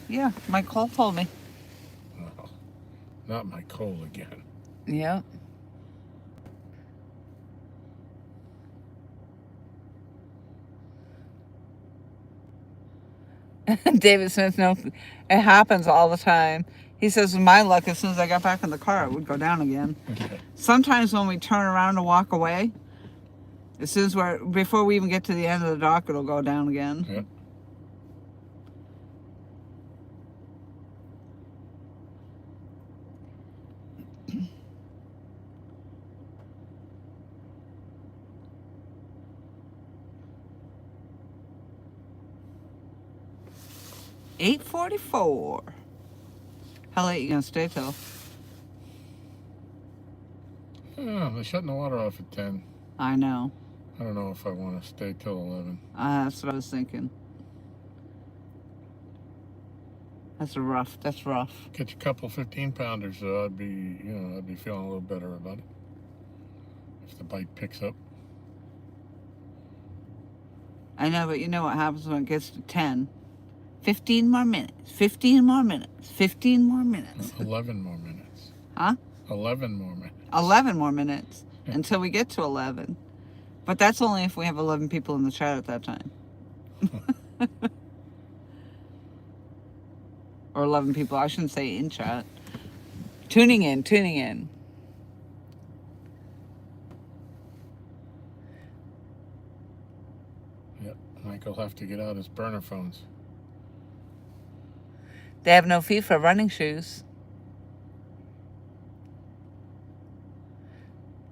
Yeah, Michael told me. Oh, not my coal again. Yeah. David Smith, no, it happens all the time. He says, with my luck, as soon as I got back in the car, it would go down again. Sometimes when we turn around to walk away, as soon as before we even get to the end of the dock, it'll go down again. Yep. $8:44. How late you gonna stay till? Oh, they're shutting the water off at 10. I know. I don't know if I want to stay till 11. That's what I was thinking. That's rough. That's rough. Catch a couple 15-pounders, so I'd be feeling a little better about it. If the bite picks up. I know, but you know what happens when it gets to 10? 15 more minutes. 15 more minutes. 15 more minutes. 11 more minutes. Huh? 11 more minutes. 11 more minutes until we get to 11. But that's only if we have 11 people in the chat at that time. Or 11 people. I shouldn't say in chat. Tuning in. Yep. Michael will have to get out his burner phones. They have no feet for running shoes.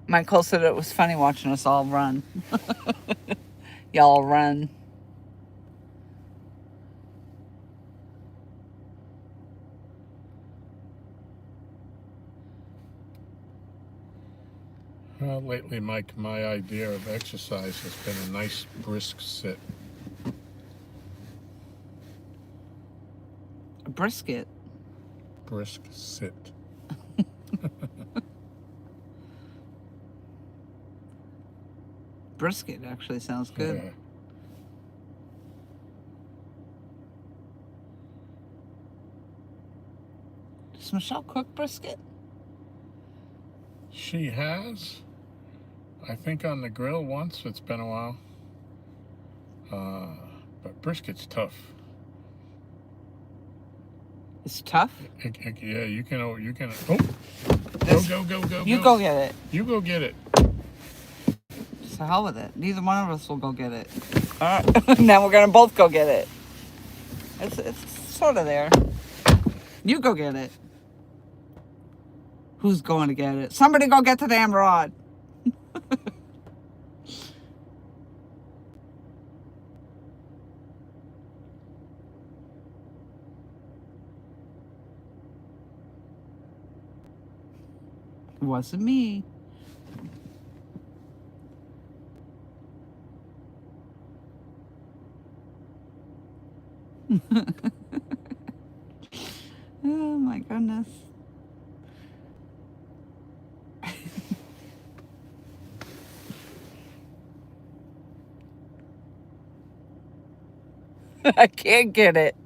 Michael said it was funny watching us all run. Y'all run. Well, lately, Mike, my idea of exercise has been a nice brisk sit. A brisket. Brisk sit. Brisket actually sounds good. Yeah. Does Michelle cook brisket? She has. I think on the grill once. It's been a while. But brisket's tough. It's tough? Yeah, you can. Oh, go. You go get it. You go get it. To hell with it. Neither one of us will go get it. All right. Now we're going to both go get it. It's sort of there. You go get it. Who's going to get it? Somebody go get the damn rod. It wasn't me. Oh my goodness. I can't get it.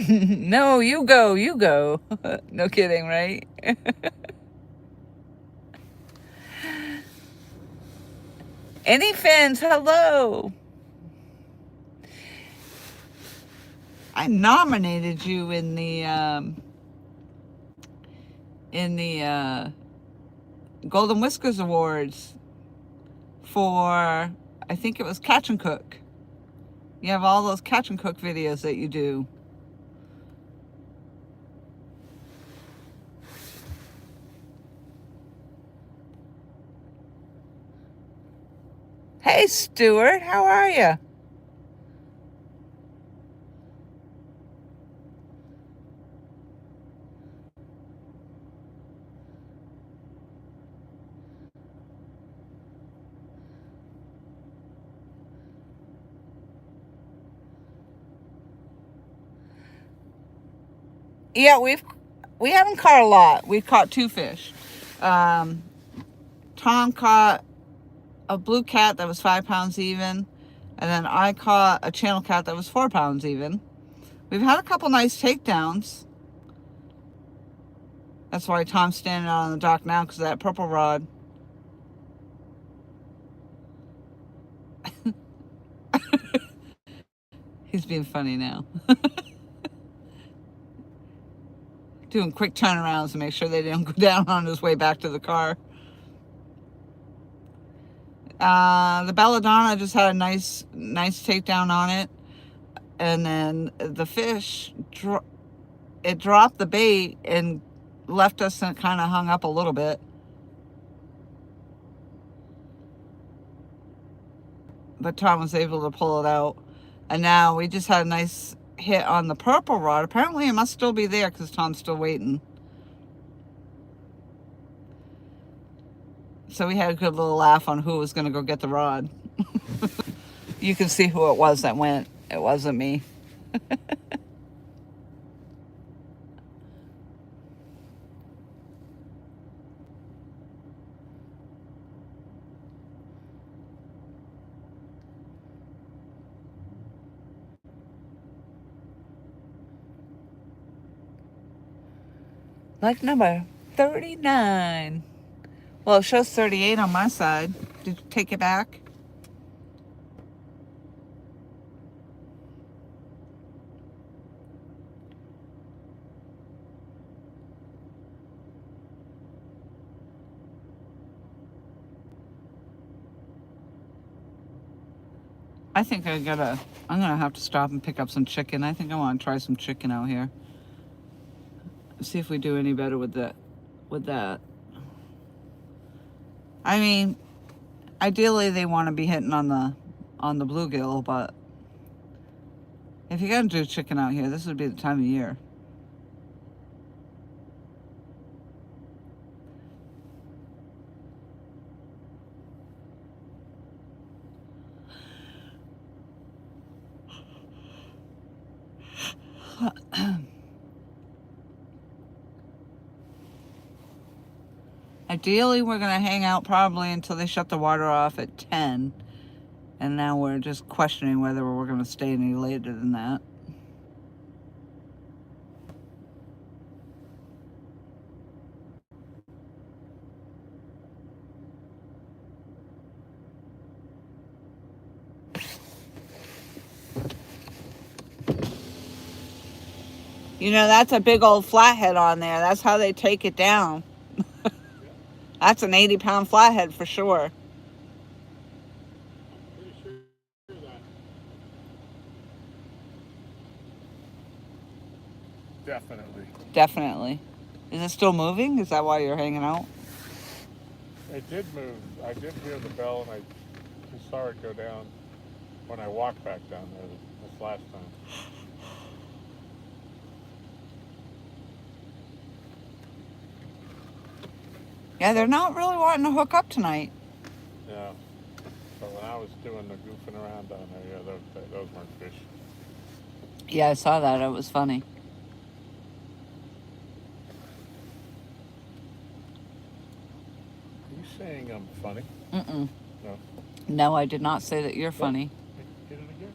No, you go, you go. No kidding, right? Any fans, hello. I nominated you in the Golden Whiskers Awards for, I think it was Catch and Cook. You have all those Catch and Cook videos that you do. Hey, Stuart, how are you? Yeah, we haven't caught a lot. We've caught 2 fish. Tom caught a blue cat that was 5 pounds even, and then I caught a channel cat that was 4 pounds even. We've had a couple nice takedowns. That's why Tom's standing out on the dock now, because of that purple rod. He's being funny now. Doing quick turnarounds to make sure they didn't go down on his way back to the car. The belladonna just had a nice takedown on it. And then the fish, it dropped the bait and left us and kind of hung up a little bit. But Tom was able to pull it out. And now we just had a nice hit on the purple rod. Apparently it must still be there because Tom's still waiting. So we had a good little laugh on who was going to go get the rod. You can see who it was that went. It wasn't me. Like number 39. Well, it shows 38 on my side. Did you take it back? I think I'm gonna have to stop and pick up some chicken. I think I want to try some chicken out here. See if we do any better with that. I mean, ideally they want to be hitting on the bluegill, but if you're gonna do chicken out here, this would be the time of year. Ideally, we're going to hang out probably until they shut the water off at 10. And now we're just questioning whether we're going to stay any later than that. You know, that's a big old flathead on there. That's how they take it down. That's an 80-pound flathead for sure. Definitely. Is it still moving? Is that why you're hanging out? It did move. I did hear the bell, and I just saw it go down when I walked back down there this last time. Yeah, they're not really wanting to hook up tonight. Yeah. But when I was doing the goofing around down there, yeah, those weren't fish. Yeah, I saw that. It was funny. Are you saying I'm funny? Mm-mm. No. No, I did not say that you're Look, funny. hit it again.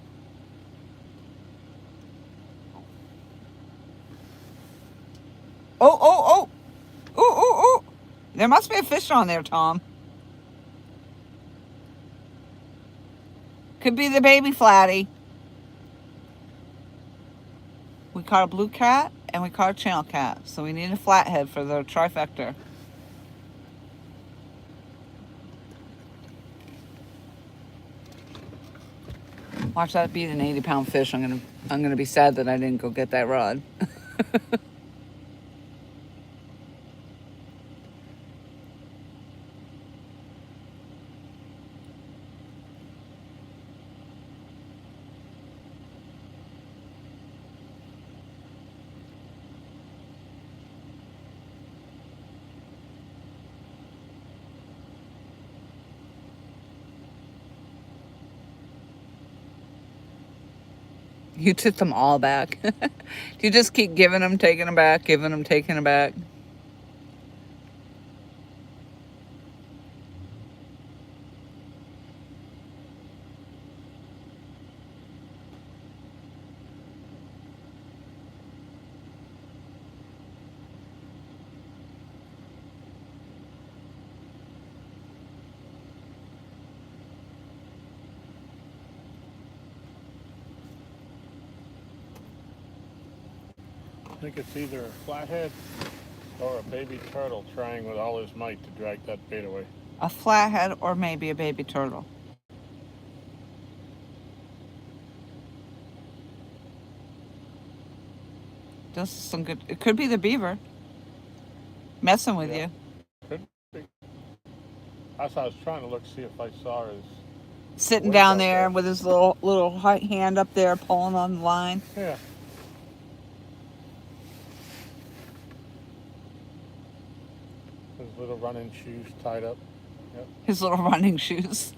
Oh, oh, oh! Ooh, ooh, ooh! There must be a fish on there, Tom. Could be the baby flatty. We caught a blue cat and we caught a channel cat. So we need a flathead for the trifecta. Watch that beat an 80-pound fish. I'm gonna be sad that I didn't go get that rod. You took them all back. Do you just keep giving them, taking them back, giving them, taking them back? I think it's either a flathead or a baby turtle trying with all his might to drag that bait away. A flathead or maybe a baby turtle. This is some good. It could be the beaver messing with Yeah. you. Could be. That's how I was trying to look, see if I saw his Sitting weight down out there there. with his little hand up there pulling on the line. Yeah. His little running shoes tied up. Yep. His little running shoes.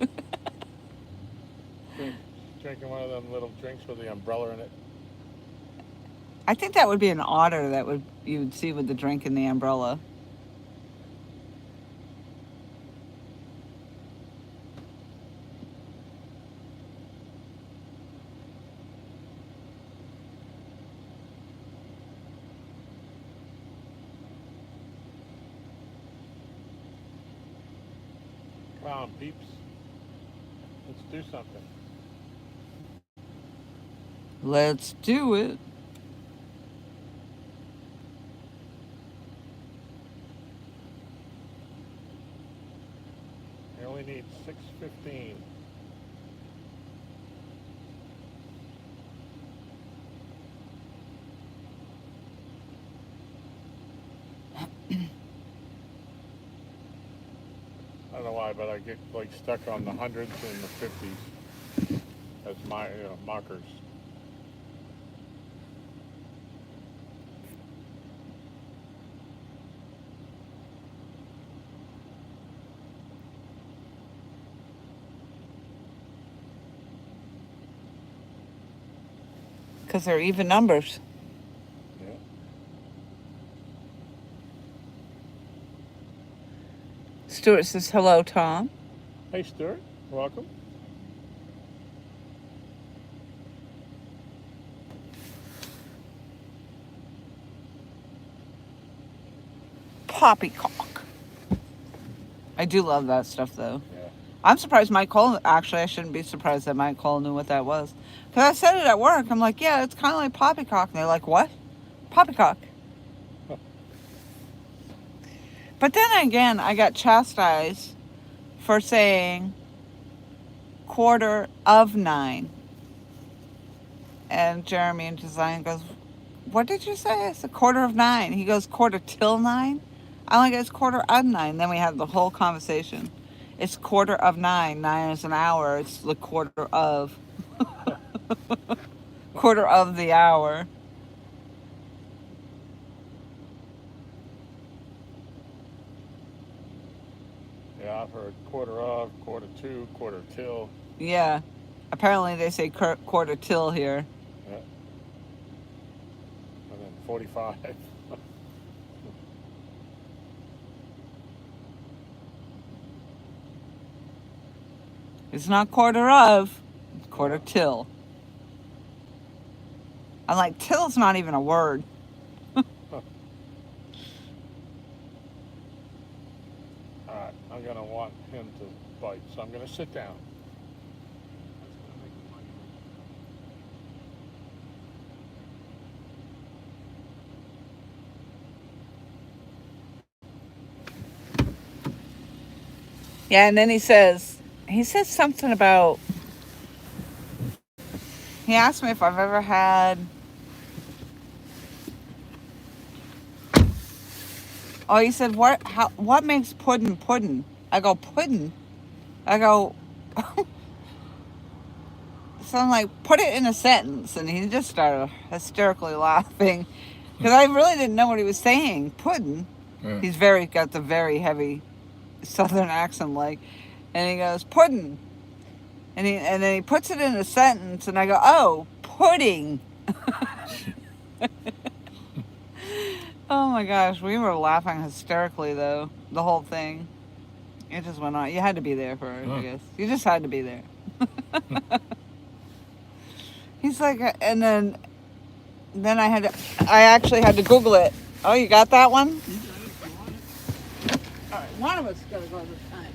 Drinking one of them little drinks with the umbrella in it. I think that would be an otter that you would see with the drink and the umbrella. Come on, peeps. Let's do something. Let's do it. You only need 6:15. I don't know why, but I get like stuck on the hundreds and the 50s as my markers. Because they're even numbers. Yeah. Stuart says, hello, Tom. Hey, Stuart. Welcome. Poppycock. I do love that stuff, though. Yeah. I'm surprised Mike Cole, actually, I shouldn't be surprised that Mike Cole knew what that was. Because I said it at work. I'm like, yeah, it's kind of like poppycock. And they're like, what? Poppycock. But then again, I got chastised for saying 9:15. And Jeremy in design goes, what did you say? It's 9:15. He goes, 9:45? I only guess 9:15. Then we had the whole conversation. It's 9:15. 9 is an hour. It's the quarter of. Quarter of the hour. I've heard quarter of, quarter to, quarter till. Yeah. Apparently they say quarter till here. Yeah. And then 45. It's not quarter of, it's quarter till. I'm like, till's not even a word. Alright, I'm going to want him to bite, so I'm going to sit down. Yeah, and then he says something about, he asked me if I've ever had, oh, he said, what makes puddin' puddin'? I go, puddin'? I go, so I'm like, put it in a sentence. And he just started hysterically laughing because I really didn't know what he was saying. Puddin'. Yeah. He's got the very heavy southern accent like. And he goes, puddin'. And then he puts it in a sentence and I go, oh, pudding. Oh my gosh, we were laughing hysterically though, the whole thing. It just went on. You had to be there for it, I guess. You just had to be there. He's like, and then I actually had to Google it. Oh, you got that one? All right, one of us is gonna go this time.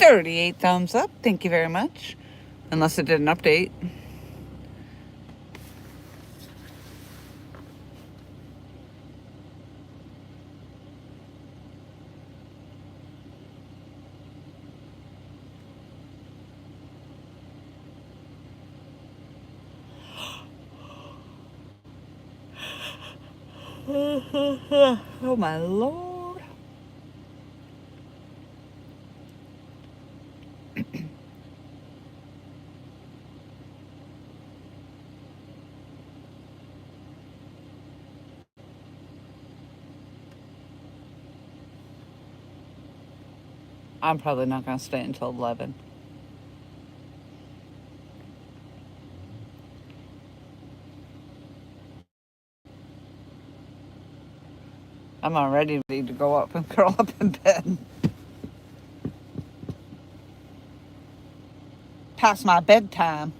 38 thumbs up. Thank you very much. Unless it did an update. Oh my lord. I'm probably not going to stay until 11. I'm already ready to go up and curl up in bed. Past my bedtime.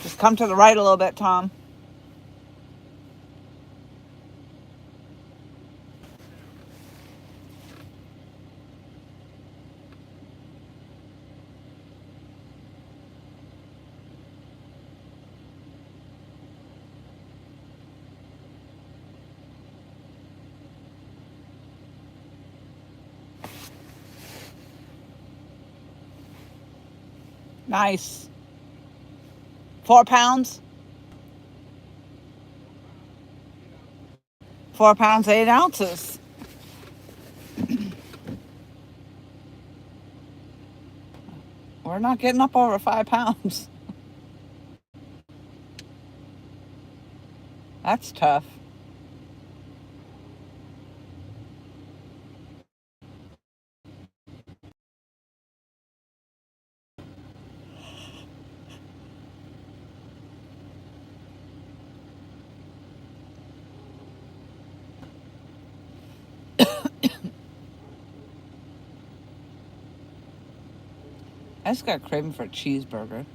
Just come to the right a little bit, Tom. Nice. 4 pounds. 4 pounds, 8 ounces. We're not getting up over 5 pounds. That's tough. I just got a craving for a cheeseburger.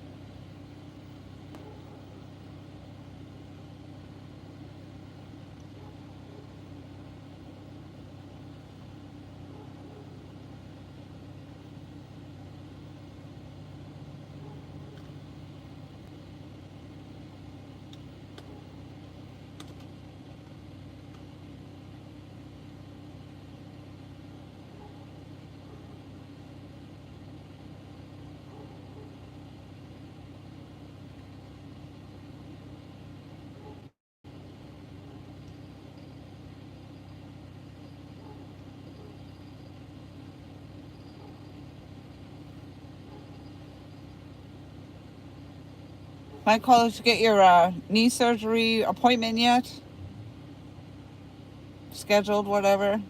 Might call to get your knee surgery appointment yet? Scheduled, whatever.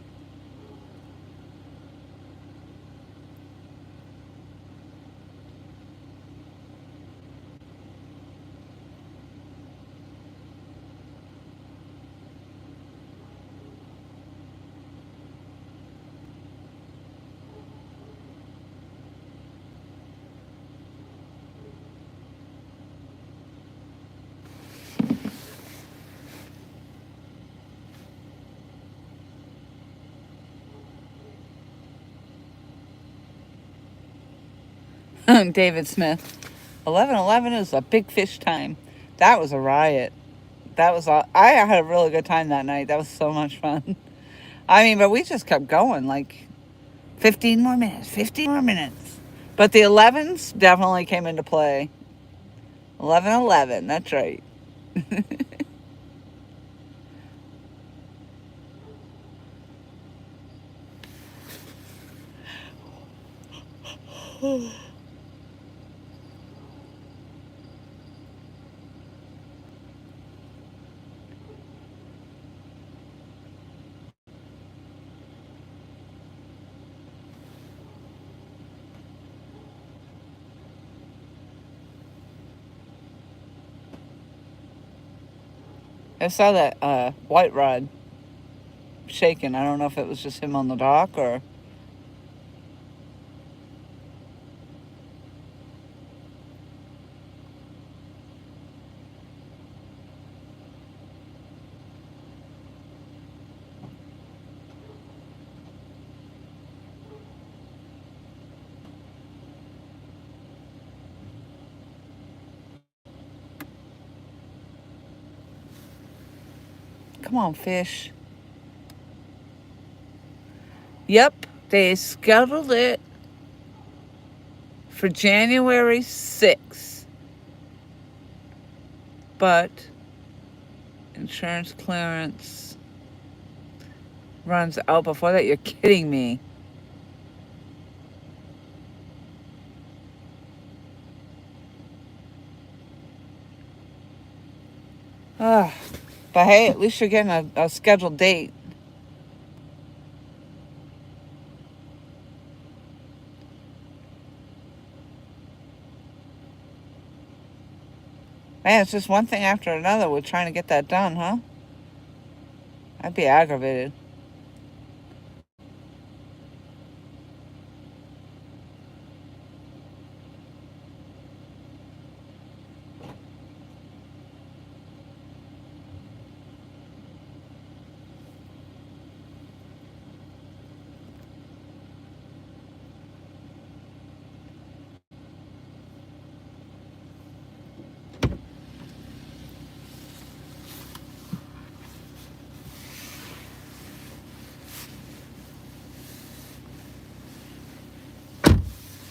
David Smith. 11:11 is a big fish time. That was a riot. I had a really good time that night. That was so much fun. I mean, but we just kept going, like 15 more minutes, 15 more minutes. But the 11s definitely came into play. 11:11, that's right. I saw that white rod shaking. I don't know if it was just him on the dock or... Come on, fish. Yep, they scheduled it for January 6th. But insurance clearance runs out before that. You're kidding me. Ugh. But hey, at least you're getting a scheduled date. Man, it's just one thing after another with trying to get that done, huh? I'd be aggravated.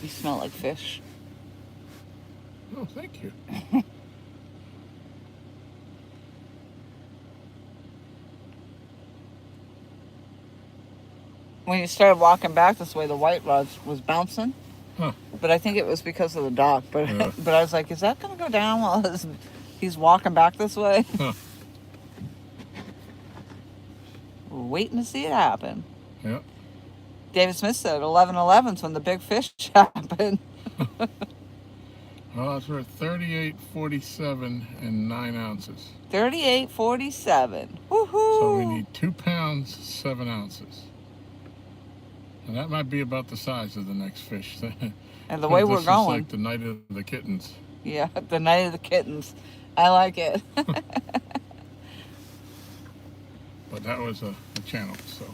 You smell like fish. Oh, thank you. When you started walking back this way, the white rod was bouncing. Huh. But I think it was because of the dock. But Yeah. but I was like, is that going to go down while he's walking back this way? Huh. We're waiting to see it happen. Yep. David Smith said 11/11's when the big fish happened. Well, it's worth 38.47 and 9 ounces. 38.47. Woohoo! So we need 2 pounds, 7 ounces. And that might be about the size of the next fish. And the way we're This going. is like the night of the kittens. Yeah, the night of the kittens. I like it. But that was a channel, so.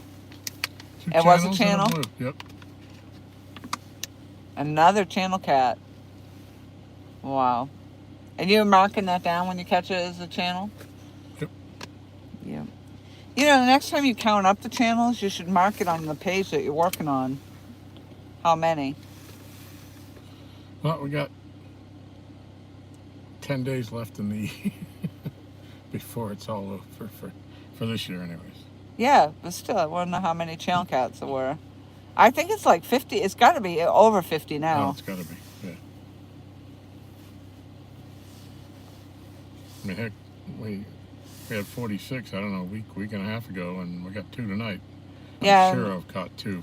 It was a channels and channel? blue. Yep. Another channel cat. Wow. And you're marking that down when you catch it as a channel? Yep. Yeah. You know, the next time you count up the channels, you should mark it on the page that you're working on. How many? Well, we got 10 days left in the before it's all over for this year anyways. Yeah, but still, I want to know how many channel cats there were. I think it's like 50. It's got to be over 50 now. Oh, it's got to be, yeah. I mean, heck, we had 46, I don't know, a week and a half ago, and we got 2 tonight. Yeah. I'm sure I've caught 2.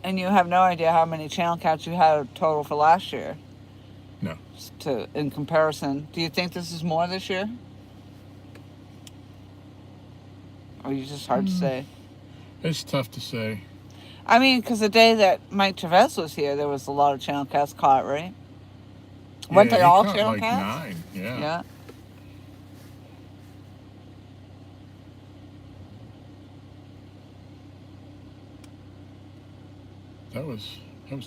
And you have no idea how many channel cats you had total for last year. No. In comparison. Do you think this is more this year? Or is it just hard to say? It's tough to say. I mean, because the day that Mike Chavez was here, there was a lot of channel cats caught, right? Weren't they all caught channel like cats? 9, yeah. Yeah. That was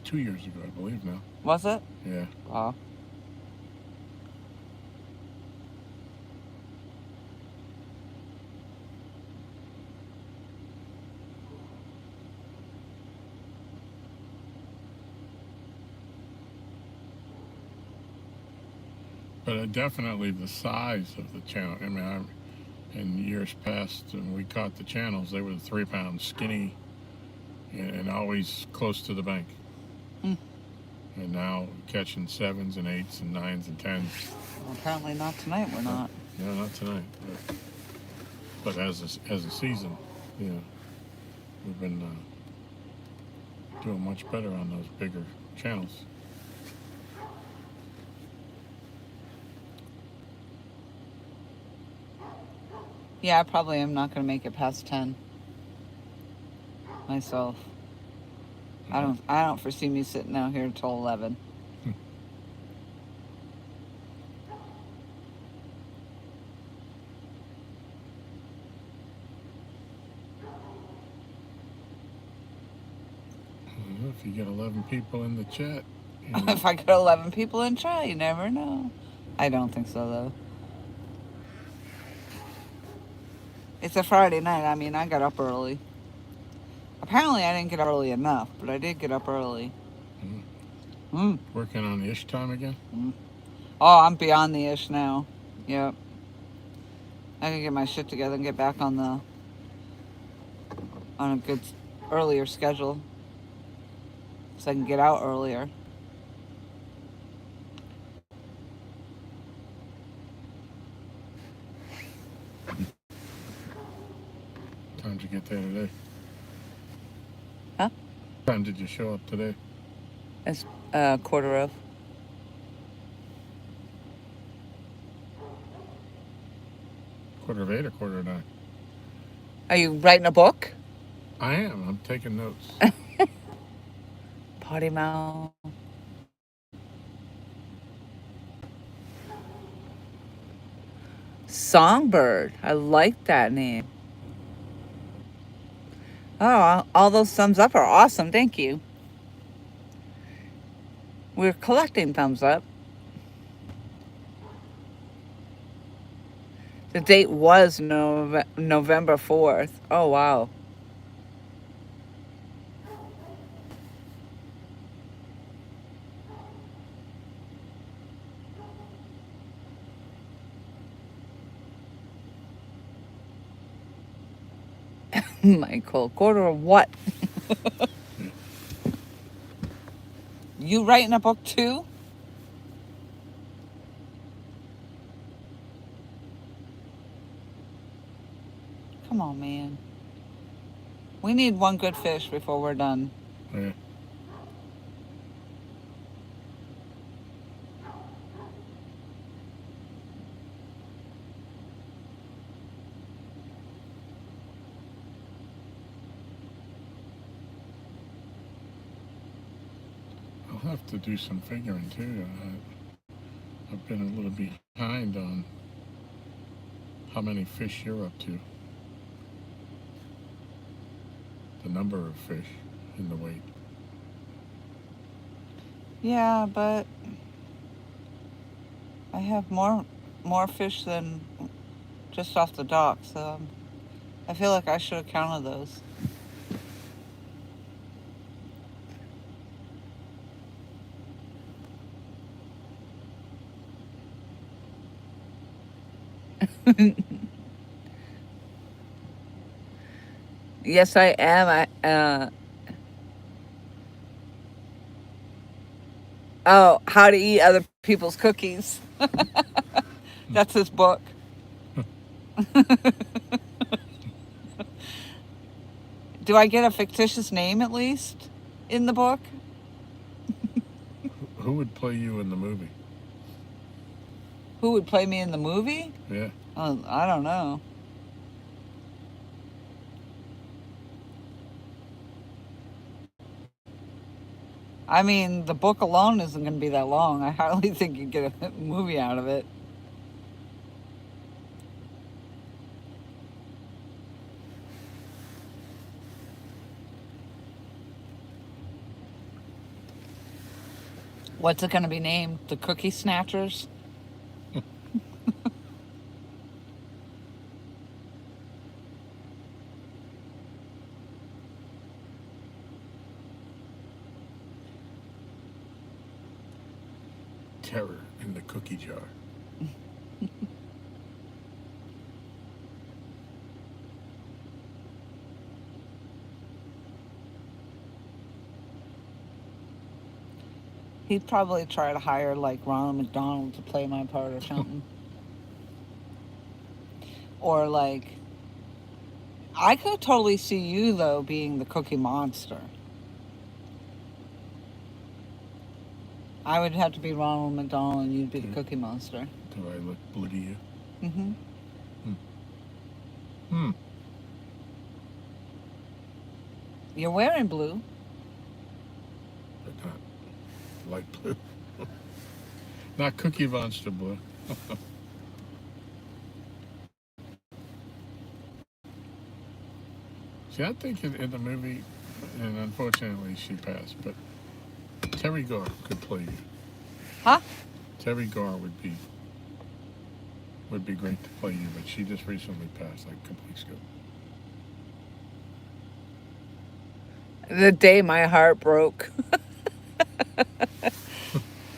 2 years ago, I believe now. Was it? Yeah. Wow. But definitely the size of the channel. I mean, in years past, when we caught the channels, they were 3 pounds, skinny, and always close to the bank. Mm. And now catching 7s and 8s and 9s and 10s. Well, apparently not tonight. We're not. No, not tonight. But as a season, you know, we've been doing much better on those bigger channels. Yeah, I probably am not going to make it past 10 myself. I don't foresee me sitting out here until 11. If you get 11 people in the chat. If I get 11 people in chat, you never know. I don't think so, though. It's a Friday night. I mean, I got up early. Apparently, I didn't get up early enough, but I did get up early. Mm. Mm. Working on ish time again? Mm. Oh, I'm beyond the ish now. Yep. I can get my shit together and get back on a good earlier schedule, so I can get out earlier. Time did you get there today? Huh? Time did you show up today? It's quarter of. Quarter of 8 or quarter of 9? Are you writing a book? I am. I'm taking notes. Potty mouth. Songbird. I like that name. Oh, all those thumbs up are awesome. Thank you. We're collecting thumbs up. The date was November 4th. Oh, wow. Michael, quarter of what? You writing a book too? Come on, man. We need one good fish before we're done. Yeah. I'll have to do some figuring too. I've been a little behind on how many fish you're up to. The number of fish in the weight. Yeah, but I have more fish than just off the dock, so I feel like I should have counted those. Yes, I am. Oh, how to eat other people's cookies. That's his book. Do I get a fictitious name at least in the book? Who would play you in the movie? Who would play me in the movie? Yeah. Oh, I don't know. I mean, the book alone isn't going to be that long. I hardly think you'd get a movie out of it. What's it going to be named? The Cookie Snatchers? Terror in the cookie jar. He'd probably try to hire like Ronald McDonald to play my part or something. Or like, I could totally see you though being the Cookie Monster. I would have to be Ronald McDonald and you'd be the Cookie Monster. Do I look blue to you? Mm-hmm. Hmm. You're wearing blue. But not light blue. Not Cookie Monster blue. See, I think in the movie, and unfortunately she passed, but Terry Garr could play you. Huh? Terry Garr would be would be great to play you, but she just recently passed like a couple weeks ago. The day my heart broke.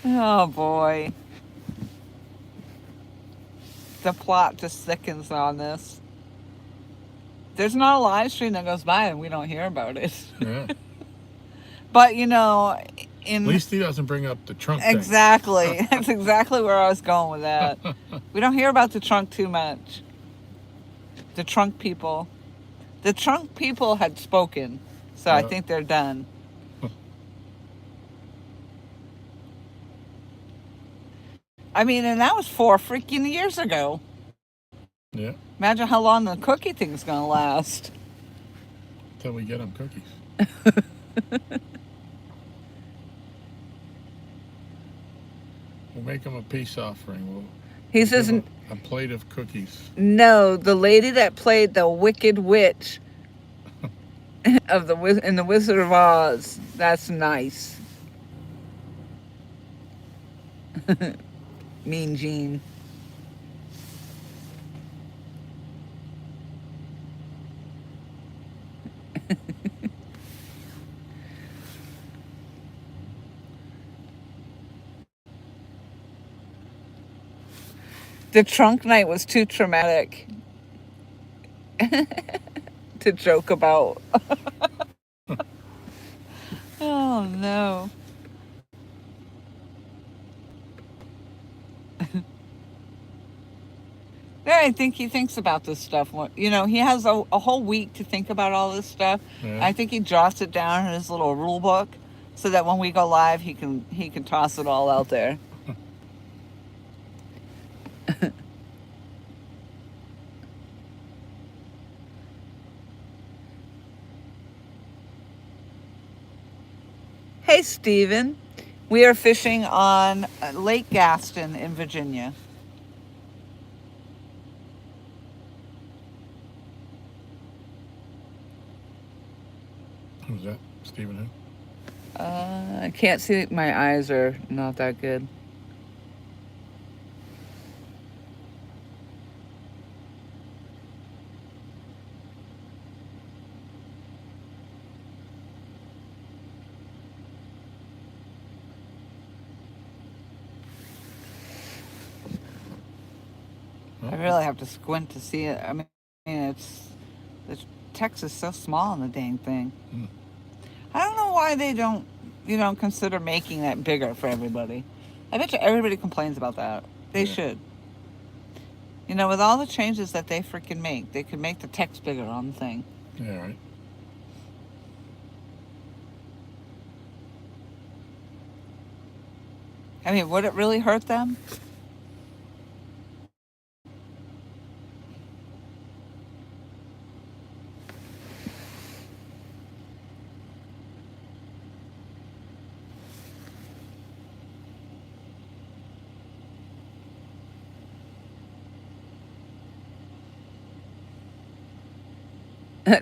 Oh boy. The plot just thickens on this. There's not a live stream that goes by and we don't hear about it. Yeah. But you know, At least he doesn't bring up the trunk thing. exactly. That's exactly where I was going with that. We don't hear about the trunk too much. The trunk people. The trunk people had spoken, so I think they're done. I mean, and that was 4 freaking years ago. Yeah. Imagine how long the cookie thing's gonna last. Till we get them cookies. We'll make him a peace offering. He says a plate of cookies. No, the lady that played the Wicked Witch of in the Wizard of Oz. That's nice. Mean Gene. The trunk night was too traumatic to joke about. Oh no. Yeah, I think he thinks about this stuff. You know, he has a whole week to think about all this stuff. Yeah. I think he jots it down in his little rule book so that when we go live, he can toss it all out there. Hey, Steven. We are fishing on Lake Gaston in Virginia. Who's that? Steven who? I can't see. My eyes are not that good. I really have to squint to see it. I mean, the text is so small on the dang thing. I don't know why they don't, consider making that bigger for everybody. I bet you everybody complains about that. They should. With all the changes that they freaking make, they could make the text bigger on the thing. Yeah, right. I mean, would it really hurt them?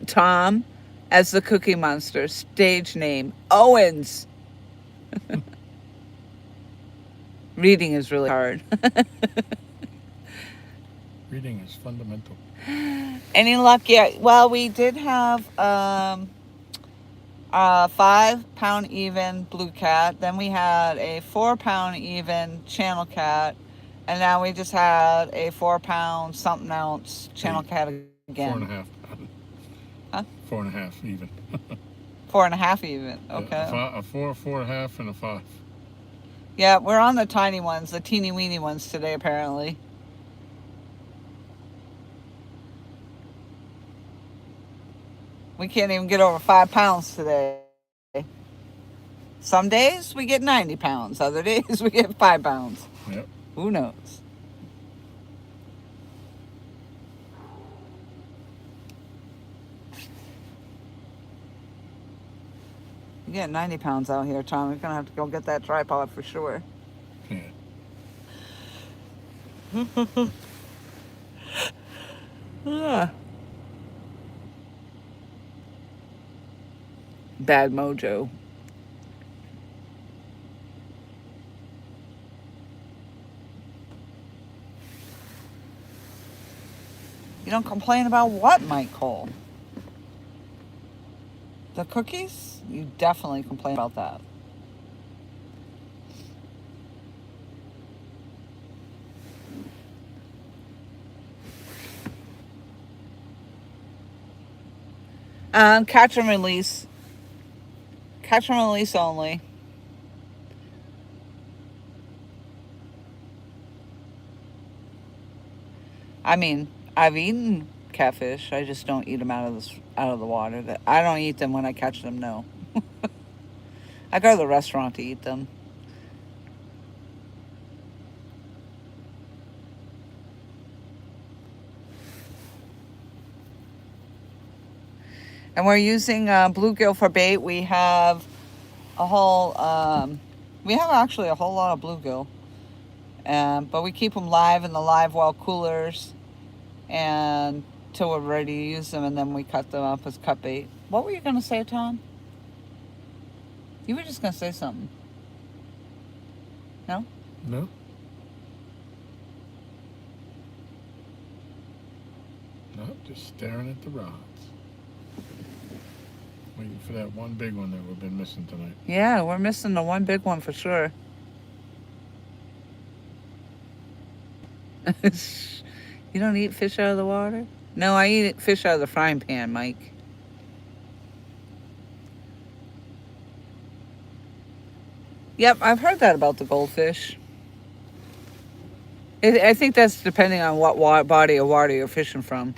Tom as the Cookie Monster. Stage name, Owens. Reading is really hard. Reading is fundamental. Any luck yet? Well, we did have 5 pound even blue cat. Then we had a 4 pound even channel cat. And now we just had a 4 pound something else channel cat again. 4.5 pound. Huh? 4.5 even. 4.5 even. Okay. A 4, 4.5, and a 5. Yeah, we're on the tiny ones, the teeny weeny ones today, apparently. We can't even get over 5 pounds today. Some days we get 90 pounds. Other days we get 5 pounds. Yep. Who knows? You get 90 pounds out here, Tom. You're going to have to go get that tripod for sure. Yeah. Bad mojo. You don't complain about what, Mike Cole? The cookies? You definitely complain about that. Catch and release. Catch and release only. I mean, I've eaten catfish. I just don't eat them out of the water. I don't eat them when I catch them. No, I go to the restaurant to eat them. And we're using bluegill for bait. We have actually a whole lot of bluegill, but we keep them live in the live well coolers, and till we're ready to use them, and then we cut them up as cut bait. What were you gonna say, Tom? You were just gonna say something. No? No. No, just staring at the rods. Waiting for that one big one that we've been missing tonight. Yeah, we're missing the one big one for sure. You don't eat fish out of the water? No, I eat fish out of the frying pan, Mike. Yep, I've heard that about the goldfish. I think that's depending on what body of water you're fishing from.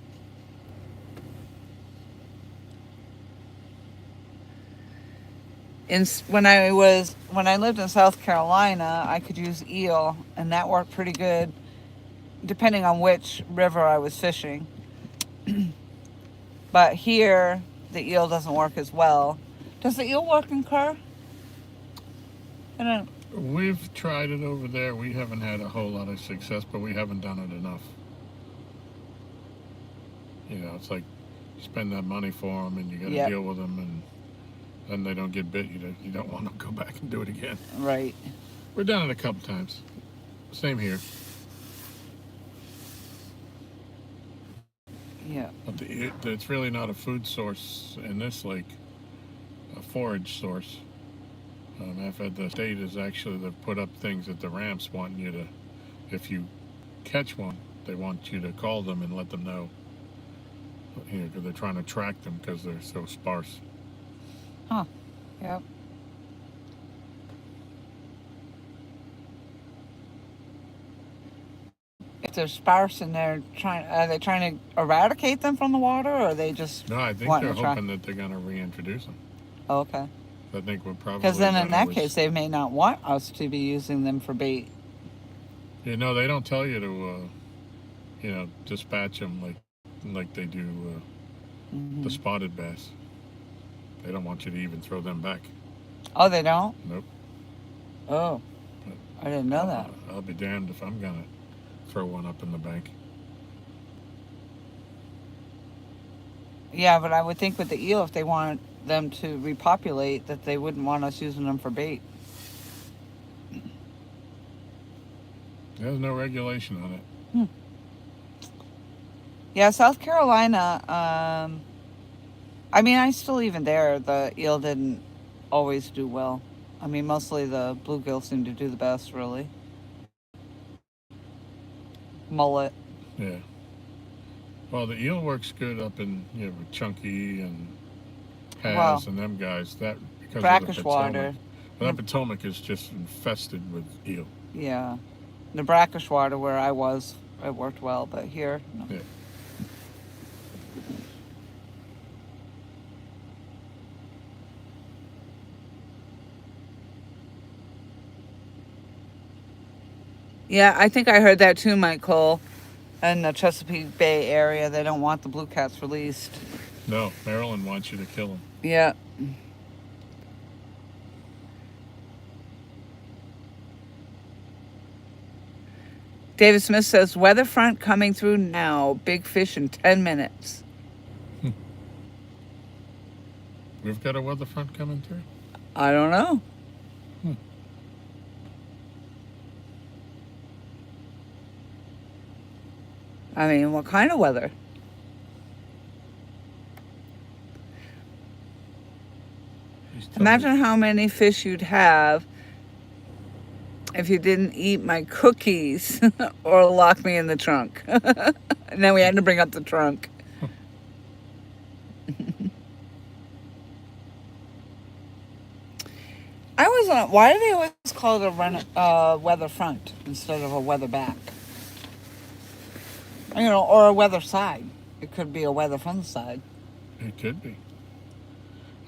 When I lived in South Carolina, I could use eel, and that worked pretty good, depending on which river I was fishing. But here, the eel doesn't work as well. Does the eel work in Kerr? I don't. We've tried it over there. We haven't had a whole lot of success, but we haven't done it enough. You know, it's like you spend that money for them, and you got to deal with them, and then they don't get bit. You don't want to go back and do it again. Right. We've done it a couple times. Same here. Yeah. But it's really not a food source in this lake, a forage source. I've had the state is actually, they've put up things that the ramps want you to, if you catch one, they want you to call them and let them know. You know, because they're trying to track them because they're so sparse. Huh. Yep. If they're sparse and are they trying to eradicate them from the water, or are they just? No, I think they're hoping that they're going to reintroduce them. Oh, okay. I think we're probably. Because then in that case, they may not want us to be using them for bait. You know, they don't tell you to, dispatch them like they do the spotted bass. They don't want you to even throw them back. Oh, they don't? Nope. Oh, I didn't know that. I'll be damned if I'm going to throw one up in the bank. Yeah, but I would think with the eel, if they want them to repopulate, that they wouldn't want us using them for bait. There's no regulation on it. Yeah, South Carolina, I mean, I still even there, the eel didn't always do well. I mean, mostly the bluegill seemed to do the best, really. Mullet. Yeah. Well, the eel works good up in, with Chunky and Paz and them guys. That because brackish of the Potomac. water. Well, that Potomac is just infested with eel. Yeah. The brackish water where I was, it worked well, but here, no. Yeah. Yeah, I think I heard that too, Mike Cole. In the Chesapeake Bay area, they don't want the blue cats released. No, Maryland wants you to kill them. Yeah. David Smith says, weather front coming through now. Big fish in 10 minutes. We've got a weather front coming through? I don't know. I mean, what kind of weather? Imagine how many fish you'd have if you didn't eat my cookies or lock me in the trunk. And then we had to bring up the trunk. I always wonder, why do they always call it a weather front instead of a weather back? You know, or a weather side. It could be a weather front side. It could be.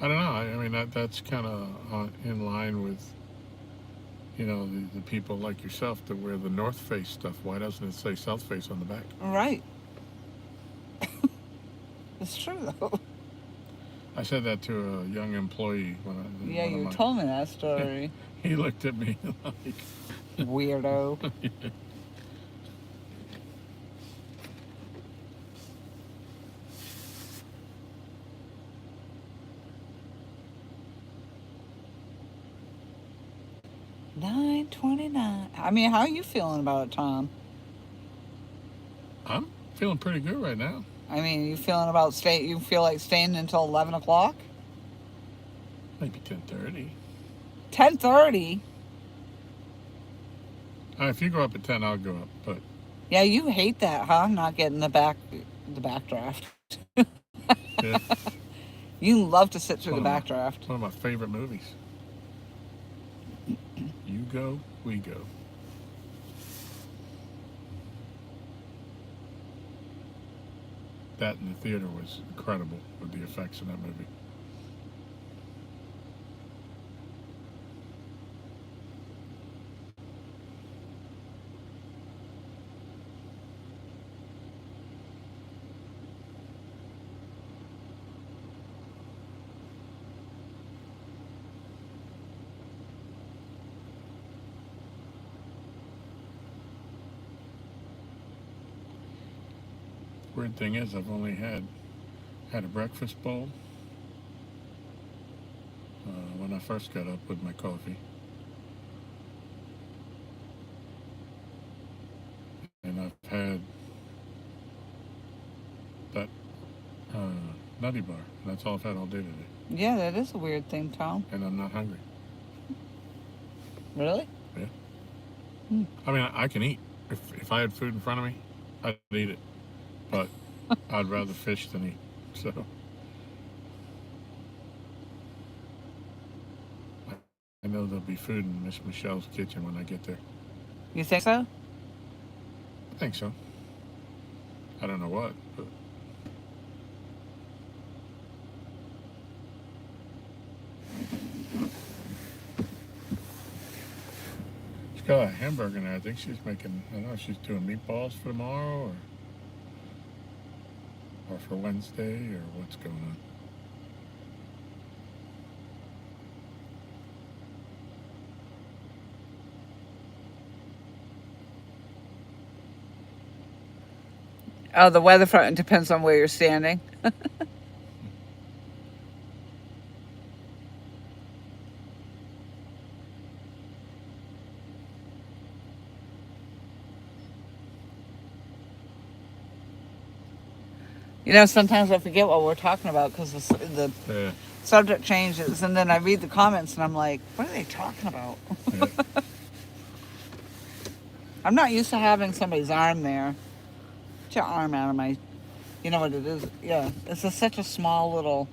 I don't know. I mean, that's kind of in line with, you know, the people like yourself that wear the North Face stuff. Why doesn't it say South Face on the back? Right. It's true, though. I said that to a young employee when Yeah, you told me that story. He looked at me like weirdo. 9:29. I mean, how are you feeling about it, Tom? I'm feeling pretty good right now. I mean, you feeling about stay? You feel like staying until 11 o'clock? Maybe 10:30. 10:30. If you go up at 10, I'll go up. But yeah, you hate that, huh? Not getting the backdraft. yeah. You love to sit through the backdraft. One of my favorite movies. You go, we go. That in the theater was incredible with the effects in that movie. Weird thing is, I've only had a breakfast bowl when I first got up with my coffee, and I've had that nutty bar. That's all I've had all day today. Yeah, that is a weird thing, Tom. And I'm not hungry. Really? Yeah. I mean, I can eat. If I had food in front of me, I'd eat it. But I'd rather fish than eat. So I know there'll be food in Miss Michelle's kitchen when I get there. You think so? I think so. I don't know what, but she's got a hamburger now. I think she's making, I don't know if she's doing meatballs for tomorrow or for Wednesday, or what's going on. Oh, the weather front depends on where you're standing. You know, sometimes I forget what we're talking about because the subject changes, and then I read the comments and I'm like, what are they talking about? Yeah. I'm not used to having somebody's arm there. Get your arm out of my... You know what it is? Yeah. It's such a small little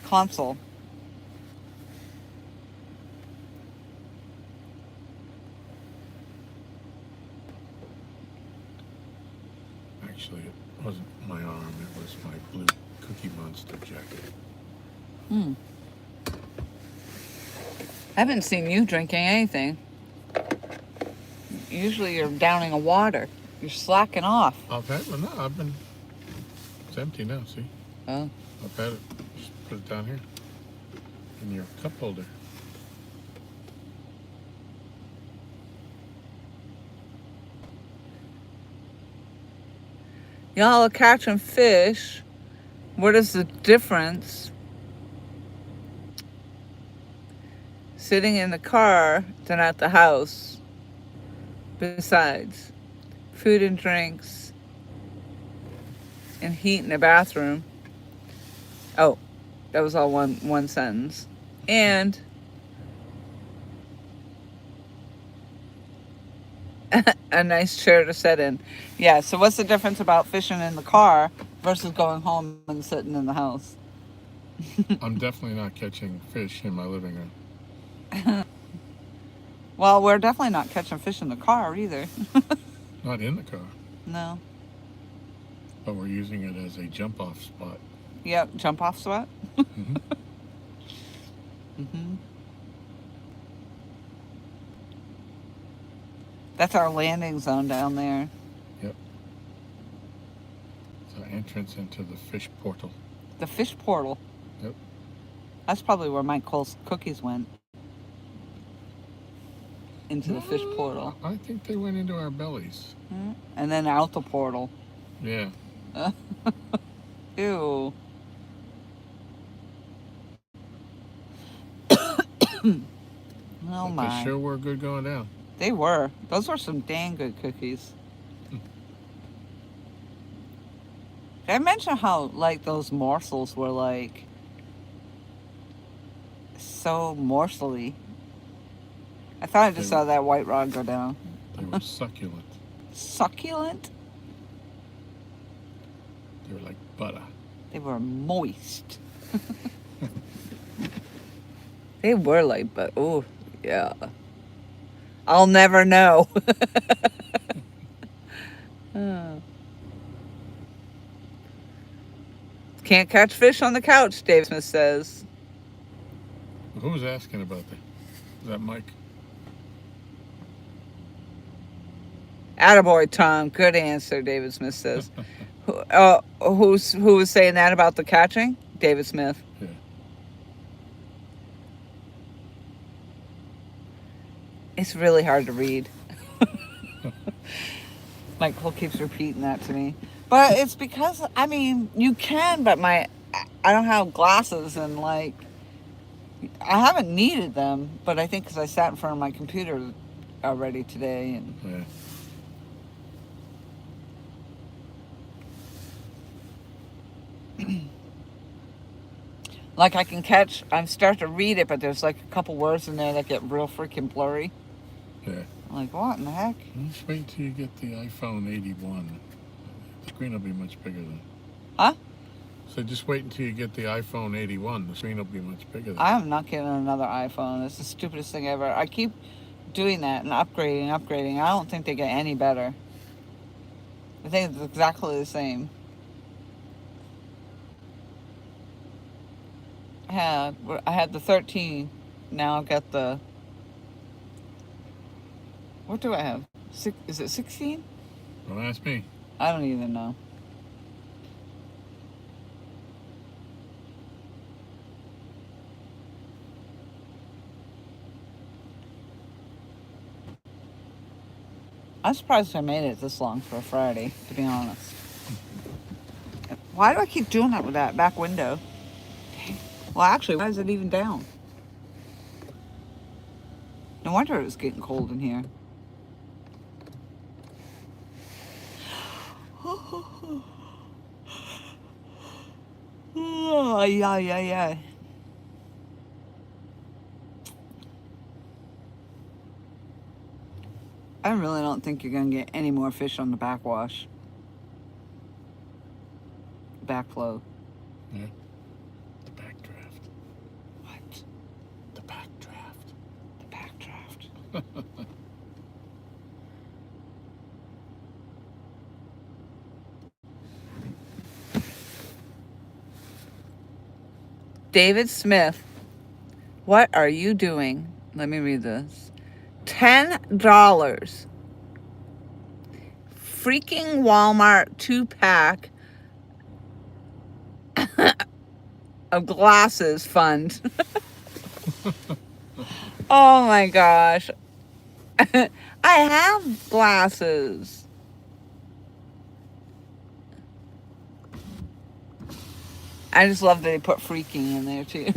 console. Actually, it wasn't my arm. It was my blue Cookie Monster jacket. I haven't seen you drinking anything. Usually you're downing a water. You're slacking off. I've had one. No, I've been... It's empty now, see? Oh. I've had it. Just put it down here in your cup holder. Y'all are catching fish. What is the difference? Sitting in the car than at the house. Besides food and drinks and heat in the bathroom. Oh, that was all one sentence. and a nice chair to sit in. Yeah, so what's the difference about fishing in the car versus going home and sitting in the house? I'm definitely not catching fish in my living room. Well, we're definitely not catching fish in the car either. Not in the car, No. but we're using it as a jump off spot. Yep, jump off spot. Hmm. Hmm. That's our landing zone down there. Yep. It's our entrance into the fish portal. The fish portal. Yep. That's probably where Mike Cole's cookies went. Into the fish portal. I think they went into our bellies. And then out the portal. Yeah. Ew. Oh But my. they sure were good going down. They were. Those were some dang good cookies. Did I mention how, like, those morsels were, like, so morsely? I thought I just saw that white rod go down. They were succulent. Succulent? They were like butter. They were moist. They were like, but, oh, yeah. I'll never know. Oh. Can't catch fish on the couch, Dave Smith says. Who was asking about that? Is that Mike? Attaboy, Tom. Good answer, David Smith says. Who was saying that about the catching? David Smith. Yeah. It's really hard to read. Michael keeps repeating that to me. But it's because, I mean, you can, but I don't have glasses and, like, I haven't needed them, but I think because I sat in front of my computer already today. And Yeah. like, I can catch, I'm starting to read it, but there's like a couple words in there that get real freaking blurry. Yeah. I'm like, what in the heck? Just wait till you get the iPhone 81. The screen will be much bigger then. Huh? So just wait until you get the iPhone 81. The screen will be much bigger then. I am not getting another iPhone. It's the stupidest thing ever. I keep doing that and upgrading. I don't think they get any better. I think it's exactly the same. I had the 13. Now I've got the... What do I have? Is it 16? Don't ask me. I don't even know. I'm surprised I made it this long for a Friday, to be honest. Why do I keep doing that with that back window? Well, actually, why is it even down? No wonder it was getting cold in here. Oh, yeah. I really don't think you're going to get any more fish on the backwash. Backflow. Yeah. The backdraft. What? The backdraft. The backdraft. David Smith, what are you doing? Let me read this. $10. Freaking Walmart 2-pack of glasses fund. Oh my gosh. I have glasses. I just love that they put freaking in there too.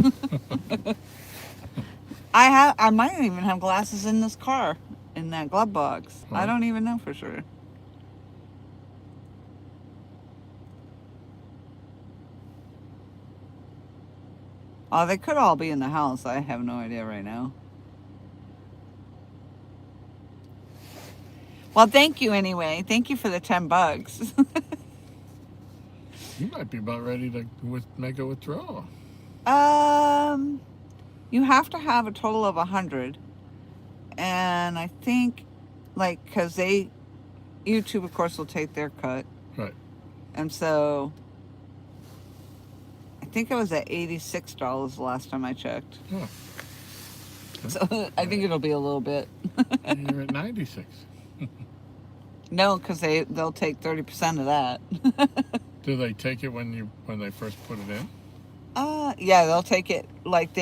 I might even have glasses in this car, in that glove box. I don't even know for sure. Oh, they could all be in the house. I have no idea right now. Well, thank you anyway. Thank you for the $10. You might be about ready to make a withdrawal. You have to have a total of 100, and I think, like, because YouTube, of course, will take their cut, Right. and so I think it was at $86 the last time I checked. Oh. So I think it'll be a little bit. You're at 96. No, because they'll take 30% of that. Do they take it when they first put it in? Yeah, they'll take it like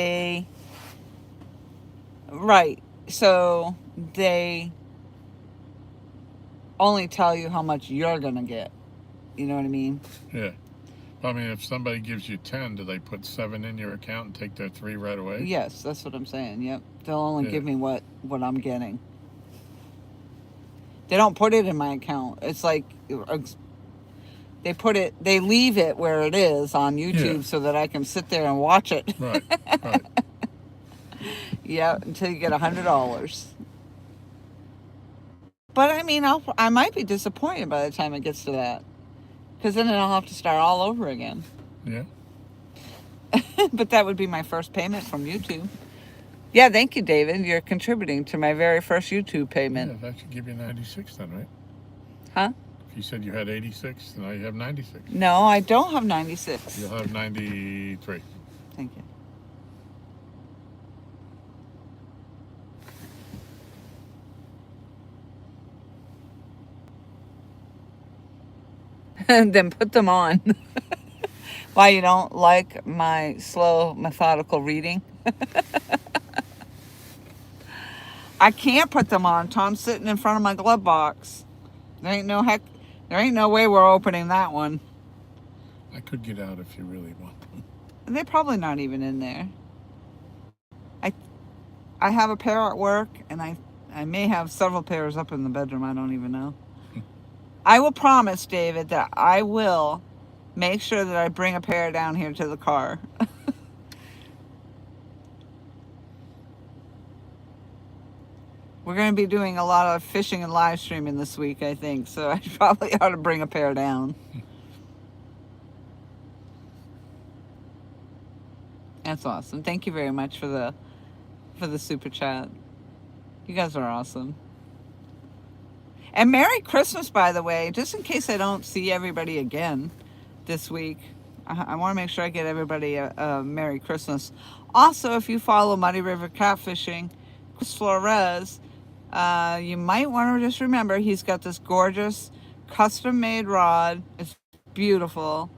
right. So they only tell you how much you're gonna get. You know what I mean? Yeah. I mean, if somebody gives you 10, do they put 7 in your account and take their 3 right away? Yes, that's what I'm saying. Yep. They'll only give me what I'm getting. They don't put it in my account. It's like they leave it where it is on YouTube so that I can sit there and watch it. Right. Right. Yeah, until you get $100. But I mean, I might be disappointed by the time it gets to that, because then I'll have to start all over again. Yeah. But that would be my first payment from YouTube. Yeah, thank you, David. You're contributing to my very first YouTube payment. Yeah, that should give you 96 then, right? Huh? If you said you had 86, now you have 96. No, I don't have 96. You'll have 93. Thank you. And then put them on. Why, you don't like my slow, methodical reading? I can't put them on. Tom's sitting in front of my glove box. There ain't no way we're opening that one. I could get out if you really want them. They're probably not even in there. I have a pair at work, and I may have several pairs up in the bedroom. I don't even know. I will promise, David, that I will make sure that I bring a pair down here to the car. We're going to be doing a lot of fishing and live streaming this week, I think, so I probably ought to bring a pair down. That's awesome. Thank you very much for the super chat. You guys are awesome. And Merry Christmas, by the way, just in case I don't see everybody again this week. I want to make sure I get everybody a Merry Christmas. Also, if you follow Muddy River Catfishing, Chris Flores, you might want to just remember he's got this gorgeous custom-made rod. It's beautiful,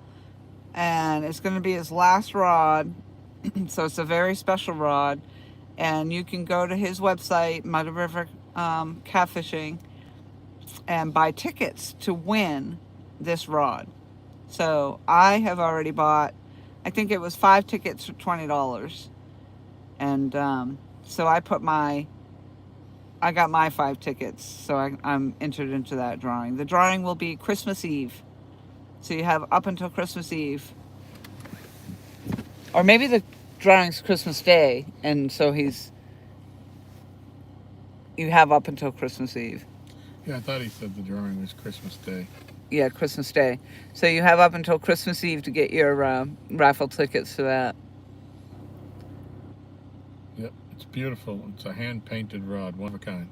and it's going to be his last rod, so it's a very special rod. And you can go to his website, Muddy River Catfishing, and buy tickets to win this rod. So I have already bought, I think it was 5 tickets for $20. And so I got my 5 tickets. So I'm entered into that drawing. The drawing will be Christmas Eve. So you have up until Christmas Eve. Or maybe the drawing's Christmas Day. And so you have up until Christmas Eve. Yeah, I thought he said the drawing was Christmas Day. Yeah, Christmas Day. So you have up until Christmas Eve to get your raffle tickets for that. Yep, it's beautiful. It's a hand-painted rod, one of a kind.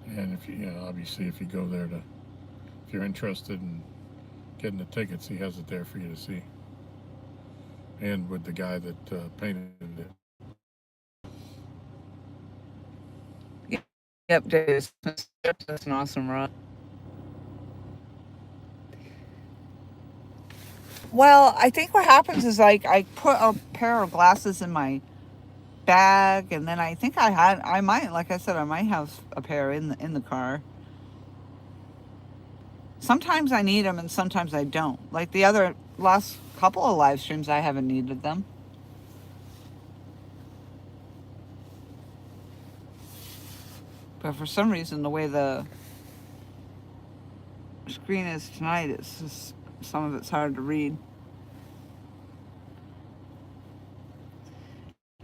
And obviously if you go there if you're interested in getting the tickets, he has it there for you to see. And with the guy that painted it. Yep, Dave. That's an awesome rod. Well, I think what happens is I put a pair of glasses in my bag, and then I think I might have a pair in the car. Sometimes I need them and sometimes I don't. Like the last couple of live streams, I haven't needed them. But for some reason, the way the screen is tonight. It's just some of it's hard to read.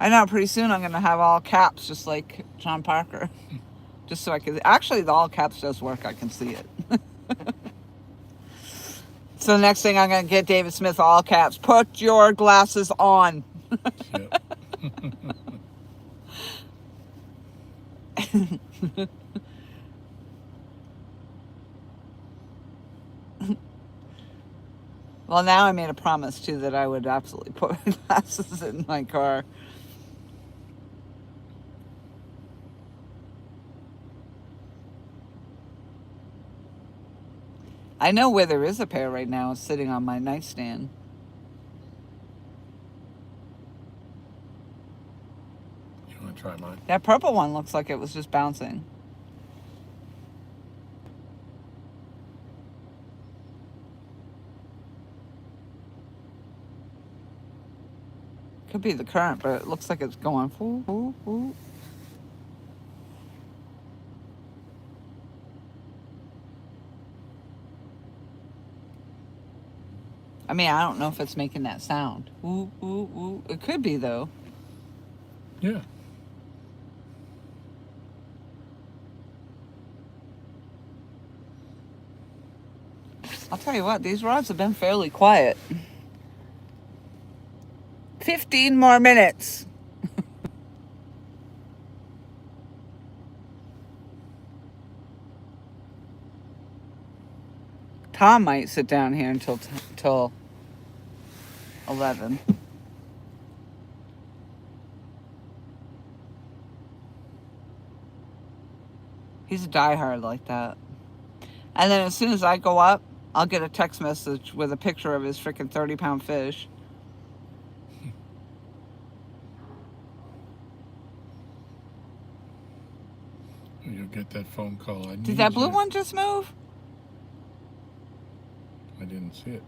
I know pretty soon I'm going to have all caps just like John Parker. Just so I can... Actually, the all caps does work. I can see it. So the next thing I'm going to get David Smith all caps. Put your glasses on. Yep. Well, now I made a promise, too, that I would absolutely put my glasses in my car. I know where there is a pair right now. It's sitting on my nightstand. You want to try mine? That purple one looks like it was just bouncing. Could be the current, but it looks like it's going. Ooh, ooh, ooh. I mean, I don't know if it's making that sound. Ooh, ooh, ooh. It could be, though. Yeah. I'll tell you what, these rods have been fairly quiet. 15 more minutes. Tom might sit down here until 11. He's a diehard like that. And then as soon as I go up, I'll get a text message with a picture of his freaking 30-pound fish. You'll get that phone call. I need Did that blue you. one just move? I didn't see it.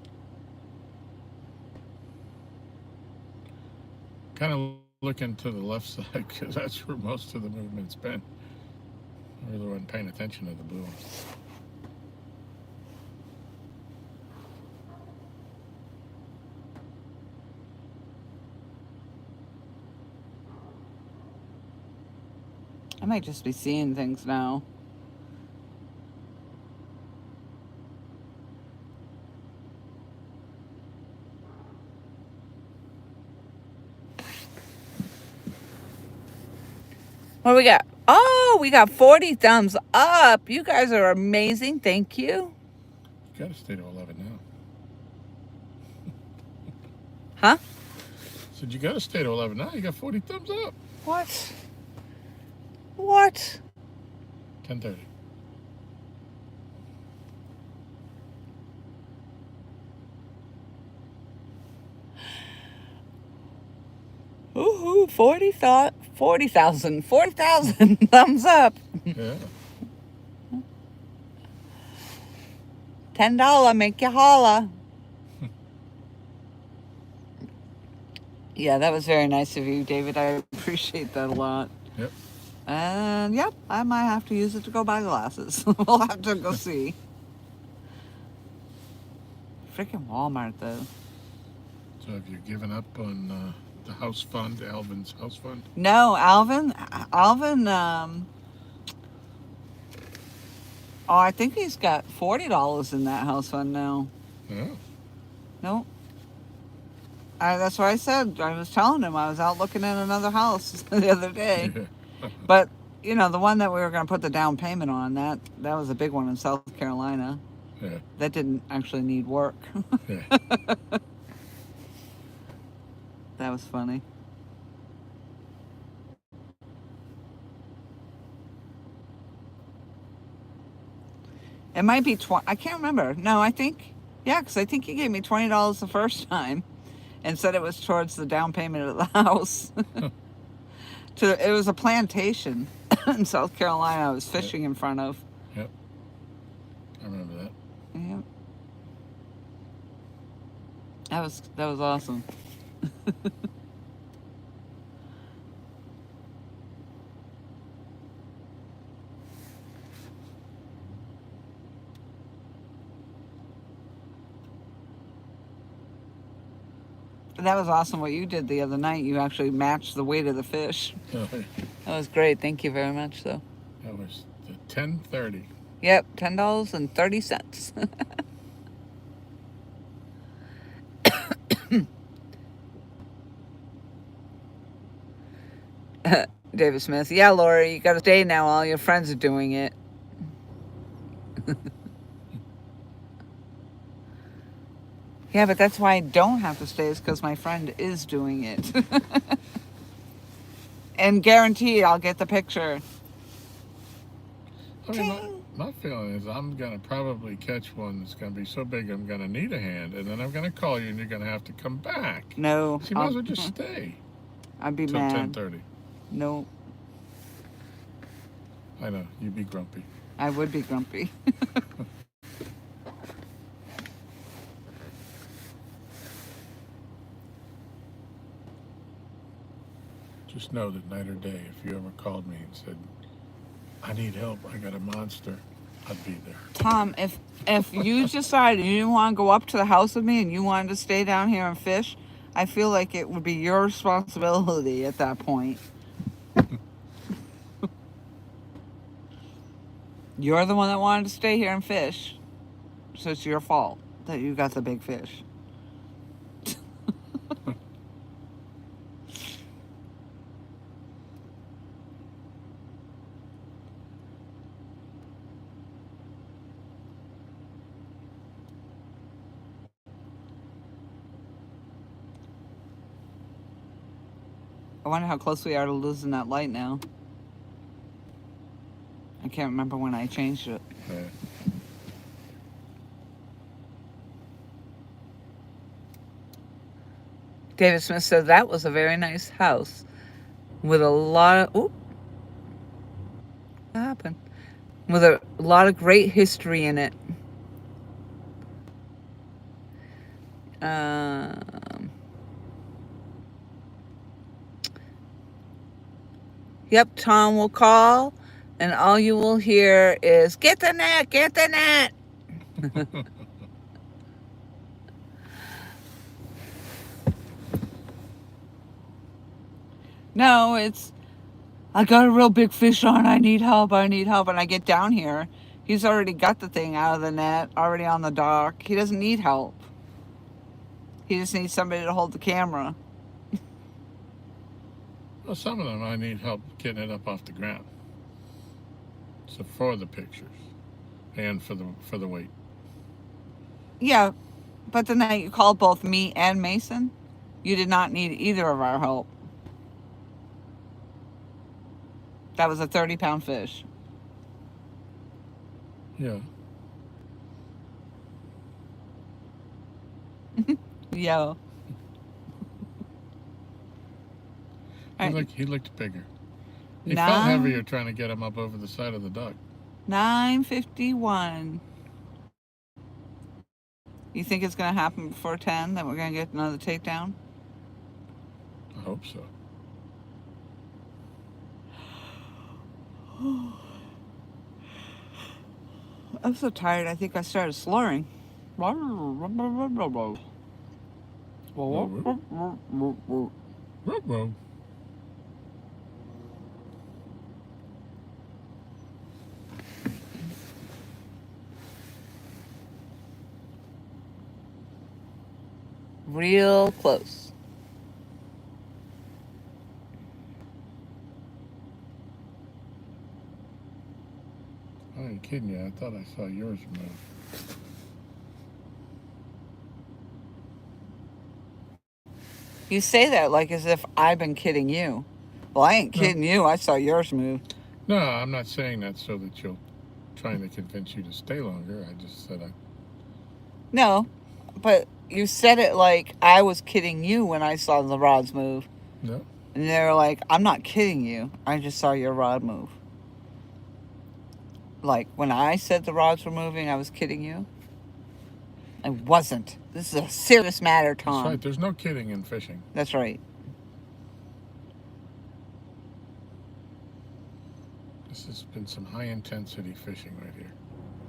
Kind of looking to the left side because that's where most of the movement's been. I really wasn't paying attention to the blue one. I might just be seeing things now. What do we got? Oh, we got 40 thumbs up. You guys are amazing. Thank you. You gotta stay to 11 now. Huh? Said you gotta stay to 11 now. You got 40 thumbs up. What? What? 10:30. Woohoo, 40,000 thumbs up. Yeah. $10 make you holla. Yeah, that was very nice of you, David. I appreciate that a lot. Yep. And yep, I might have to use it to go buy glasses. We'll have to go see. Freaking Walmart, though. So have you given up on the house fund, Alvin's house fund? No, Alvin, oh, I think he's got $40 in that house fund now. Yeah. Nope. That's what I said. I was telling him I was out looking at another house the other day. Yeah. But, you know, the one that we were going to put the down payment on, that was a big one in South Carolina. Yeah. That didn't actually need work. Yeah. That was funny. It might be 20. I can't remember. No, I think, yeah, because I think he gave me $20 the first time and said it was towards the down payment of the house. It was a plantation in South Carolina I was fishing in front of. Yep. I remember that. Yep. That was awesome. That was awesome what you did the other night. You actually matched the weight of the fish. That That was great. Thank you very much, though. was the 10:30. Yep, $10.30. David Smith. Yeah, Laura, you got to stay now. All your friends are doing it. Yeah, but that's why I don't have to stay, is because my friend is doing it. And guaranteed I'll get the picture. I mean, my feeling is I'm going to probably catch one that's going to be so big I'm going to need a hand, and then I'm going to call you and you're going to have to come back. No. So you might as well just stay I'd be till mad. 10:30. No, I know, you'd be grumpy. I would be grumpy. Just know that night or day, if you ever called me and said, I need help, I got a monster, I'd be there. Tom, if you decided you didn't want to go up to the house with me and you wanted to stay down here and fish, I feel like it would be your responsibility at that point. You're the one that wanted to stay here and fish. So it's your fault that you got the big fish. I wonder how close we are to losing that light now. I can't remember when I changed it. Yeah. David Smith said that was a very nice house with a lot of... Oop. What happened? With a lot of great history in it. Yep, Tom will call, and all you will hear is, get the net, get the net. No, it's, I got a real big fish on, I need help. And I get down here, he's already got the thing out of the net, already on the dock. He doesn't need help. He just needs somebody to hold the camera. Well, some of them I need help getting it up off the ground. So for the pictures and for the weight. Yeah, but the night you called both me and Mason, you did not need either of our help. That was a 30-pound fish. Yeah. Yo. He looked bigger. He felt heavier trying to get him up over the side of the dock. 9:51. You think it's going to happen before 10, that we're going to get another takedown? I hope so. I'm so tired, I think I started slurring. Real close. I ain't kidding you. I thought I saw yours move. You say that like as if I've been kidding you. Well, I ain't kidding you. I saw yours move. No, I'm not saying that so that you'll trying to convince you to stay longer. I just said No, but you said it like I was kidding you when I saw the rods move. No. And they were like, I'm not kidding you. I just saw your rod move. Like, when I said the rods were moving, I was kidding you? I wasn't. This is a serious matter, Tom. That's right. There's no kidding in fishing. That's right. This has been some high-intensity fishing right here.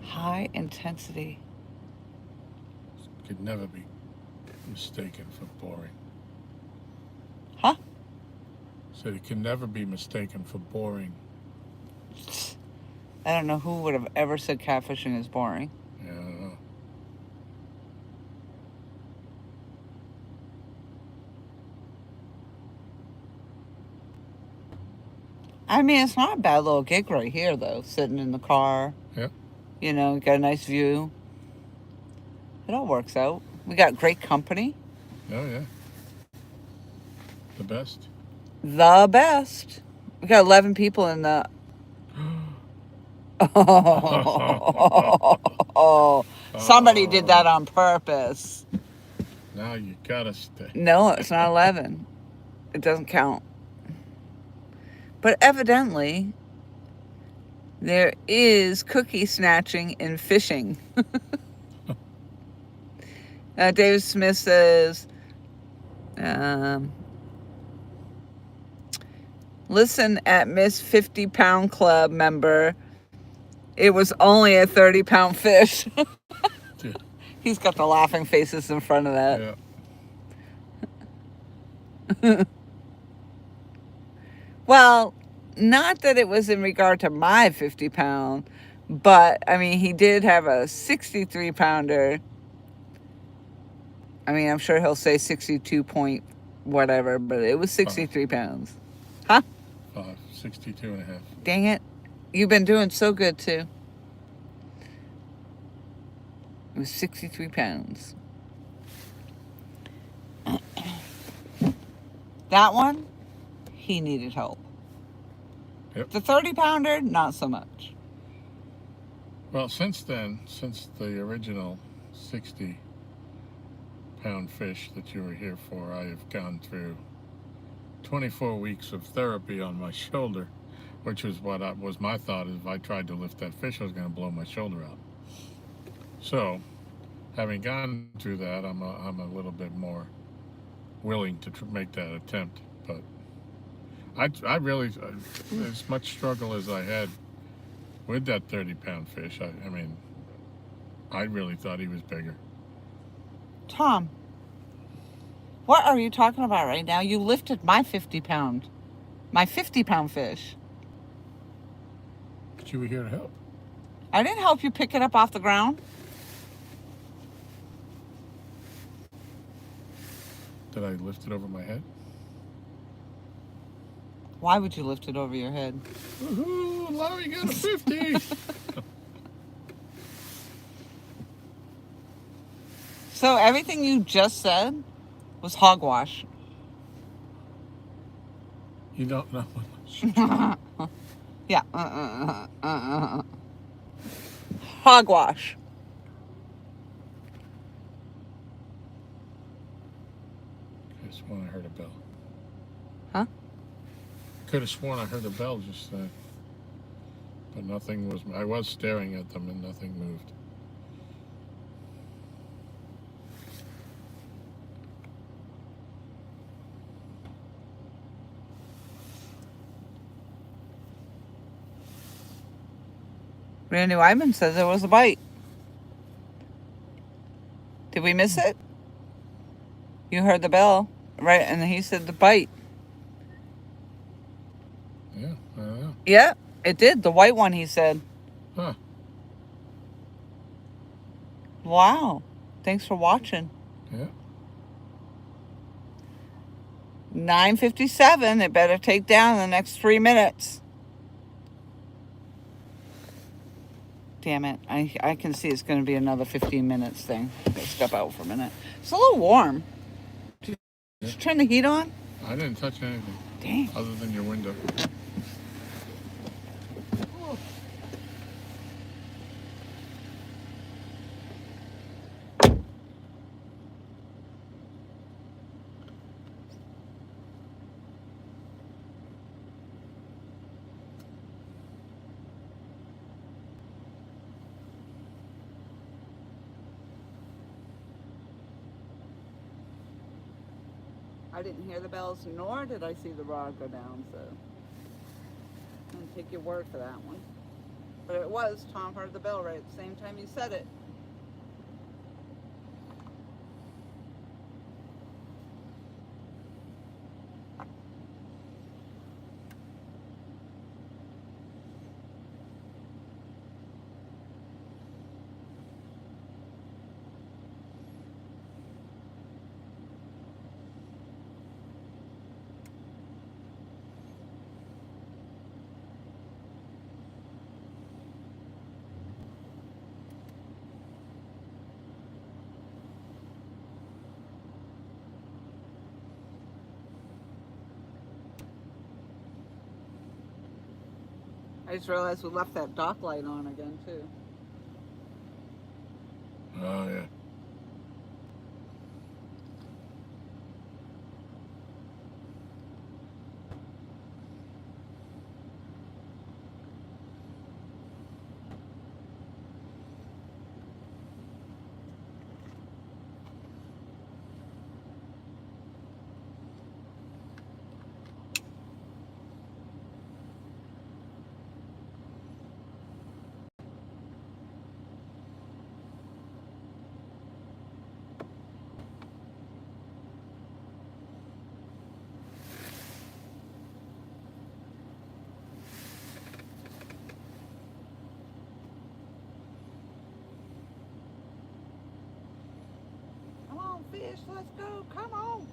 High intensity. Could never be mistaken for boring. Said it can never be mistaken for boring. I don't know who would have ever said catfishing is boring. Yeah, I don't know. I mean, it's not a bad little gig right here, though. Sitting in the car. Yep. You know, got a nice view. It all works out. We got great company. Oh, yeah. The best. The best. We got 11 people in the... Oh, somebody did that on purpose. Now you gotta stay. No, it's not 11. It doesn't count. But evidently, there is cookie snatching and fishing. David Smith says, listen at Miss 50 Pound Club member. It was only a 30-pound fish. Yeah. He's got the laughing faces in front of that. Yeah. Well, not that it was in regard to my 50-pound, but, I mean, he did have a 63-pounder. I mean, I'm sure he'll say 62 point whatever, but it was 63 pounds. Huh? 62 and a half. Dang it. You've been doing so good, too. It was 63 pounds. That one, he needed help. Yep. The 30-pounder, not so much. Well, since then, since the original 60-pound fish that you were here for, I have gone through 24 weeks of therapy on my shoulder, which was was my thought. If I tried to lift that fish, I was going to blow my shoulder out. So, having gone through that, I'm a little bit more willing to make that attempt. But I really, as much struggle as I had with that 30-pound fish, I mean, I really thought he was bigger. Tom, what are you talking about right now? You lifted my 50-pound fish. But you were here to help. I didn't help you pick it up off the ground. Did I lift it over my head? Why would you lift it over your head? Woohoo! Larry got a 50! So everything you just said was hogwash. You don't know. Yeah. Hogwash. I sworn I heard a bell. Huh? Could have sworn I heard a bell just then. But nothing was... I was staring at them and nothing moved. Randy Wyman says there was a bite. Did we miss it? You heard the bell, right? And he said the bite. Yeah, I don't know. Yeah, it did. The white one, he said. Huh. Wow. Thanks for watching. Yeah. 9:57. It better take down in the next 3 minutes. Damn it. I can see it's going to be another 15 minutes thing. Let's step out for a minute. It's a little warm. Did you turn the heat on? I didn't touch anything. Dang. Other than your window. I didn't hear the bells, nor did I see the rod go down, so I'm going to take your word for that one. But it was, Tom heard the bell right at the same time you said it. I just realized we left that dock light on again, too. Oh, yeah. Come on, fish, let's go. Come on.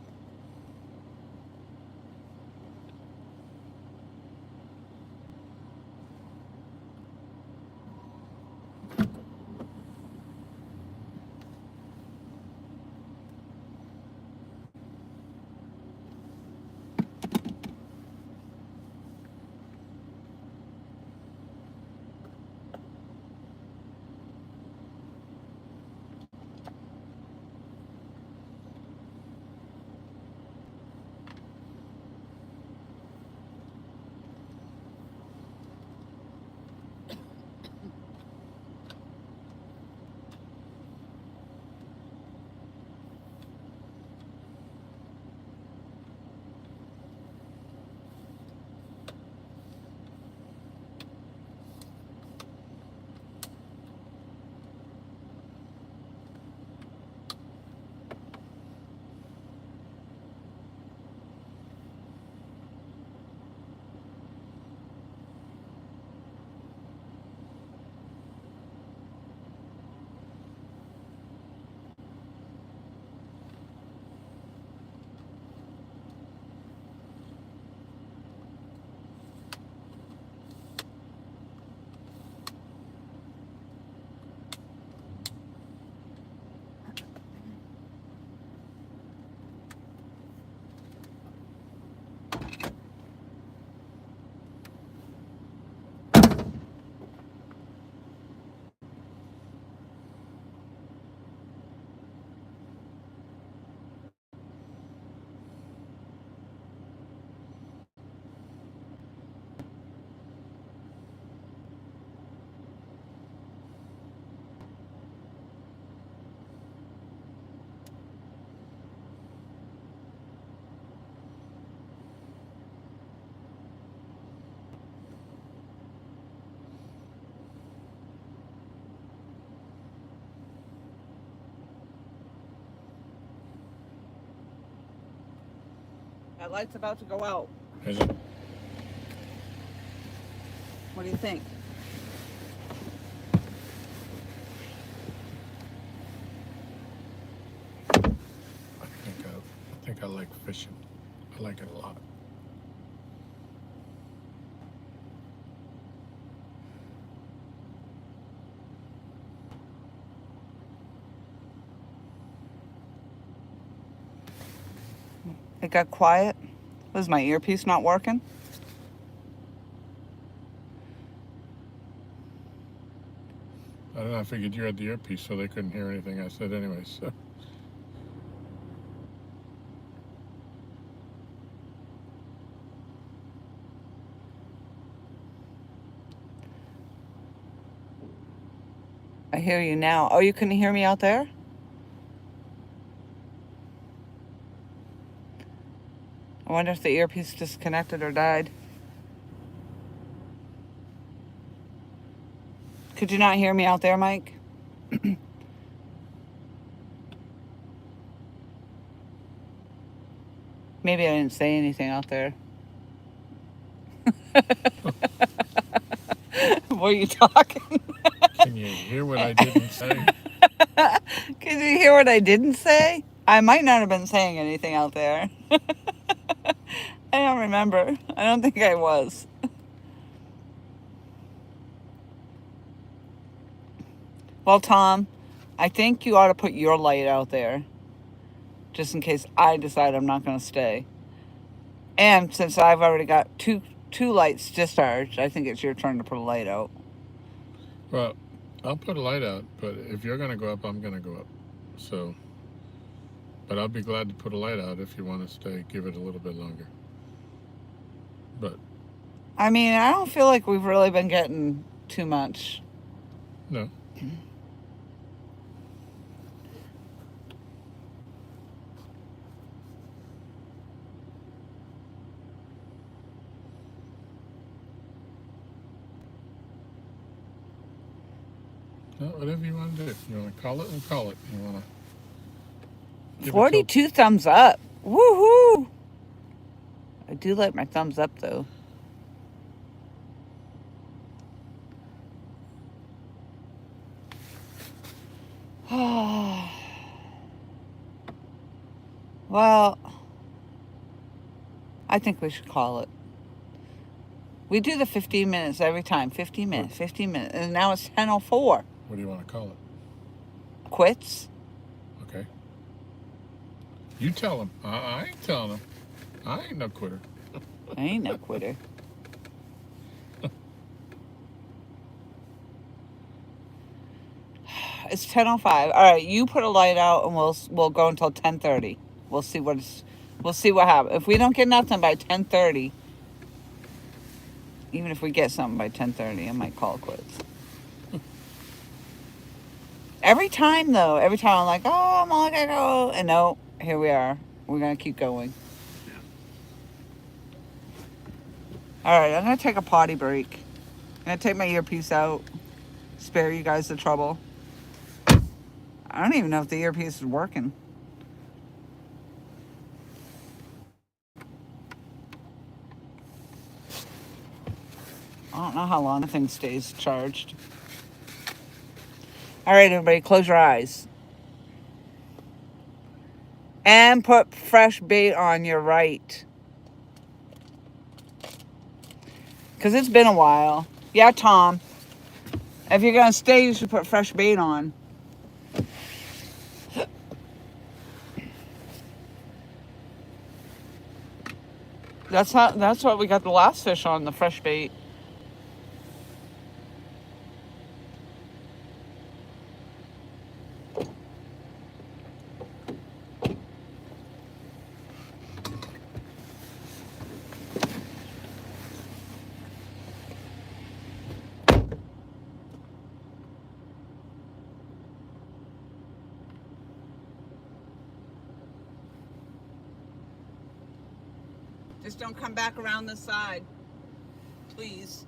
That light's about to go out. Is it? What do you think? I think I like fishing. I like it a lot. It got quiet. Was my earpiece not working? I don't know. I figured you had the earpiece, so they couldn't hear anything I said anyway. So I hear you now. Oh, you couldn't hear me out there? I wonder if the earpiece disconnected or died. Could you not hear me out there, Mike? Maybe I didn't say anything out there. Were you talking? can you hear what I didn't say? Could you hear what I didn't say? I might not have been saying anything out there. I don't remember. I don't think I was. Well, Tom, I think you ought to put your light out there, just in case I decide I'm not going to stay. And since I've already got two 2 lights discharged. I think it's your turn to put a light out. Well, I'll put a light out, but if you're going to go up, I'm going to go up. So, but I'll be glad to put a light out if you want to stay, give it a little bit longer. But I mean, I don't feel like we've really been getting too much. no. No, whatever you want to do. You want to call it, we'll call it. You want to 42 thumbs up. Woohoo! I do like my thumbs up though. Well, I think we should call it. We do the 15 minutes every time. 15 minutes, 15 minutes. And now it's 10:04. What do you want to call it? Quits? Okay. You tell them. I ain't telling them. I ain't no quitter. I ain't no quitter. It's 10:05. All right, you put a light out, and we'll go until 10:30. We'll see what happens. If we don't get nothing by 10:30, even if we get something by 10:30, I might call it quits. Every time I'm like, oh, I'm only gonna go, and no, here we are. We're gonna keep going. Yeah. All right, I'm gonna take a potty break. I'm gonna take my earpiece out. Spare you guys the trouble. I don't even know if the earpiece is working. I don't know how long the thing stays charged. All right, everybody, close your eyes. And put fresh bait on your right. Because it's been a while. Yeah, Tom. If you're going to stay, you should put fresh bait on. That's what we got the last fish on, the fresh bait. Just don't come back around the side, please.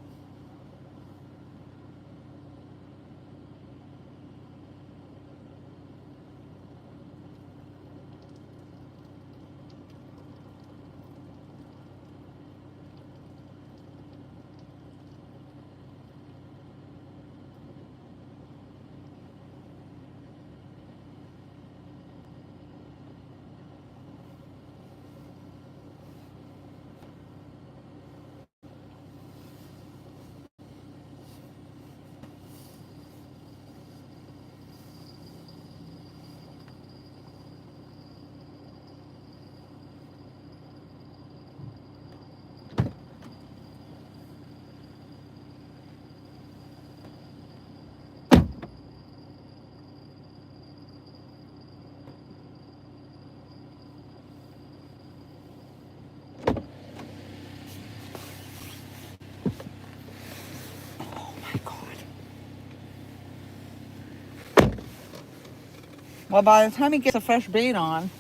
Well, by the time he gets a fresh bait on,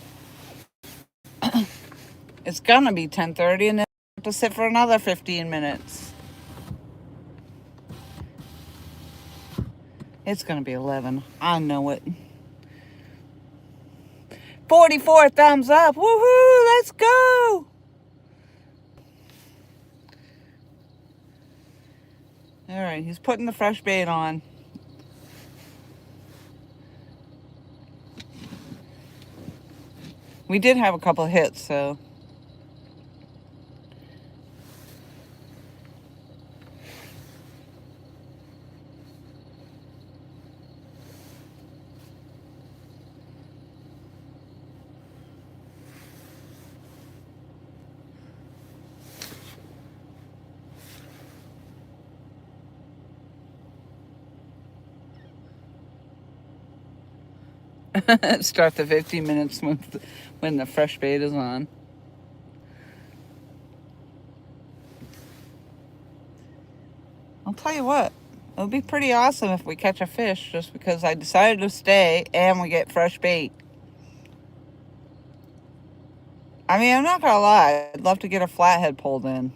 it's gonna be 10:30, and then we have to sit for another 15 minutes. It's gonna be 11. I know it. 44 thumbs up. Woohoo! Let's go! All right, he's putting the fresh bait on. We did have a couple hits, so. Start the 15 minutes when the fresh bait is on. I'll tell you what, it would be pretty awesome if we catch a fish just because I decided to stay and we get fresh bait. I mean, I'm not gonna lie, I'd love to get a flathead pulled in.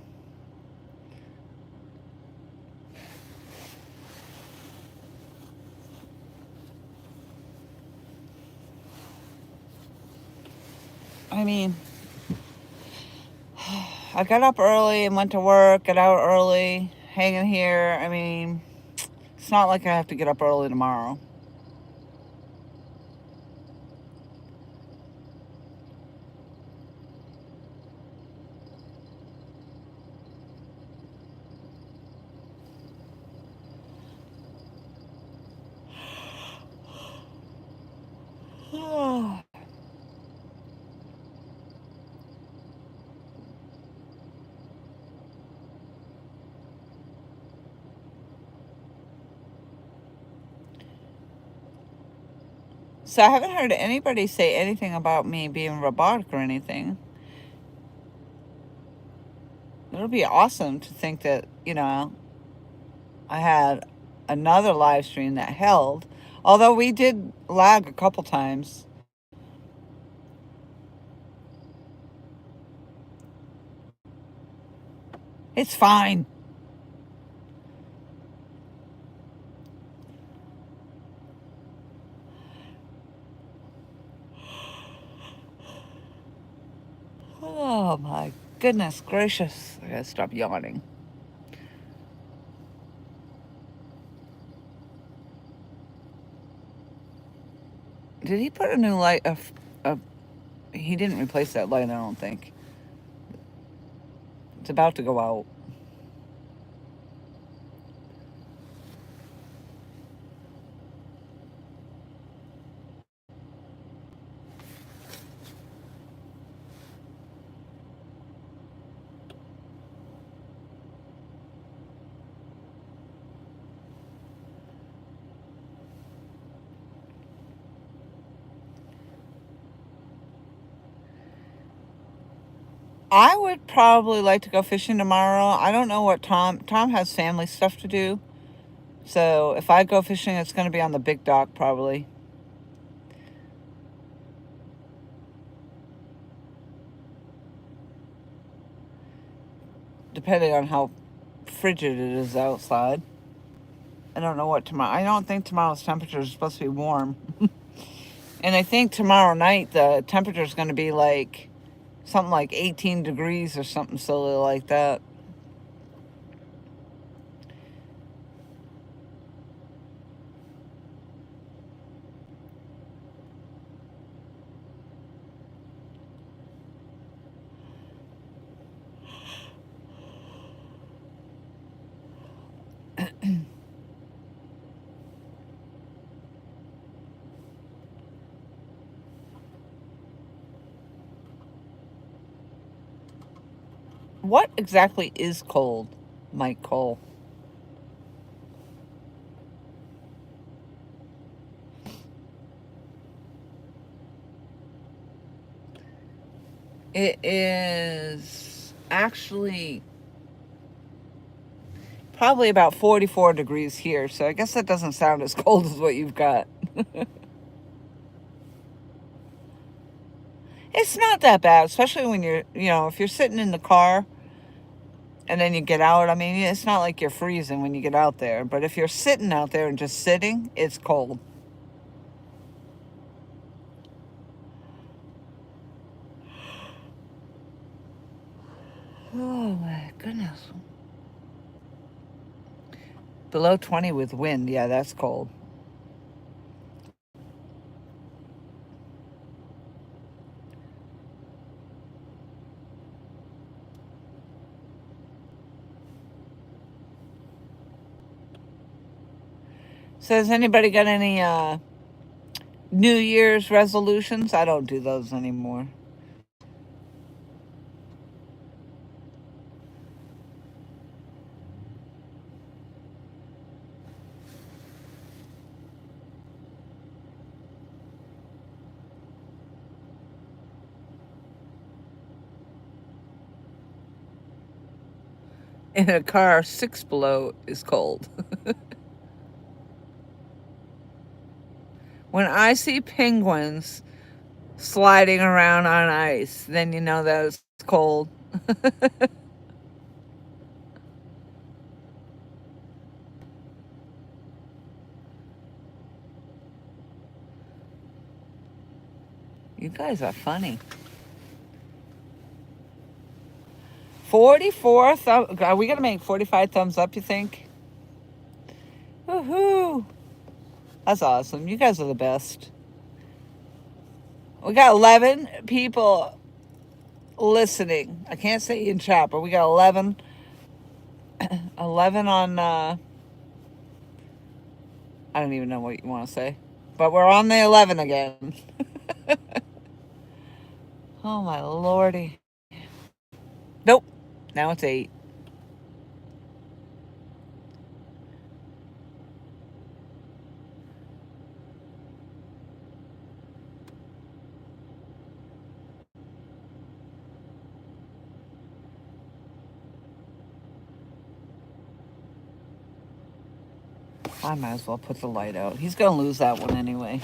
I mean, I got up early and went to work, got out early, hanging here. I mean, it's not like I have to get up early tomorrow. So I haven't heard anybody say anything about me being robotic or anything. It'll be awesome to think that, I had another live stream that held. Although we did lag a couple times. It's fine. Oh my goodness gracious. I gotta stop yawning. Did he put a new light? He didn't replace that light, I don't think. It's about to go out. I would probably like to go fishing tomorrow. I don't know what Tom has family stuff to do. So if I go fishing, it's going to be on the big dock probably. Depending on how frigid it is outside. I don't know what tomorrow. I don't think tomorrow's temperature is supposed to be warm. And I think tomorrow night the temperature is going to be like something like 18 degrees or something silly like that. What exactly is cold, Mike Cole? It is actually probably about 44 degrees here, so I guess that doesn't sound as cold as what you've got. It's not that bad, especially when if you're sitting in the car and then you get out. I mean, it's not like you're freezing when you get out there, but if you're sitting out there and just sitting, it's cold. Oh my goodness. Below 20 with wind. Yeah, that's cold. So has anybody got any New Year's resolutions? I don't do those anymore. in a car 6 below is cold. When I see penguins sliding around on ice, then you know that it's cold. You guys are funny. 44 thumbs. Are we going to make 45 thumbs up, you think? Woohoo! That's awesome. You guys are the best. We got 11 people listening. I can't say in chat, but we got 11. 11 on, I don't even know what you want to say. But we're on the 11 again. Oh, my lordy. Nope. Now it's 8. I might as well put the light out. He's going to lose that one anyway.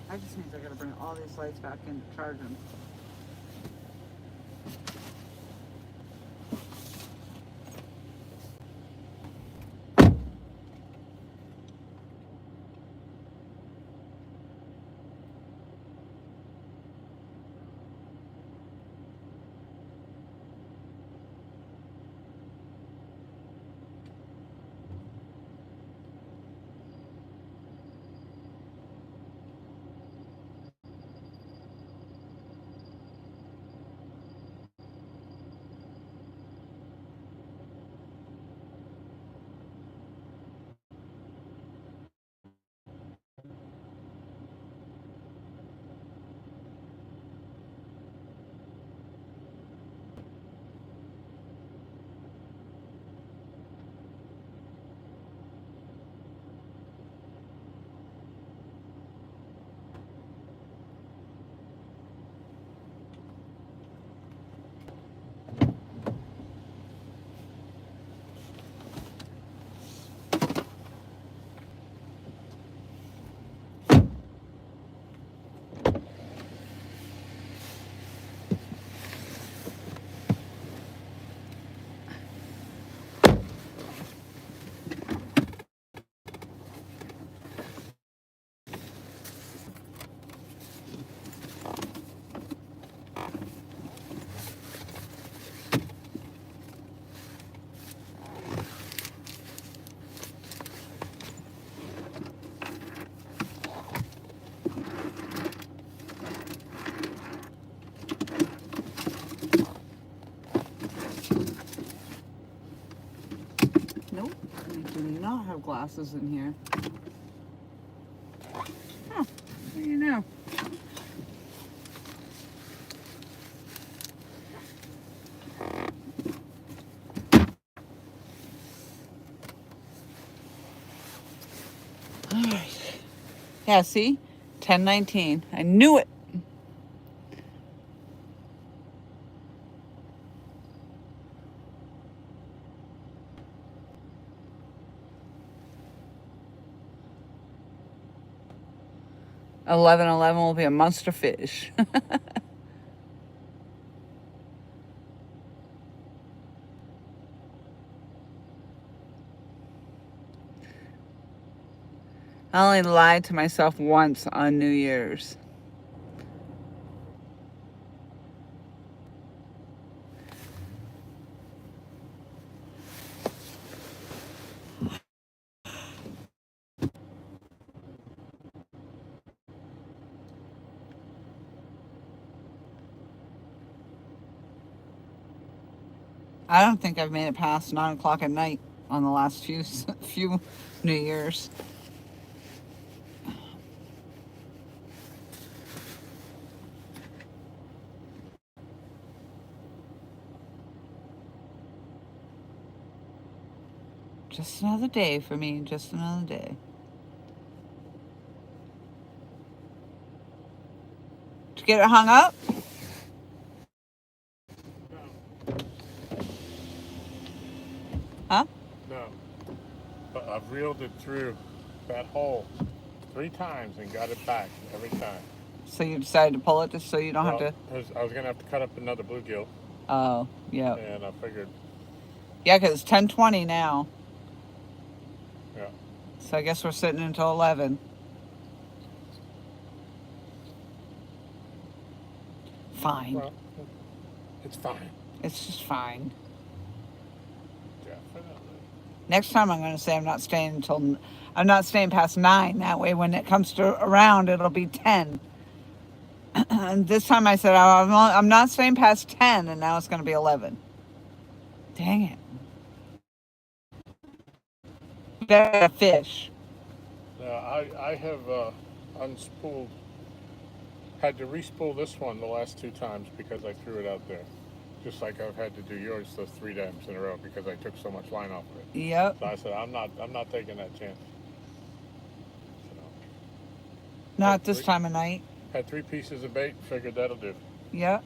That just means I gotta bring all these lights back in to charge them. Nope, I do not have glasses in here. Huh, what do you know? Alright. Yeah, see? 10:19. I knew it. $11.11 will be a monster fish. I only lied to myself once on New Year's. I don't think I've made it past 9 o'clock at night on the last few New Year's. Just another day for me, just another day. Did you get it hung up? Huh? No. But I've reeled it through that hole 3 times and got it back every time. So you decided to pull it just so you don't have to... I was going to have to cut up another bluegill. Oh, yeah. And I figured... Yeah, because it's 10:20 now. Yeah. So I guess we're sitting until 11. Fine. Well, it's fine. It's just fine. Definitely. Next time I'm going to say I'm not staying past 9. That way when it comes to around, it'll be 10. And this time I said, I'm not staying past 10, and now it's going to be 11. Dang it. Better fish. I have unspooled, had to respool this one the last 2 times because I threw it out there. Just like I've had to do yours those 3 dams in a row because I took so much line off of it. Yep. So I said, I'm not taking that chance. So, not this time of night. Had 3 pieces of bait, figured that'll do. Yep.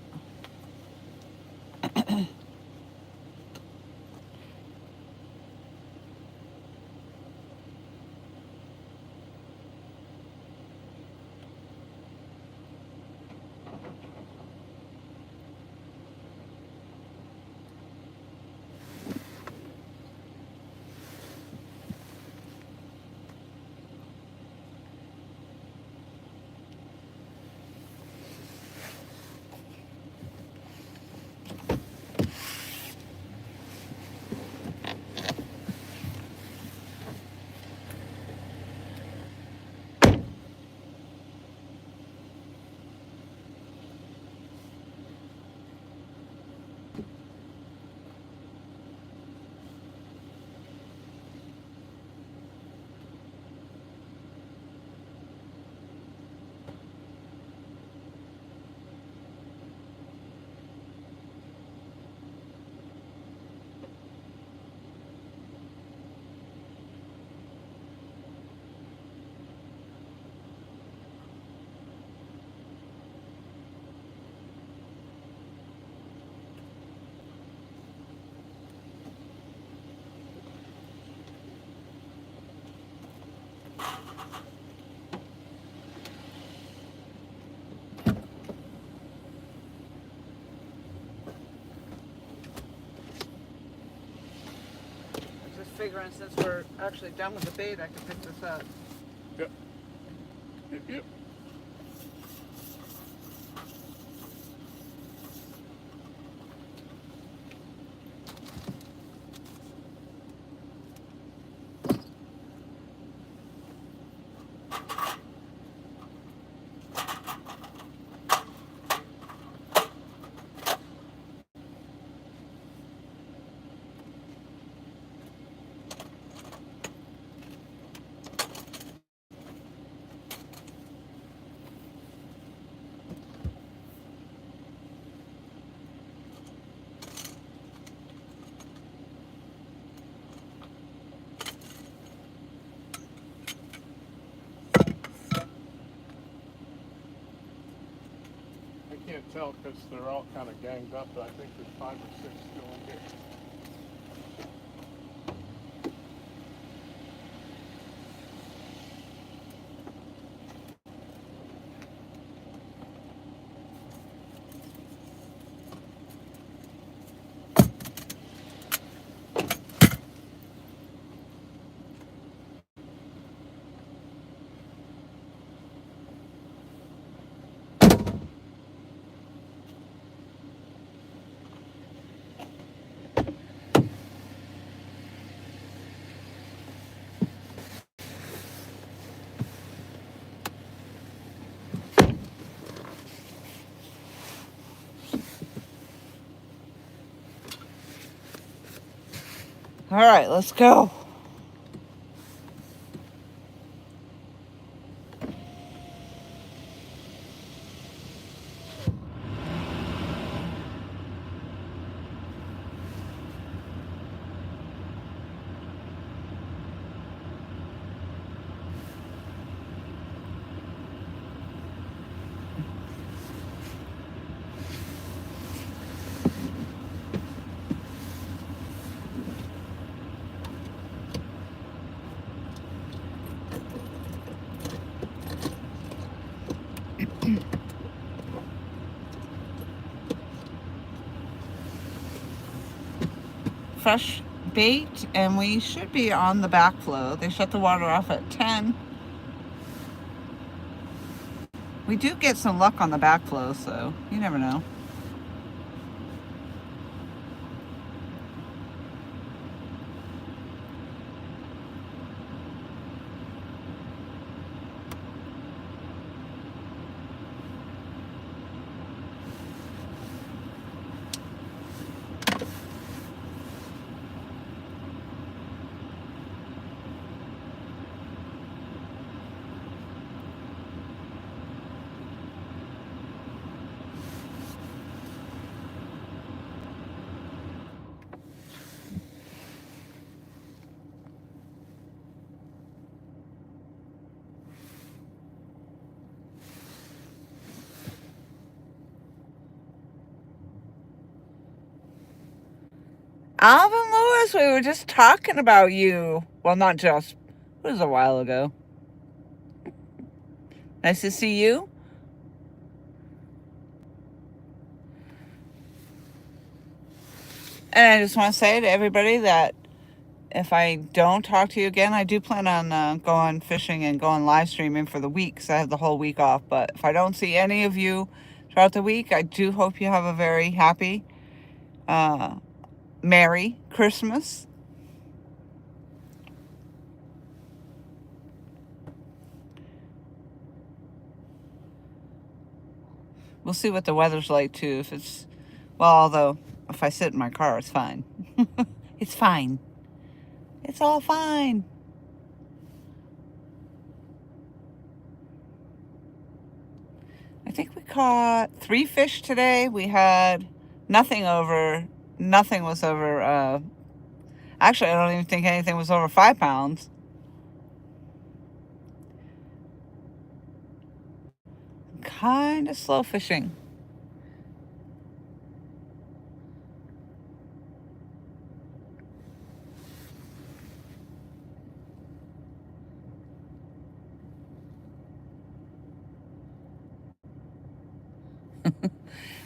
Figuring since we're actually done with the bait, I can pick this up. Yep. Yep. can't tell because they're all kind of ganged up, but I think there's 5 or 6 still in here. All right, let's go. Fresh bait, and we should be on the backflow. They shut the water off at 10. We do get some luck on the backflow, so you never know. Alvin Lewis, we were just talking about you. Well, not just. It was a while ago. Nice to see you. And I just want to say to everybody that if I don't talk to you again, I do plan on going fishing and going live streaming for the week, because I have the whole week off. But if I don't see any of you throughout the week, I do hope you have a very happy, Merry Christmas. We'll see what the weather's like too. If it's, well, although if I sit in my car, it's fine. It's fine. It's all fine. I think we caught 3 fish today. We had nothing was over, actually, I don't even think anything was over 5 pounds. Kind of slow fishing.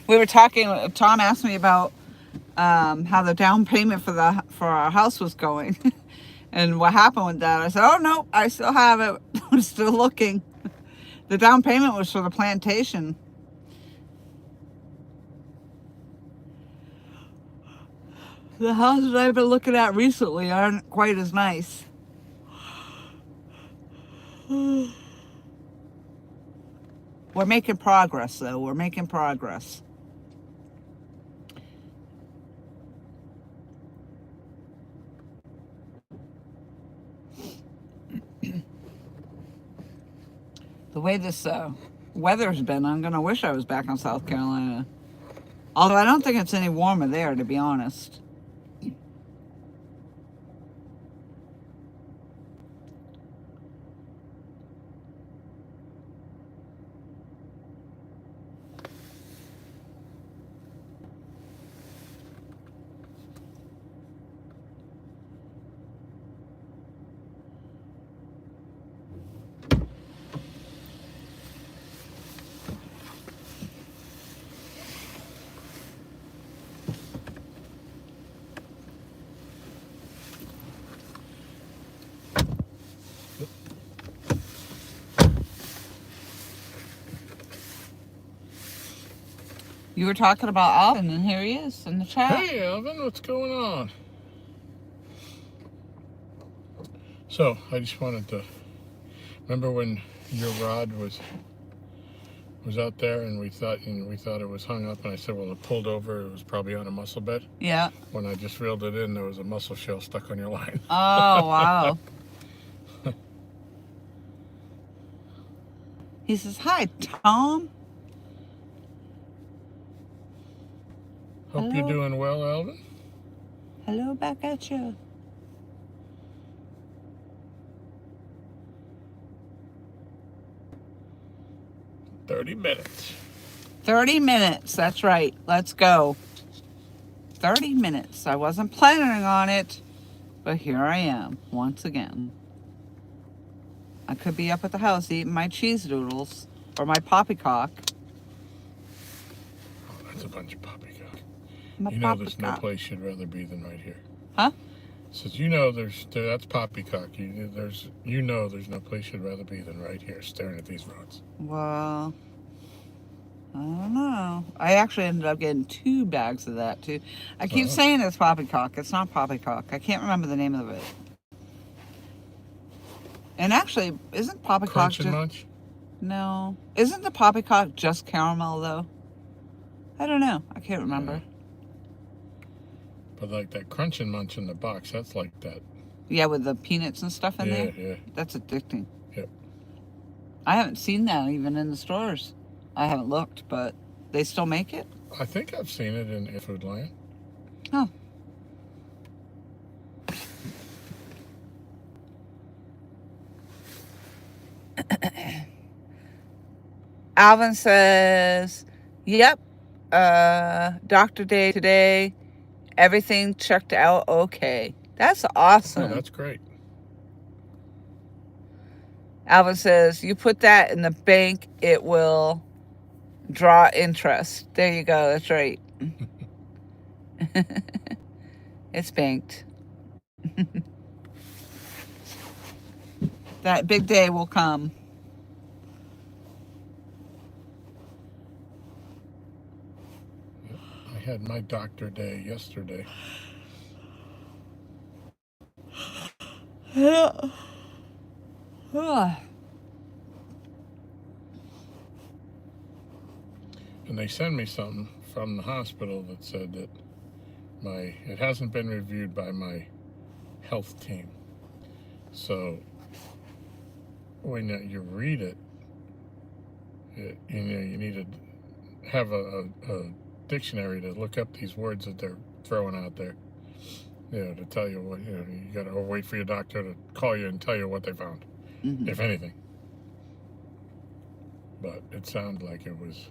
We were talking, Tom asked me about how the down payment for our house was going. And what happened with that. I said, oh no, I still have it. I'm still looking. The down payment was for the plantation. The houses I've been looking at recently aren't quite as nice. We're making progress, though. We're making progress. The way this weather's been, I'm going to wish I was back in South Carolina. Although I don't think it's any warmer there, to be honest. You were talking about Alvin, and here he is in the chat. Hey, Alvin, what's going on? So, I just wanted to... Remember when your rod was out there and we thought it was hung up, and I said, well, it pulled over, it was probably on a mussel bed? Yeah. When I just reeled it in, there was a mussel shell stuck on your line. Oh, wow. He says, hi, Tom. Hope Hello. you're doing well, Alvin. Hello back at you. $30. 30 minutes. That's right. Let's go. 30 minutes. I wasn't planning on it, but here I am once again. I could be up at the house eating my cheese doodles or my poppycock. Oh, that's a bunch of poppycock. My You know there's no poppycock. place you'd rather be than right here. Huh? Says that's poppycock. There's no place you'd rather be than right here, staring at these roads. Well, I don't know. I actually ended up getting 2 bags of that too. I keep saying it's poppycock. It's not poppycock. I can't remember the name of it. And actually, isn't poppycock Crunch and just... Munch? No. Isn't the poppycock just caramel though? I don't know. I can't remember. But like that Crunch and Munch in the box, that's like that. Yeah, with the peanuts and stuff in there? Yeah. That's addicting. Yep. I haven't seen that even in the stores. I haven't looked, but they still make it? I think I've seen it in Food Land. Oh. Alvin says, yep, doctor day today. Everything checked out okay. That's awesome. Oh, that's great. Alvin says, you put that in the bank, it will draw interest. There you go. That's right. It's banked. That big day will come. I had my doctor day yesterday. Yeah. And they sent me something from the hospital that said that it hasn't been reviewed by my health team. So when you read it, you need to have a dictionary to look up these words that they're throwing out there. To tell you what, you gotta wait for your doctor to call you and tell you what they found, if anything. But it sounded like it was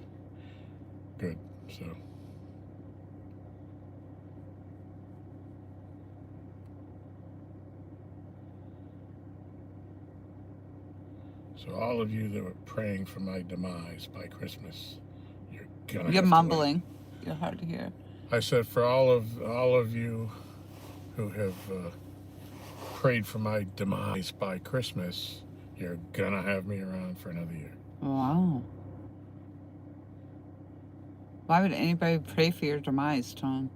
good, So all of you that were praying for my demise by Christmas, you're mumbling. You're hard to hear. I said for all of you who have prayed for my demise by Christmas, you're gonna have me around for another year. Wow. Why would anybody pray for your demise, Tom?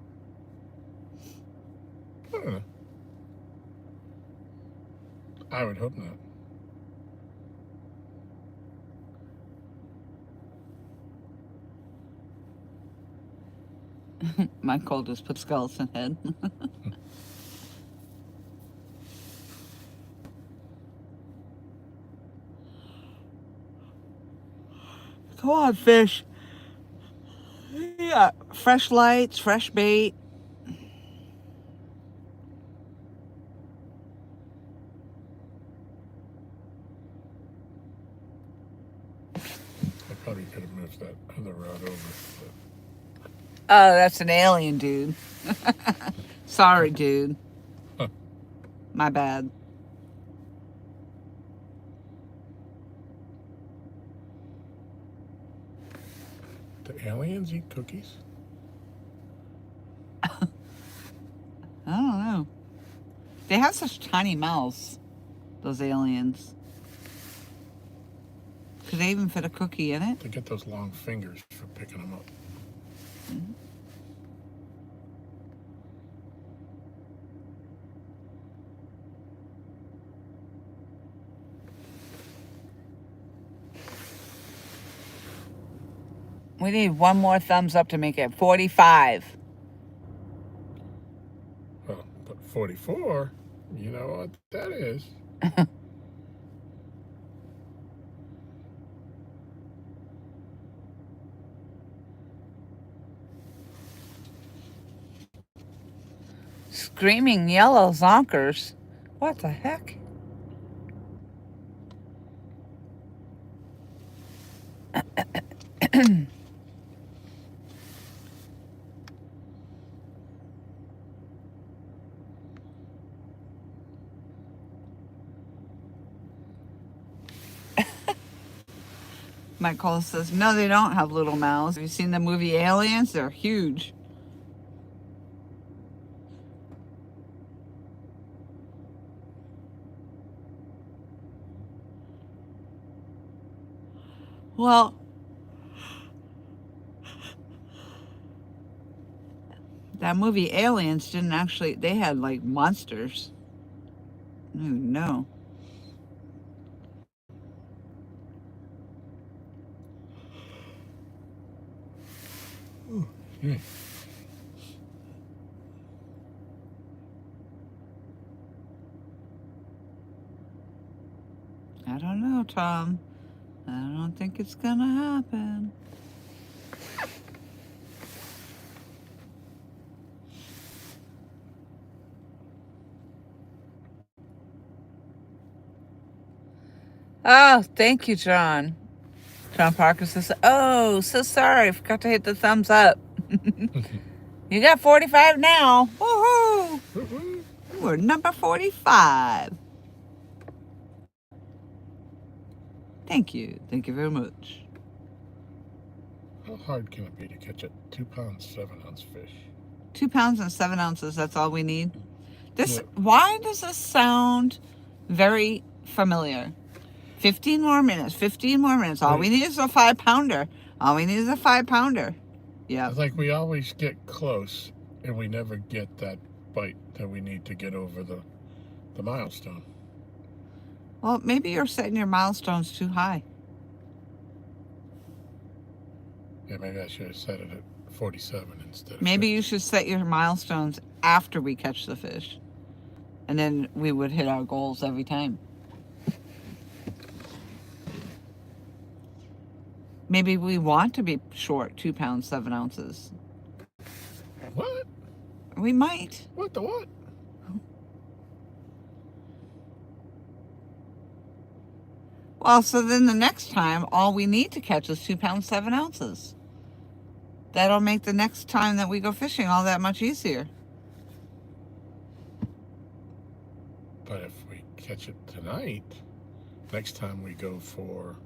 I don't know. I would hope not. My cold just put skeleton head. Come on, fish. Yeah, fresh lights, fresh bait. I probably could have moved that other rod over. Oh, that's an alien, dude. Sorry, dude. Huh. My bad. Do aliens eat cookies? I don't know. They have such tiny mouths, those aliens. Could they even fit a cookie in it? They get those long fingers for picking them up. We need one more thumbs up to make it 45. Well, but 44, you know what that is. Screaming yellow zonkers. What the heck? Michael says, no, they don't have little mouths. Have you seen the movie Aliens? They're huge. Well, that movie Aliens didn't actually, they had like monsters. Oh, no. Hmm. I don't know, Tom. I don't think it's gonna happen. Oh, thank you, John. John Parker says, oh, so sorry. I forgot to hit the thumbs up. You got 45 now. Woohoo! Woo-hoo. We're number 45. Thank you. Thank you very much. How hard can it be to catch a 2-pound, 7-ounce fish? 2 pounds and 7 ounces. That's all we need. This. Yeah. Why does this sound very familiar? 15 more minutes. 15 more minutes. All we need is a 5-pounder. All we need is a 5-pounder. Yeah. It's like we always get close and we never get that bite that we need to get over the milestone. Well, maybe you're setting your milestones too high. Yeah, maybe I should have set it at 47 instead of Maybe 50. you should set your milestones after we catch the fish. And then we would hit our goals every time. Maybe we want to be short 2 pounds, 7 ounces. What? We might. What the what? Well, so then the next time, all we need to catch is 2 pounds, 7 ounces. That'll make the next time that we go fishing all that much easier. But if we catch it tonight, next time we go for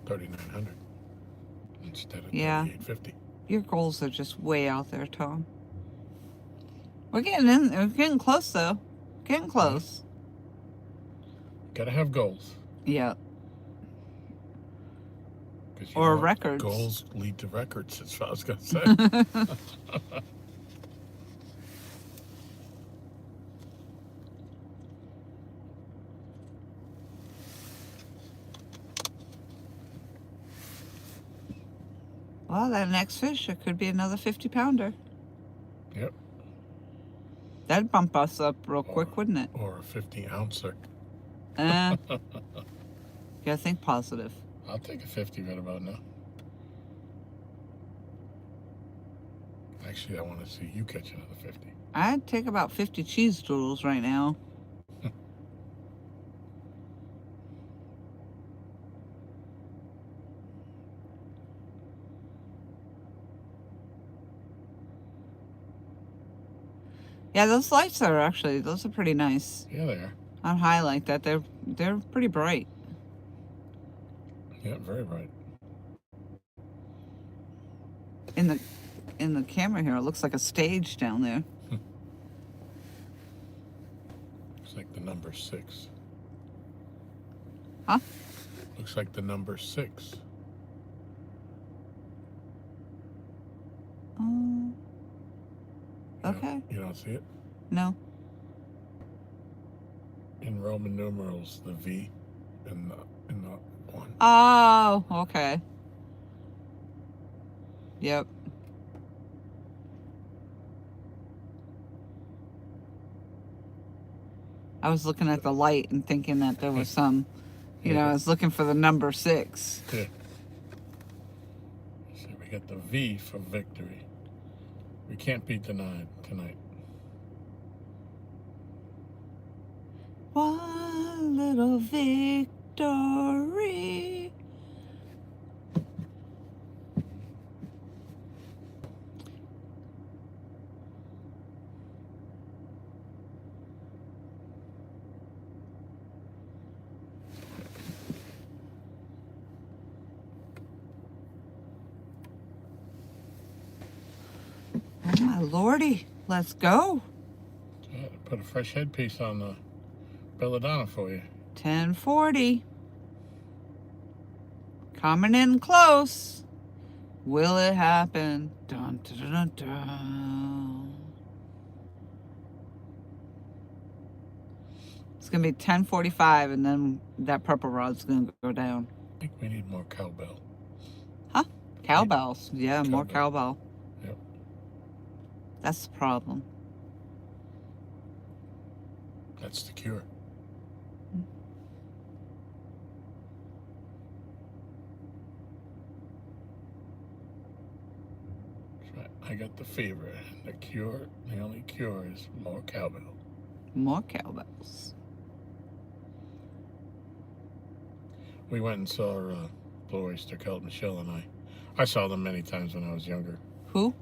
3,900 instead of 3,850. Your goals are just way out there, Tom. We're getting in. We're getting close, though. Getting close. Gotta have goals. Yeah. 'Cause you Or know what? records. Goals lead to records, that's what I was gonna say. Well, that next fish, it could be another 50-pounder. Yep. That'd bump us up real quick, wouldn't it? Or a 50-ouncer. You gotta think positive. I'll take a 50 right about now. Actually, I want to see you catch another 50. I'd take about 50 cheese doodles right now. Yeah, those lights are actually, those are pretty nice. Yeah, they are. On high like that, they're pretty bright. Yeah, very bright. In the camera here, it looks like a stage down there. Looks like the number 6. Huh? Looks like the number 6. Okay. You don't see it? No. In Roman numerals, the V in the one. Oh, okay. Yep. I was looking at the light and thinking that there was some, I was looking for the number 6. Yeah. So we got the V for victory. We can't be denied tonight. One little victory. Oh my lordy, let's go. Put a fresh headpiece on the belladonna for you. 10:40. Coming in close. Will it happen? Dun, dun, dun, dun, dun. It's gonna be 10:45, and then that purple rod's gonna go down. I think we need more cowbell. Huh? Cowbells. Yeah, more Cowbell. cowbell. Yep. That's the problem. That's the cure. That's right. I got the fever. The cure, the only cure is more cowbell. More cowbells. We went and saw Blue Oyster Cult, Michelle and I. I saw them many times when I was younger. Who?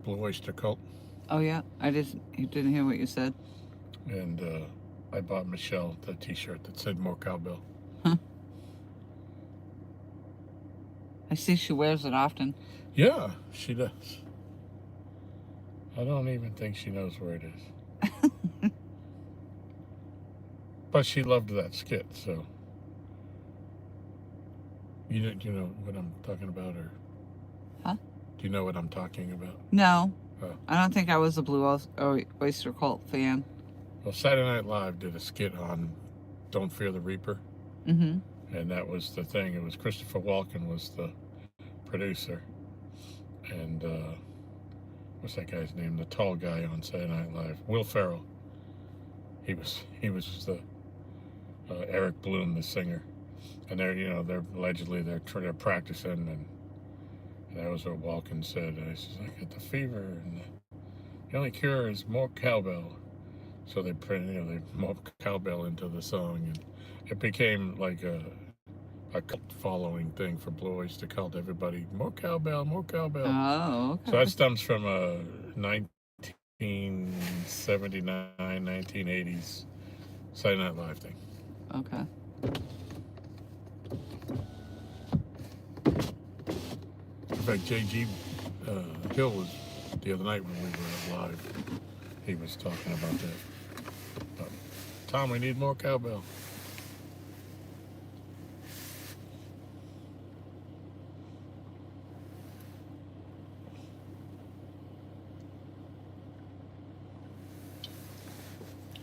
Blue Oyster Cult. Oh yeah, you didn't hear what you said. And I bought Michelle the t-shirt that said more cowbell. Huh. I see she wears it often. Yeah, she does. I don't even think she knows where it is. But she loved that skit, so. You know what I'm talking about, or? Huh? Do you know what I'm talking about? No. Oh. I don't think I was a Blue Oyster Cult fan. Well, Saturday Night Live did a skit on Don't Fear the Reaper. Mm-hmm. And that was the thing. It was Christopher Walken was the producer. And what's that guy's name? The tall guy on Saturday Night Live. Will Ferrell. He was the Eric Bloom, the singer. And they're allegedly they're practicing, and that was what Walken said. And he says, I got the fever, and the only cure is more cowbell. So they they more cowbell into the song, and it became like a cult following thing for Blue Oyster Cult. Everybody, more cowbell, more cowbell. Oh, okay. So that stems from a 1979, 1980s Saturday Night Live thing. Okay. In fact, J.G. Hill was the other night when we were live. He was talking about that. But, Tom, we need more cowbell.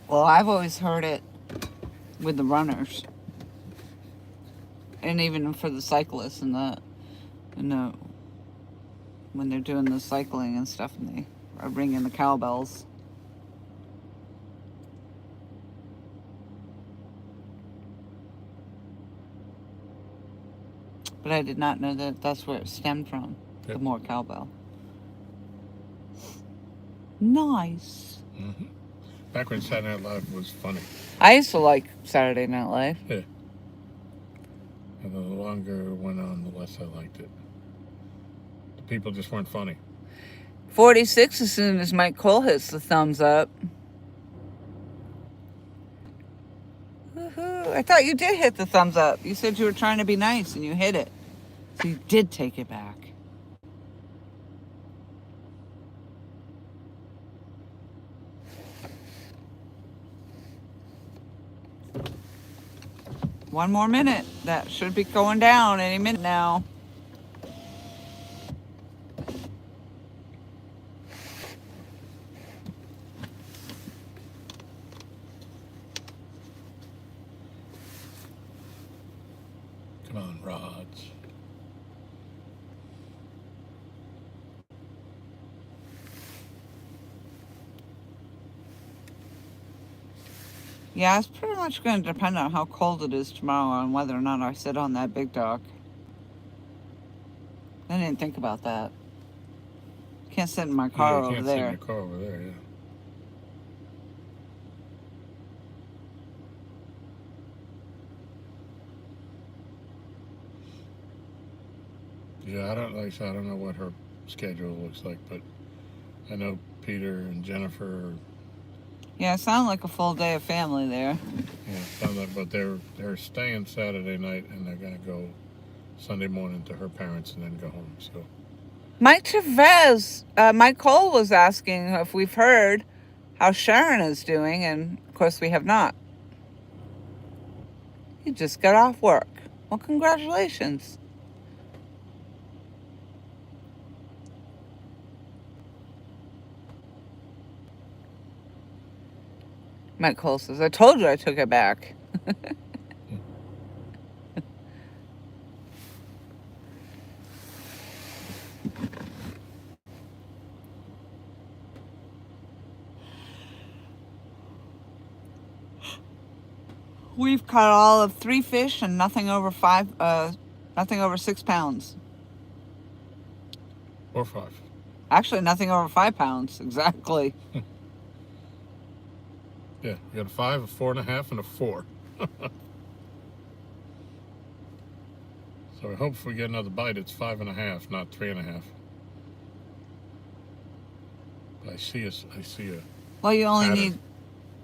Well, I've always heard it with the runners, and even for the cyclists and the when they're doing the cycling and stuff, and they are ringing the cowbells. But I did not know that that's where it stemmed from. Yep. The more cowbell. Nice. Mm-hmm. Back when Saturday Night Live was funny. I used to like Saturday Night Live. Yeah. And the longer it went on, the less I liked it. The people just weren't funny. 46 as soon as Mike Cole hits the thumbs up. Woohoo. I thought you did hit the thumbs up. You said you were trying to be nice and you hit it. So you did take it back. One more minute. That should be going down any minute now. Come on, rods. Yeah, it's pretty much going to depend on how cold it is tomorrow and whether or not I sit on that big dock. I didn't think about that. Can't sit in my car you over can't sit in there. your car over there, yeah. Yeah, I don't know what her schedule looks like, but I know Peter and Jennifer. Yeah, it sounded like a full day of family there. Yeah, but they're staying Saturday night and they're gonna go Sunday morning to her parents and then go home. So Mike Chavez, Mike Cole was asking if we've heard how Sharon is doing, and of course we have not. He just got off work. Well, congratulations. Mike Cole says, I told you I took it back. We've caught all of 3 fish and nothing over 6 pounds. or 5. Actually, nothing over 5 pounds. Exactly. Yeah, you got a 5, a 4.5, and a 4. So I hope if we get another bite, it's 5.5, not 3.5. I see a. Well, you only pattern. need,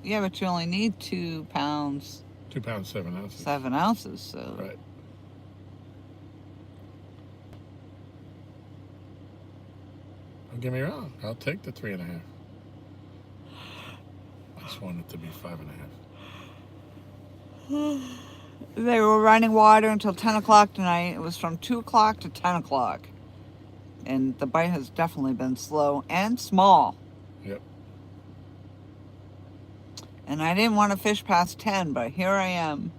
yeah, but you only need 2 pounds, 2 pounds 7 ounces. 7 ounces. So. Right. Don't get me wrong. I'll take the 3.5. I just want it to be 5.5. They were running water until 10 o'clock tonight. It was from 2 o'clock to 10 o'clock. And the bite has definitely been slow and small. Yep. And I didn't want to fish past 10, but here I am.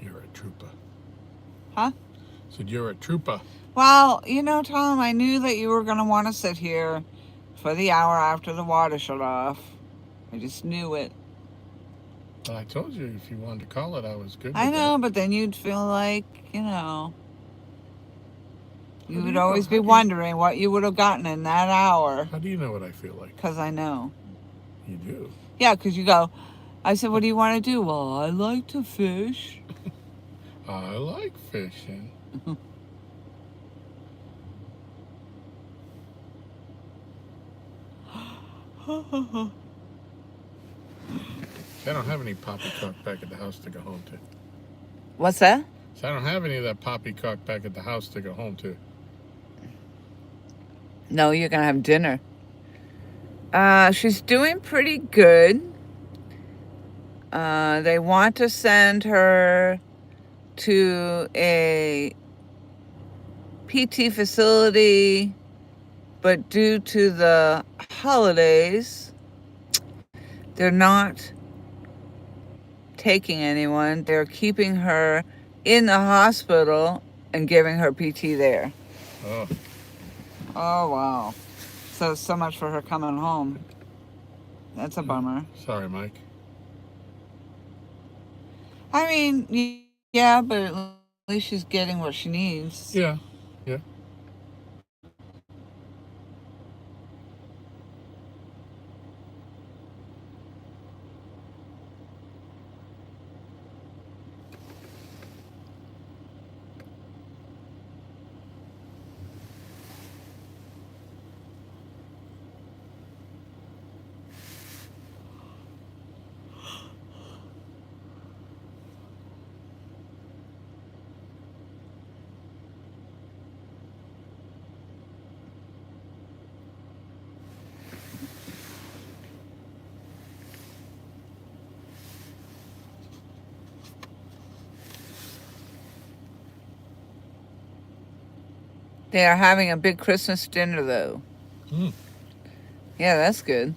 You're a trooper. Huh? Said you're a trooper. Well, you know, Tom, I knew that you were going to want to sit here for the hour after the water shut off. I just knew it. Well, I told you if you wanted to call it, I was good with I know, that. but then you'd feel like, you would know? always be wondering what you would have gotten in that hour. How do you know what I feel like? Because I know. You do? Yeah, because you go, I said, what do you want to do? Well, I like to fish. I like fishing. I don't have any poppycock back at the house to go home to. What's that? So I don't have any of that poppycock back at the house to go home to. No, you're going to have dinner. She's doing pretty good. They want to send her to a PT facility, but due to the holidays, they're not taking anyone. They're keeping her in the hospital and giving her PT there. Oh. Oh, wow. So much for her coming home. That's a bummer. Sorry, Mike. I mean, yeah, but at least she's getting what she needs. Yeah. They are having a big Christmas dinner, though. Mm. Yeah, that's good.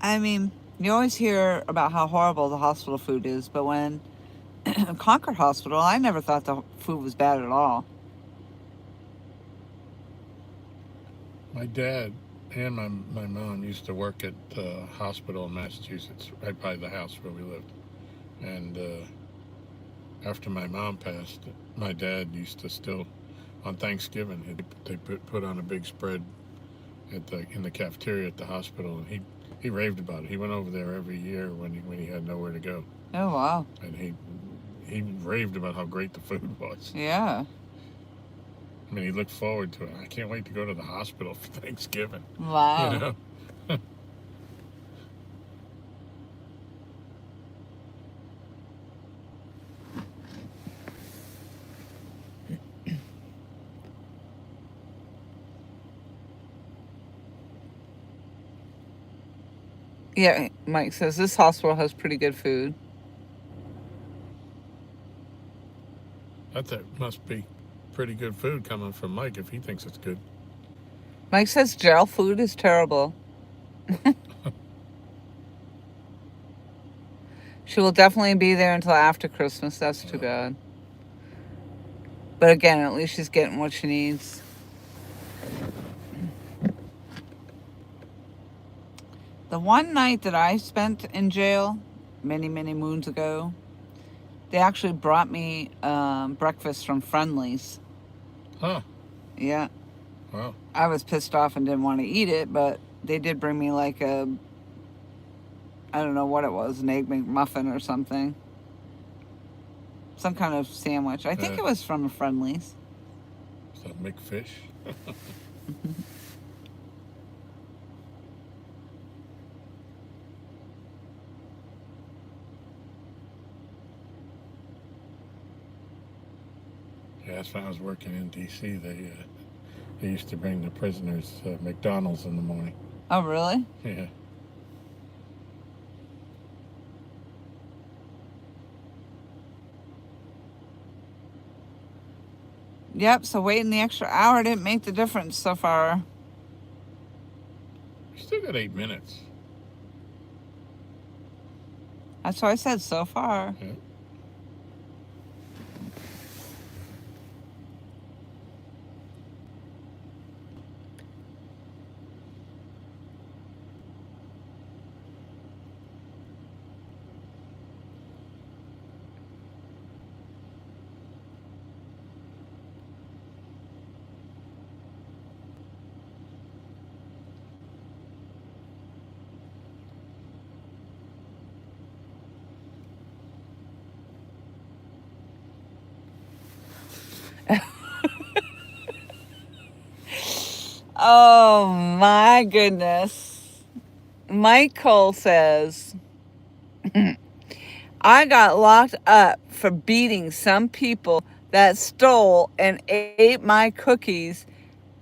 I mean, you always hear about how horrible the hospital food is, but when Concord Hospital, I never thought the food was bad at all. My dad and my mom used to work at the hospital in Massachusetts, right by the house where we lived. And after my mom passed, my dad used to still, on Thanksgiving, they put on a big spread in the cafeteria at the hospital, and he raved about it. He went over there every year when he had nowhere to go, Oh, wow. and he raved about how great the food was. Yeah. I mean, he looked forward to it. I can't wait to go to the hospital for Thanksgiving. Wow. You know. Yeah, Mike says this hospital has pretty good food. That must be pretty good food coming from Mike if he thinks it's good. Mike says jail food is terrible. She will definitely be there until after Christmas. That's too bad. But again, at least she's getting what she needs. The one night that I spent in jail, many, many moons ago, they actually brought me breakfast from Friendly's. Huh. Yeah. Wow. I was pissed off and didn't want to eat it, but they did bring me like I don't know what it was, an egg McMuffin or something. Some kind of sandwich. I think it was from a Friendly's. Is that McFish? Yeah, that's when I was working in D.C. They used to bring the prisoners McDonald's in the morning. Oh, really? Yeah. Yep, so waiting the extra hour didn't make the difference so far. You still got 8 minutes. That's what I said, so far. Yeah. Oh my goodness. Michael says, I got locked up for beating some people that stole and ate my cookies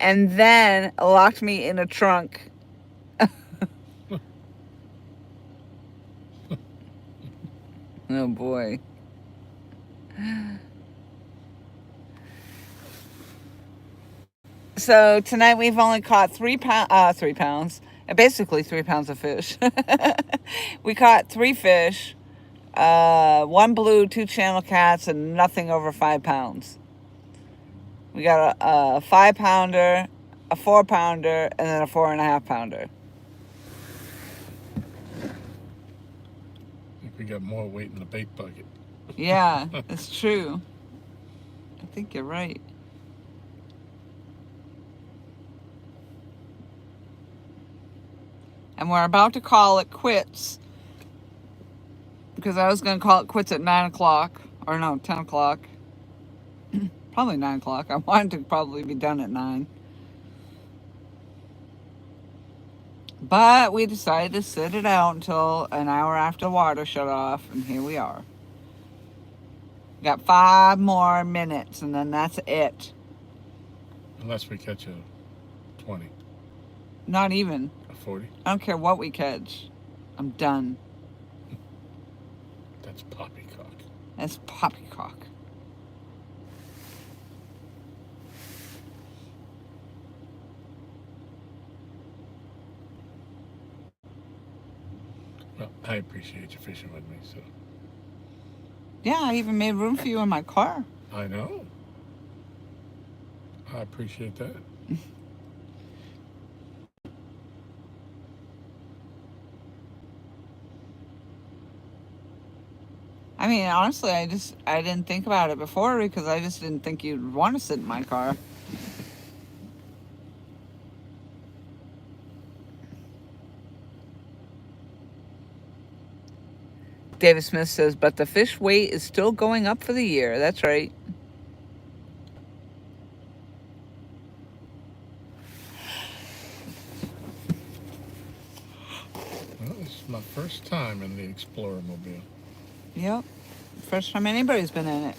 and then locked me in a trunk. Oh boy. So tonight we've only caught 3 pounds, basically 3 pounds of fish. We caught 3 fish, 1 blue, 2 channel cats, and nothing over 5 pounds. We got a 5 pounder, a 4 pounder, and then a 4.5 pounder. I think we got more weight in the bait bucket. Yeah, it's true. I think you're right. And we're about to call it quits because I was going to call it quits at 9 o'clock. Or no, 10 o'clock. Probably 9 o'clock. I wanted to probably be done at 9. But we decided to sit it out until an hour after the water shut off. And here we are. Got 5 more minutes and then that's it. Unless we catch a 20. Not even. A 40. I don't care what we catch. I'm done. That's poppycock. That's poppycock. Well, I appreciate you fishing with me, so. Yeah, I even made room for you in my car. I know. I appreciate that. I mean, honestly, I didn't think about it before because I just didn't think you'd want to sit in my car. David Smith says, but the fish weight is still going up for the year. That's right. Well, this is my first time in the Explorer Mobile. Yep. First time anybody's been in it.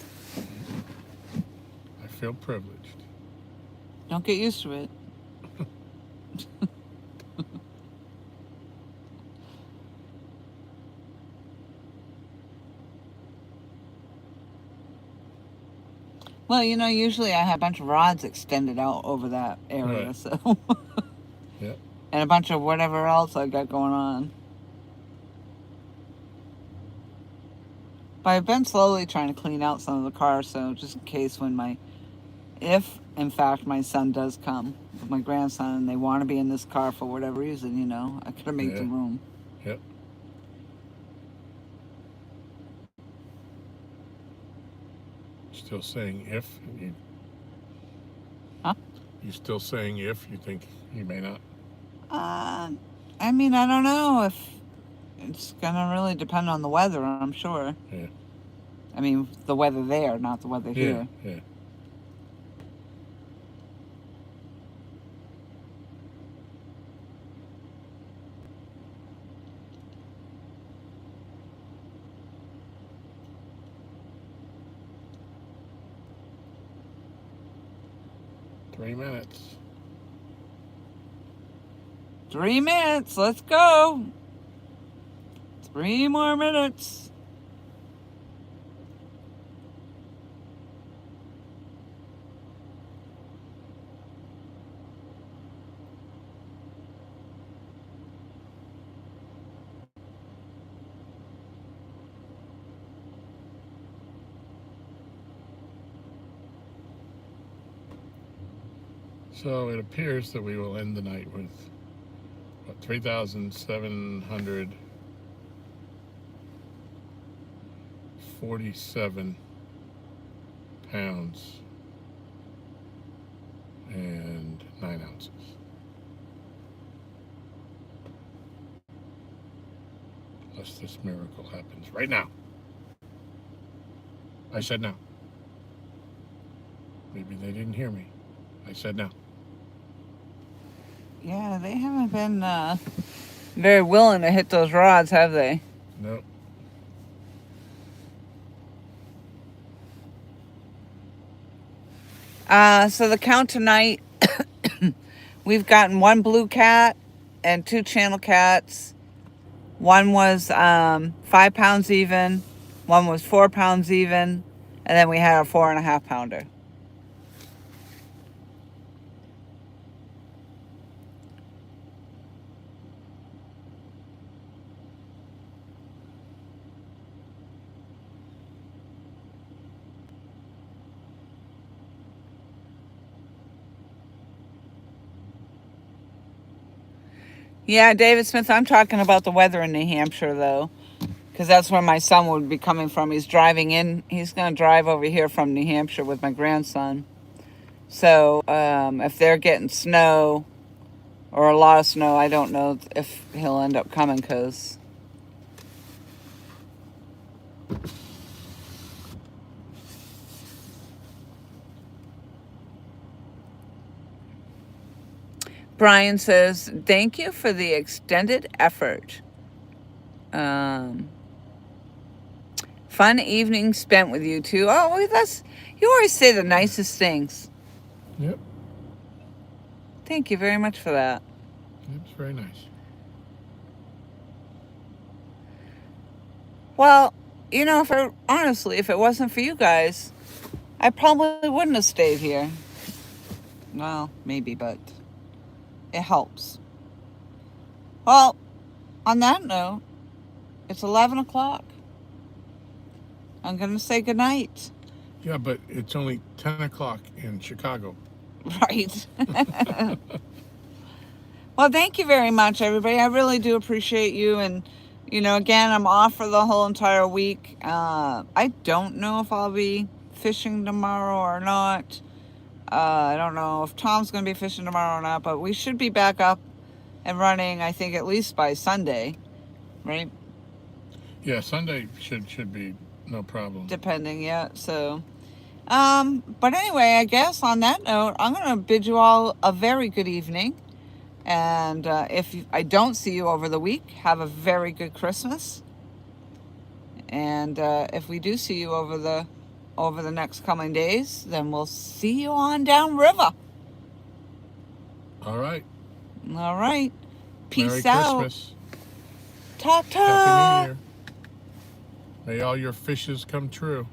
I feel privileged. Don't get used to it. Well, you know, usually I have a bunch of rods extended out over that area, Right. so. Yep. And a bunch of whatever else I got going on. But I've been slowly trying to clean out some of the cars, so just in case if in fact my son does come with my grandson and they want to be in this car for whatever reason, you know, I could make the room. Yep. Still saying if you. Huh? You still saying if you think he may not? I mean, I don't know if it's gonna really depend on the weather, I'm sure. Yeah. I mean, the weather there, not the weather here. Yeah. $3. 3 minutes, let's go. 3 more minutes. So it appears that we will end the night with, what, 3,747 pounds and 9 ounces. Unless this miracle happens right now. I said now. Maybe they didn't hear me. I said now. Yeah, they haven't been very willing to hit those rods, have they? Nope. So the count tonight, we've gotten 1 blue cat and 2 channel cats. One was 5 pounds even, one was 4 pounds even, and then we had a 4.5 pounder. Yeah, David Smith, I'm talking about the weather in New Hampshire, though, because that's where my son would be coming from. He's driving in. He's going to drive over here from New Hampshire with my grandson. So if they're getting snow or a lot of snow, I don't know if he'll end up coming because... Brian says, thank you for the extended effort. Fun evening spent with you two. Oh, you always say the nicest things. Yep. Thank you very much for that. It's very nice. Well, you know, honestly, if it wasn't for you guys, I probably wouldn't have stayed here. Well, maybe, but it helps. Well, on that note, It's 11 o'clock. I'm going to say goodnight. Yeah, but it's only 10 o'clock in Chicago. Right. Well, thank you very much, everybody. I really do appreciate you. And, again, I'm off for the whole entire week. I don't know if I'll be fishing tomorrow or not. I don't know if Tom's going to be fishing tomorrow or not, but we should be back up and running, I think, at least by Sunday, right? Yeah, Sunday should be no problem. Depending, yeah. So, but anyway, I guess on that note, I'm going to bid you all a very good evening. And if I don't see you over the week, have a very good Christmas. And if we do see you over the next coming days, then we'll see you on downriver. All right. All right. Peace Merry out. Christmas. Ta-ta. Happy New Year. May all your fishes come true.